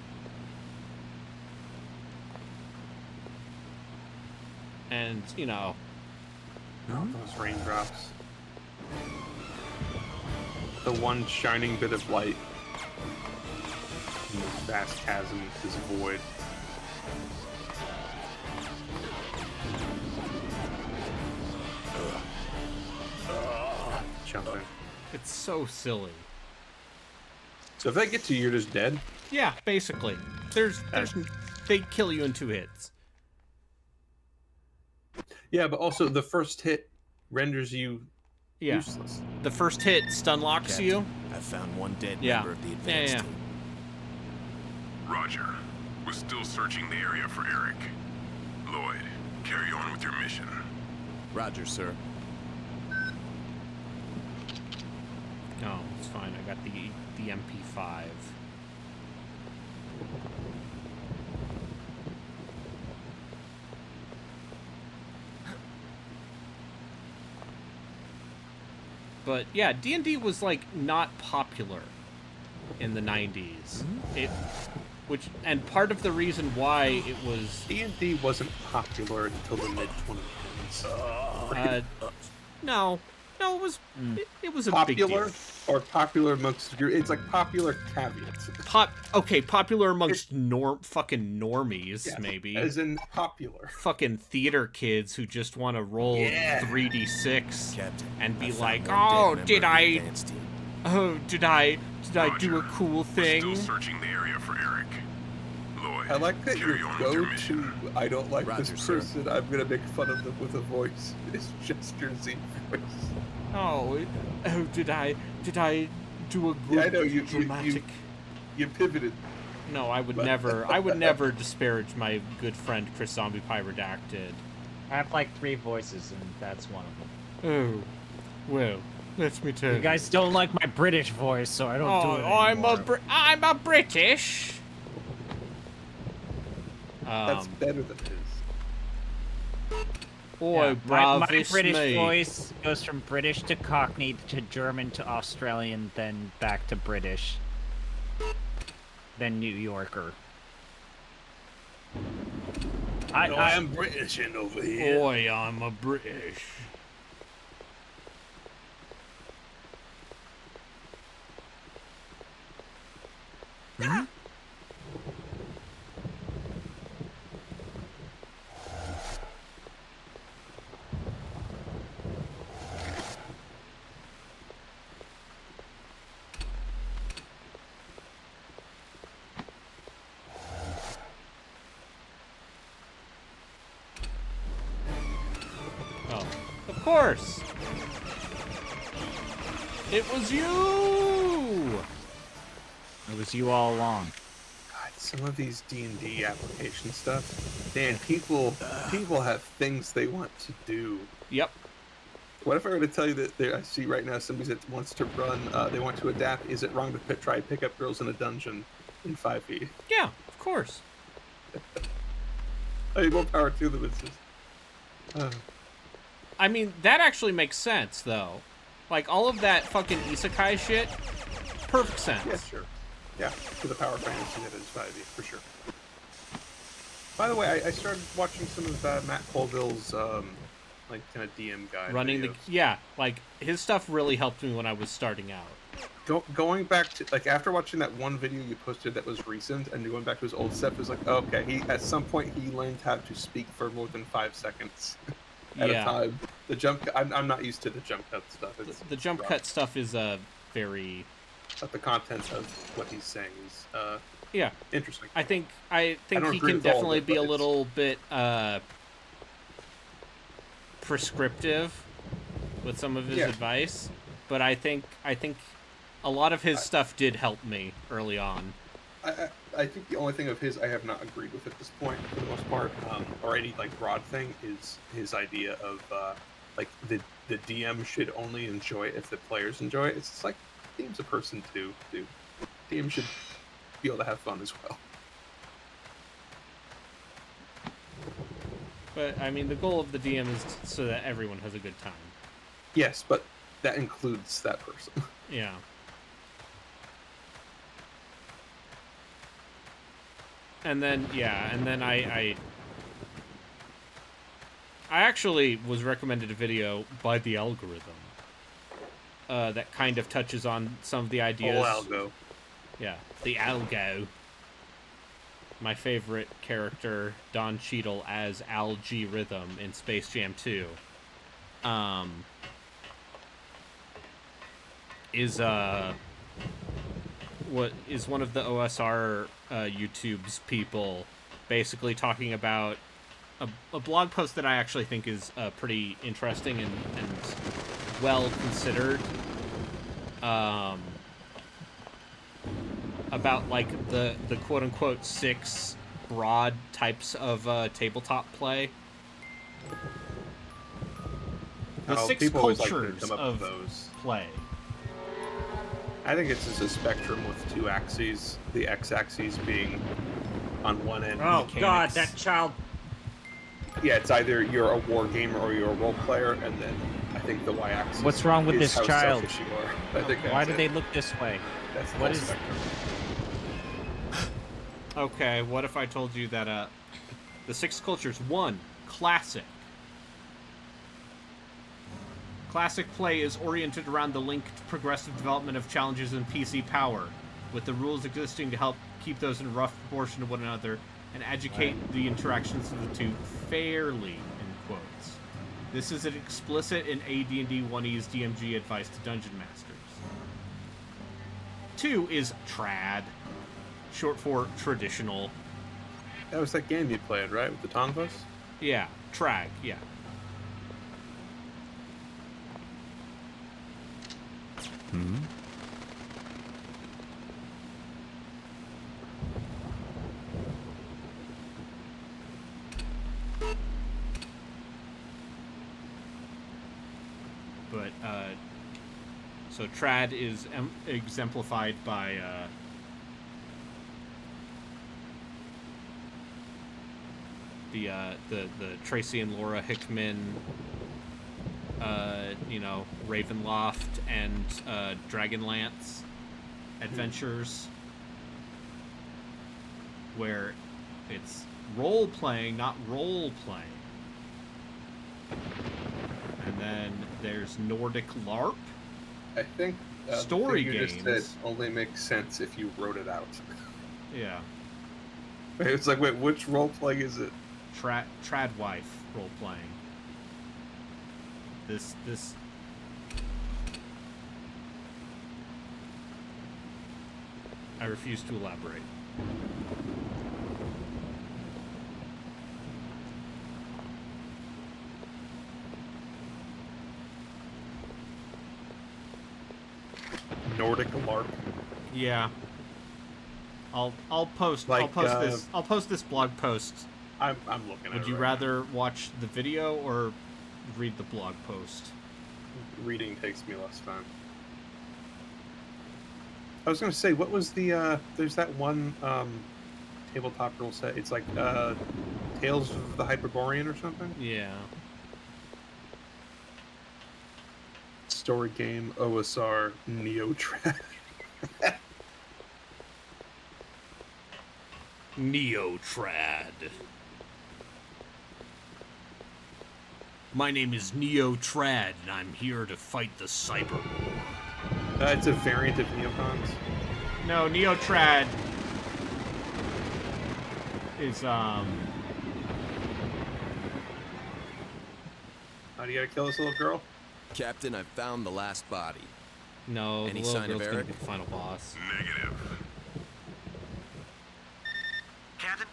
And, you know, Those raindrops. The one shining bit of light in this vast chasm, this void. Jumping. It's so silly. So if they get to you, you're just dead? Yeah, basically. They kill you in 2 hits. Yeah, but also the first hit renders you useless. The first hit stun locks you. I found one dead Yeah. member of the advance team. Roger. We're still searching the area for Eric. Lloyd, carry on with your mission. Roger, sir. No, it's fine. I got the MP5. But yeah, D&D was like not popular in the 90s. And part of the reason why it was D&D wasn't popular until the mid 2010s. No, it was a popular big deal. Or popular amongst it's like popular caveats. Popular amongst fucking normies, Yes, maybe. as in popular. Fucking theater kids who just want to roll 3d6 and be like, "Oh, did I do a cool thing?" Still searching the area for Eric. Lloyd, I like that your carry on with your mission. go-to, I don't like Roger, this sir. person, I'm gonna make fun of them with a voice. It's just your Z voice. Did I do a good Yeah, I know, dramatic... You pivoted. No, I would never disparage my good friend Chris Zombie Pie Redacted. I have like 3 voices, and that's one of them. Oh, well, let me tell you. You guys don't like my British voice, so I don't do it anymore. I'm a British. That's better than his. Boy, my bravis British me. voice goes from British to Cockney to German to Australian, then back to British, then New Yorker. I am British in over here. Boy, I'm a British. Hmm? Oh, of course. It was you. It was you all along. God, some of these D&D application stuff, man, people have things they want to do. Yep. What if I were to tell you that I see right now somebody that wants to run, they want to adapt Is It Wrong to Try Pick Up Girls in a Dungeon in 5e? Yeah, of course. I mean, more power to them. It's just... I mean, that actually makes sense, though. Like, all of that fucking isekai shit, perfect sense. Yeah, sure. Yeah, for the power fantasy that is 5e, for sure. By the way, I started watching some of Matt Colville's, like, kind of DM guide videos. Yeah, like, his stuff really helped me when I was starting out. Going back to, like, after watching that one video you posted that was recent, and going back to his old stuff, it was like, okay, at some point he learned how to speak for more than 5 seconds. At a time. The jump I'm not used to the jump cut stuff. The jump cut stuff is very... But the content of what he's saying is interesting. I think he can definitely be a little bit prescriptive with some of his advice, but I think a lot of his stuff did help me early on. I think the only thing of his I have not agreed with at this point, for the most part, or any like broad thing, is his idea of like the DM should only enjoy it if the players enjoy it. It's just like DM's a person too, dude. DM should be able to have fun as well. But I mean, the goal of the DM is so that everyone has a good time. Yes, but that includes that person. Yeah. And then I actually was recommended a video by the algorithm that kind of touches on some of the ideas. Oh, algo. Yeah, the algo. My favorite character, Don Cheadle, as Al G Rhythm in Space Jam 2. is what is one of the OSR YouTube's people basically talking about a blog post that I actually think is pretty interesting and well considered. About like the quote unquote 6 broad types of tabletop play. The 6 cultures of those. play. I think it's just a spectrum with 2 axes. The x-axis being on one end. Oh mechanics. God, that child. Yeah, it's either you're a war gamer or you're a role player, and then I think the y-axis. What's wrong with is this how child? selfish you are. I think Why that's do it. they look this way? That's the What whole is? spectrum. Okay, what if I told you that the 6 cultures, 1, classic. Classic play is oriented around the linked progressive development of challenges in PC power, with the rules existing to help keep those in rough proportion to one another and educate the interactions of the two fairly, in quotes. This is an explicit in AD&D 1E's DMG advice to Dungeon Masters. 2 is trad, short for traditional. That was that game you played, right? With the Tonvas? Yeah, trad, yeah. Hmm? But, so trad is exemplified by, the Tracy and Laura Hickman, Ravenloft and Dragonlance adventures, where it's role-playing, not role-playing. And then there's Nordic LARP. I think story the thing you games just said only makes sense if you wrote it out. Yeah. It's like, wait, which role play is it? Tradwife role playing. This I refuse to elaborate. Nordic LARP. Yeah. I'll post Like, I'll post this blog post. I'm looking at it. Would you rather watch the video or read the blog post? Reading takes me less time. I was gonna say, what was the there's that one tabletop rule set. It's like Tales of the Hyperborean or something? Yeah. Story game OSR Neotrad. Neotrad. My name is Neotrad, and I'm here to fight the cyber war. It's a variant of Neocons. No, Neotrad is How do you gotta kill this little girl? Captain, I've found the last body. No, Any the little sign of girl's gonna Eric? be the final boss. Negative. Captain,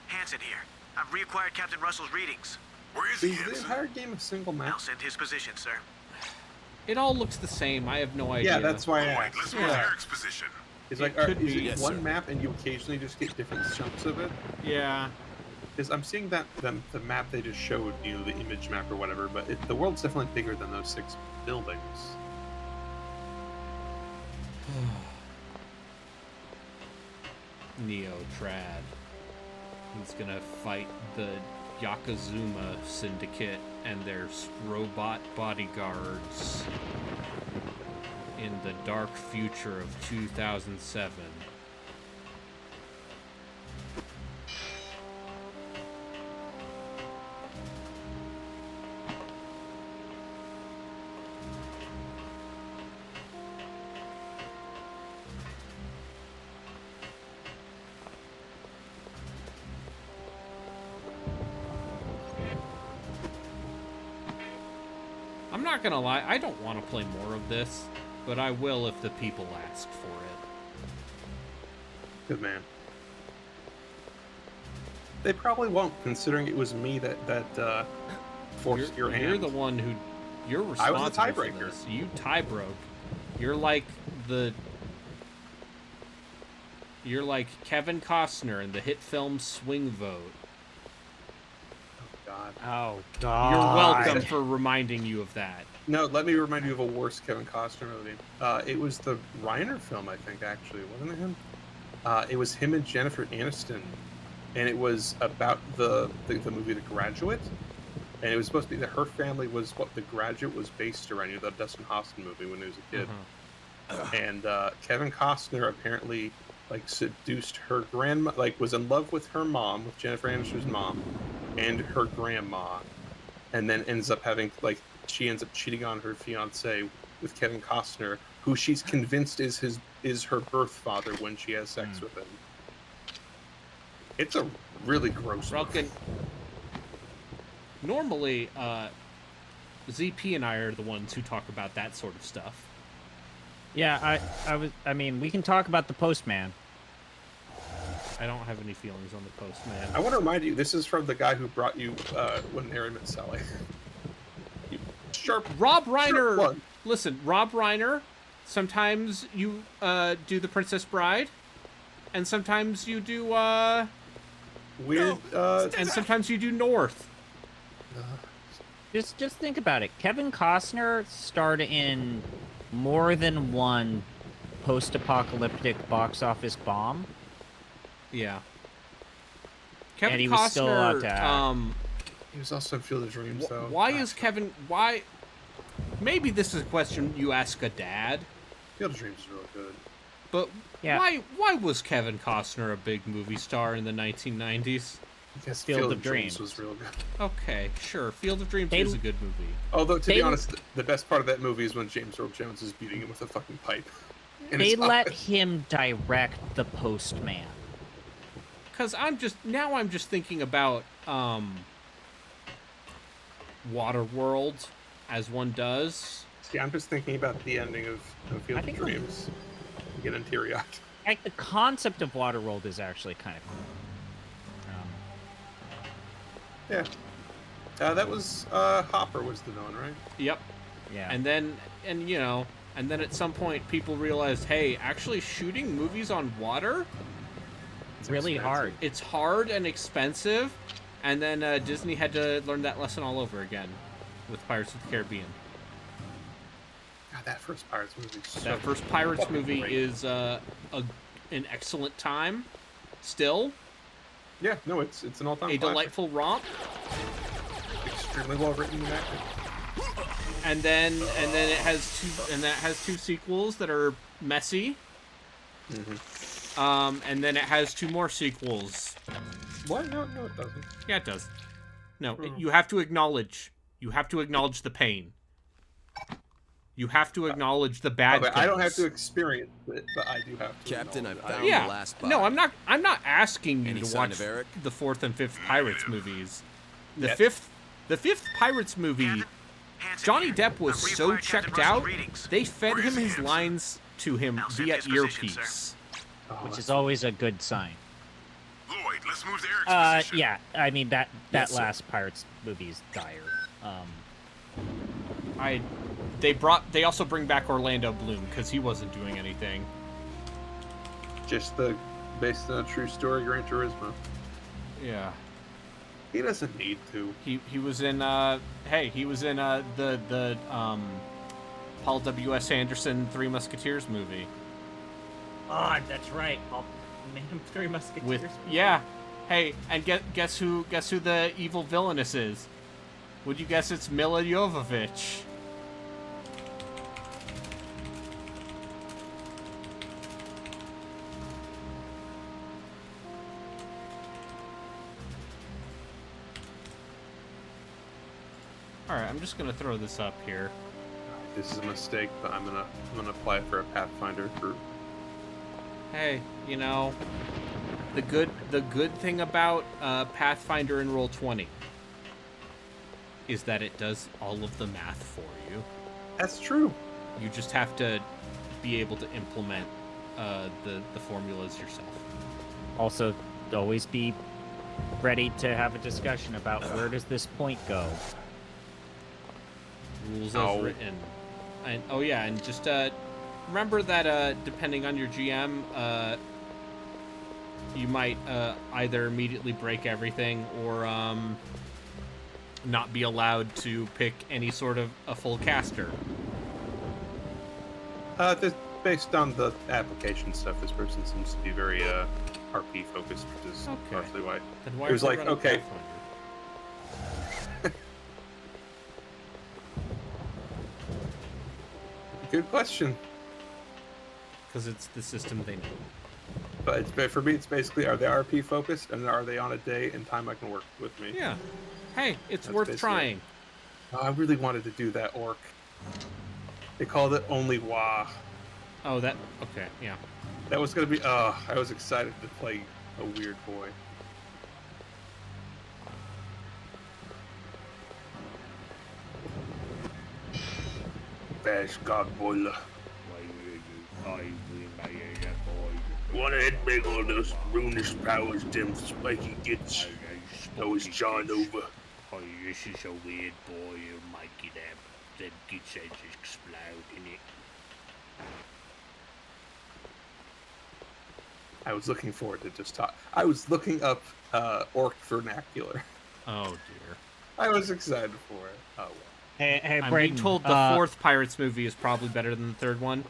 Hansen here. I've reacquired Captain Russell's readings. Where is Is the entire game a single map? I'll send his position, sir. It all looks the same. I have no idea. Yeah, that's why I asked. Let's move Yeah. Eric's position. It's It like, could is be. it Yes, one sir. map and you occasionally just get different chunks of it? Yeah. Because I'm seeing that the map they just showed, the image map or whatever, but the world's definitely bigger than those 6 buildings. Neotrad. He's gonna fight the Yakazuma Syndicate and their robot bodyguards in the dark future of 2007. I'm not gonna lie, I don't want to play more of this. but I will if the people ask for it. Good man. They probably won't, considering it was me that forced your hand. You're the one who... You're I was the responsible for tiebreaker. this. You tie broke. You're like the... You're like Kevin Costner in the hit film Swing Vote. God. Oh, God. You're welcome for reminding you of that. No, let me remind you of a worse Kevin Costner movie. It was the Reiner film, I think, actually. Wasn't it him? It was him and Jennifer Aniston. And it was about the movie The Graduate. And it was supposed to be that her family was what The Graduate was based around. You know, the Dustin Hoffman movie when he was a kid. And Kevin Costner apparently, like, seduced her grandma, like, was in love with her mom, with Jennifer Aniston's mom, and her grandma. And then ends up having, like, she ends up cheating on her fiance with Kevin Costner, who she's convinced is her birth father when she has sex with him. It's a really gross movie. Normally, ZP and I are the ones who talk about that sort of stuff. Yeah, I mean, we can talk about The Postman. I don't have any feelings on The Postman. I want to remind you, this is from the guy who brought you When Harry Met Sally. Rob Reiner. Listen, Rob Reiner. Sometimes you do The Princess Bride, and sometimes you do weird. And sometimes you do North. Just think about it. Kevin Costner starred in more than one post-apocalyptic box office bomb. Yeah. Kevin and he Costner, was still allowed to act. He was also in Field of Dreams, though. Why is Kevin... Why... Maybe this is a question you ask a dad. Field of Dreams is really good. But why was Kevin Costner a big movie star in the 1990s? Because Field of Dreams was real good. Okay, sure. Field of Dreams is a good movie. Although, to be honest, the best part of that movie is when James Earl Jones is beating him with a fucking pipe. They let him direct The Postman. Because I'm just thinking about Waterworld, as one does. See, I'm just thinking about the ending of Field of Dreams. You get teary-eyed. Like, the concept of Waterworld is actually kind of cool. Yeah. That was Hopper was the villain, right? Yep. Yeah. And then at some point people realized, hey, actually shooting movies on water, it's really hard. It's hard and expensive. And then Disney had to learn that lesson all over again with Pirates of the Caribbean. God, that first Pirates movie. That first Pirates movie is an excellent time. Still. Yeah, no, it's an all-time classic. Delightful romp. Extremely well written and acted. And then it has two sequels that are messy. Mm-hmm. And then it has two more sequels. What? No, it doesn't. Yeah, it does. No, you have to acknowledge. You have to acknowledge the pain. You have to acknowledge the bad things. I don't have to experience it, but I do have to. Captain, I found the last box. No, I'm not asking you Any to sign watch of Eric? the fourth and fifth Pirates movies. The Yes. fifth Pirates movie, Johnny Depp was so checked out, they fed him his lines to him via earpiece. Which is always a good sign. Lloyd, let's move to Eric's position. Yeah, I mean, that Yes, sir. last Pirates movie is dire. They also bring back Orlando Bloom because he wasn't doing anything. Just based on a true story, Gran Turismo. Yeah. He doesn't need to. He was in he was in the Paul W.S. Anderson Three Musketeers movie. Oh, that's right. I'll name him Three Musketeers. Hey, and guess who the evil villainess is? Would you guess it's Mila Jovovich? Alright, I'm just gonna throw this up here. This is a mistake, but I'm gonna apply it for a Pathfinder group. Hey, you know, the good thing about Pathfinder in Roll20 is that it does all of the math for you. That's true. You just have to be able to implement the formulas yourself. Also, always be ready to have a discussion about where does this point go. Rules as written. And oh yeah, and just remember that depending on your GM, you might either immediately break everything or not be allowed to pick any sort of a full caster. Based on the application stuff, this person seems to be very RP focused, which is partially why. Then why It was are they like, running okay, Pathfinder? good question. Because it's the system they know. But for me, it's basically, are they RP focused, and are they on a day and time I can work with me? Yeah. Hey, it's That's worth basically trying. it. I really wanted to do that orc. They called it only Wah. Oh, that... Okay, yeah. That was going to be... I was excited to play a weird boy. Fast gargoyle. Wanna headbang all those runish powers them spiky gets. Always John over. Oh, this is a weird boy who making them gits heads explode in it. I was looking forward to just talk. I was looking up orc vernacular. Oh dear. I was excited for it. Oh well. Hey, I'm Brayden, being told the fourth Pirates movie is probably better than the third one.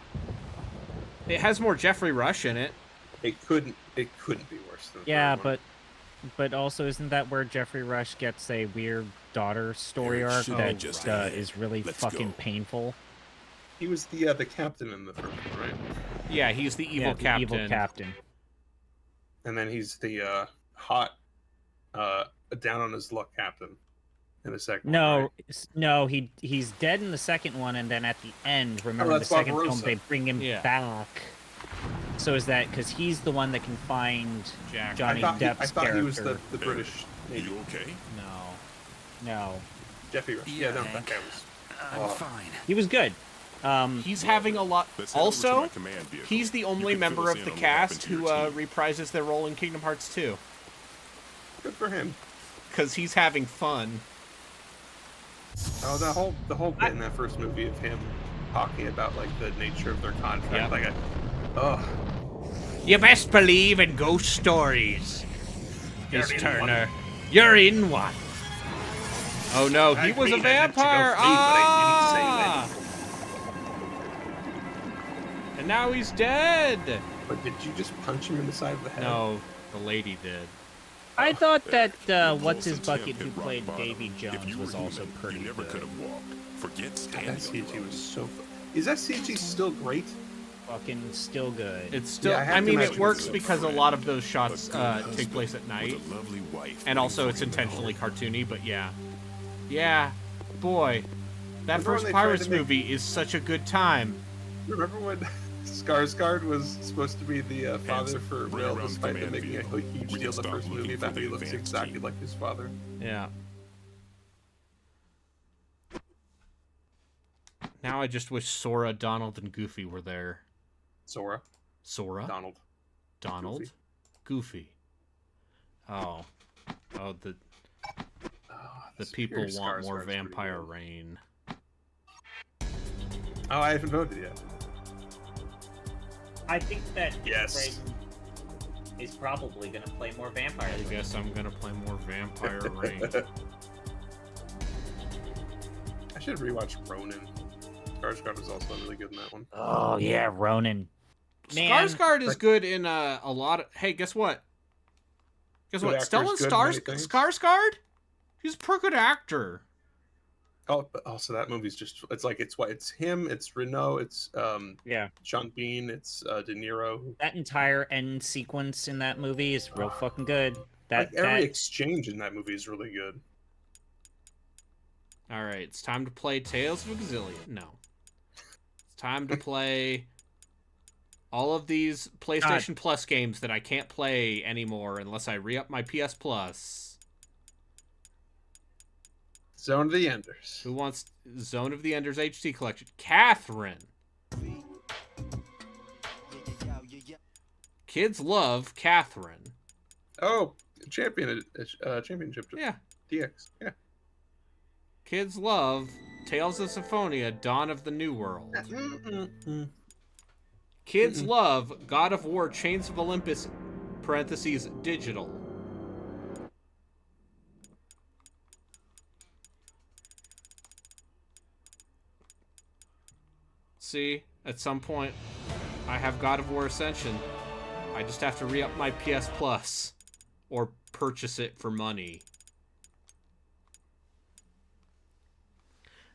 It has more Jeffrey Rush in it. It couldn't be worse than the Yeah, third one. but also isn't that where Jeffrey Rush gets a weird daughter story arc that is really fucking painful? He was the captain in the first one, right? Yeah, he's the evil captain. Evil captain. And then he's the hot, down on his luck captain in the second one, right? No, he's dead in the second one, and then at the end, remember in the second film, they bring him back. So is that because he's the one that can find Johnny Depp's character? I thought he was the British Navy. Are you okay? No. Jeffrey Rush. Yeah, no, that guy was... I'm fine. He was good. He's having a lot... Also, vehicle. he's the only member of the cast who reprises their role in Kingdom Hearts 2. Good for him. Because he's having fun. Oh, the whole bit in that first movie of him talking about like the nature of their contract, You best believe in ghost stories. Miss Turner, you're in one. Oh no, he was a vampire! And now he's dead! But did you just punch him in the side of the head? No, the lady did. I thought that What's-His-Bucket, who played Davy Jones, was also pretty good. Forget that CG was so... Is that CG still great? Fucking still good. It's still... I mean, it works because a lot of those shots take place at night. And also it's intentionally cartoony, but yeah. Yeah, boy. That first Pirates movie is such a good time. Remember when Skarsgård was supposed to be the father for Will, despite them making a huge deal in the first movie about he looks exactly like his father? Yeah. Now I just wish Sora, Donald, and Goofy were there. Sora? Donald? Goofy. Oh. Oh, the people want more vampire rain. Oh, I haven't voted yet. I think that yes is probably going to play more vampire. I guess I'm going to play more vampire rain. I should rewatch Ronin. Skarsgård was also really good in that one. Oh yeah, Ronin. Man. Skarsgård is good in a lot of... Hey, guess what? Stellan Skarsgård? He's a pretty good actor. Oh, but also that movie's just... It's him, it's Renault, it's Sean Bean, it's De Niro. That entire end sequence in that movie is real fucking good. Every exchange in that movie is really good. Alright, it's time to play Tales of Exilium. No. It's time to play all of these PlayStation Plus games that I can't play anymore unless I re-up my PS Plus. Zone of the Enders. Who wants Zone of the Enders HD Collection? Catherine. Kids love Catherine. Oh, championship. Yeah. DX. Yeah. Kids love Tales of Symphonia, Dawn of the New World. Kids love God of War, Chains of Olympus, parentheses, digital. See, at some point, I have God of War Ascension. I just have to re-up my PS Plus. Or purchase it for money.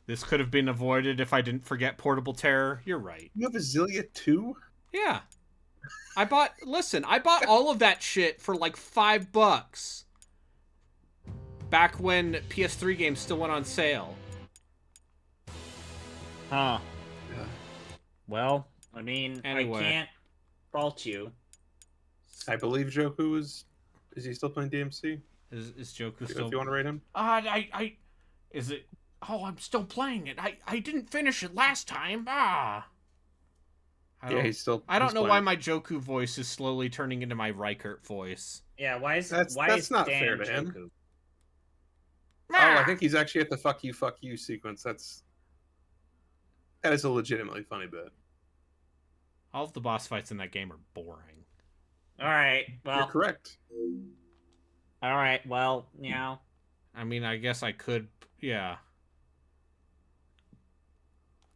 This could have been avoided if I didn't forget Portable Terror. You're right. You have a Zillia 2? Yeah. I bought all of that shit for like $5. Back when PS3 games still went on sale. Huh. Yeah. Well, I mean, anyway. I can't fault you. I believe Joku is he still playing DMC? Is Joku still... If you want to rate him? Is it... Oh, I'm still playing it. I didn't finish it last time. Yeah, he's still... I don't know why my Joku voice is slowly turning into my Rykert voice. Yeah, why is that's not Dan fair to Joku? him. Oh, I think he's actually at the fuck you sequence. That is a legitimately funny bit. All of the boss fights in that game are boring. Alright, well... You're correct. Alright, well, yeah. I mean, I guess I could... Yeah.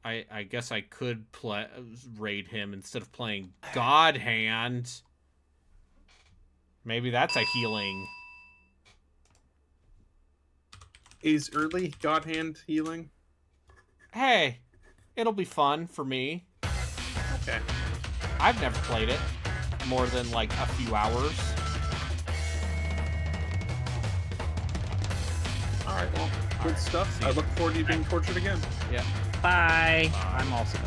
I guess I could raid him instead of playing God Hand. Maybe that's a healing. Is early God Hand healing? Hey, it'll be fun for me. Okay. I've never played it more than like a few hours. Alright, well, good stuff. I look forward to you being tortured again. Yeah. Bye. I'm also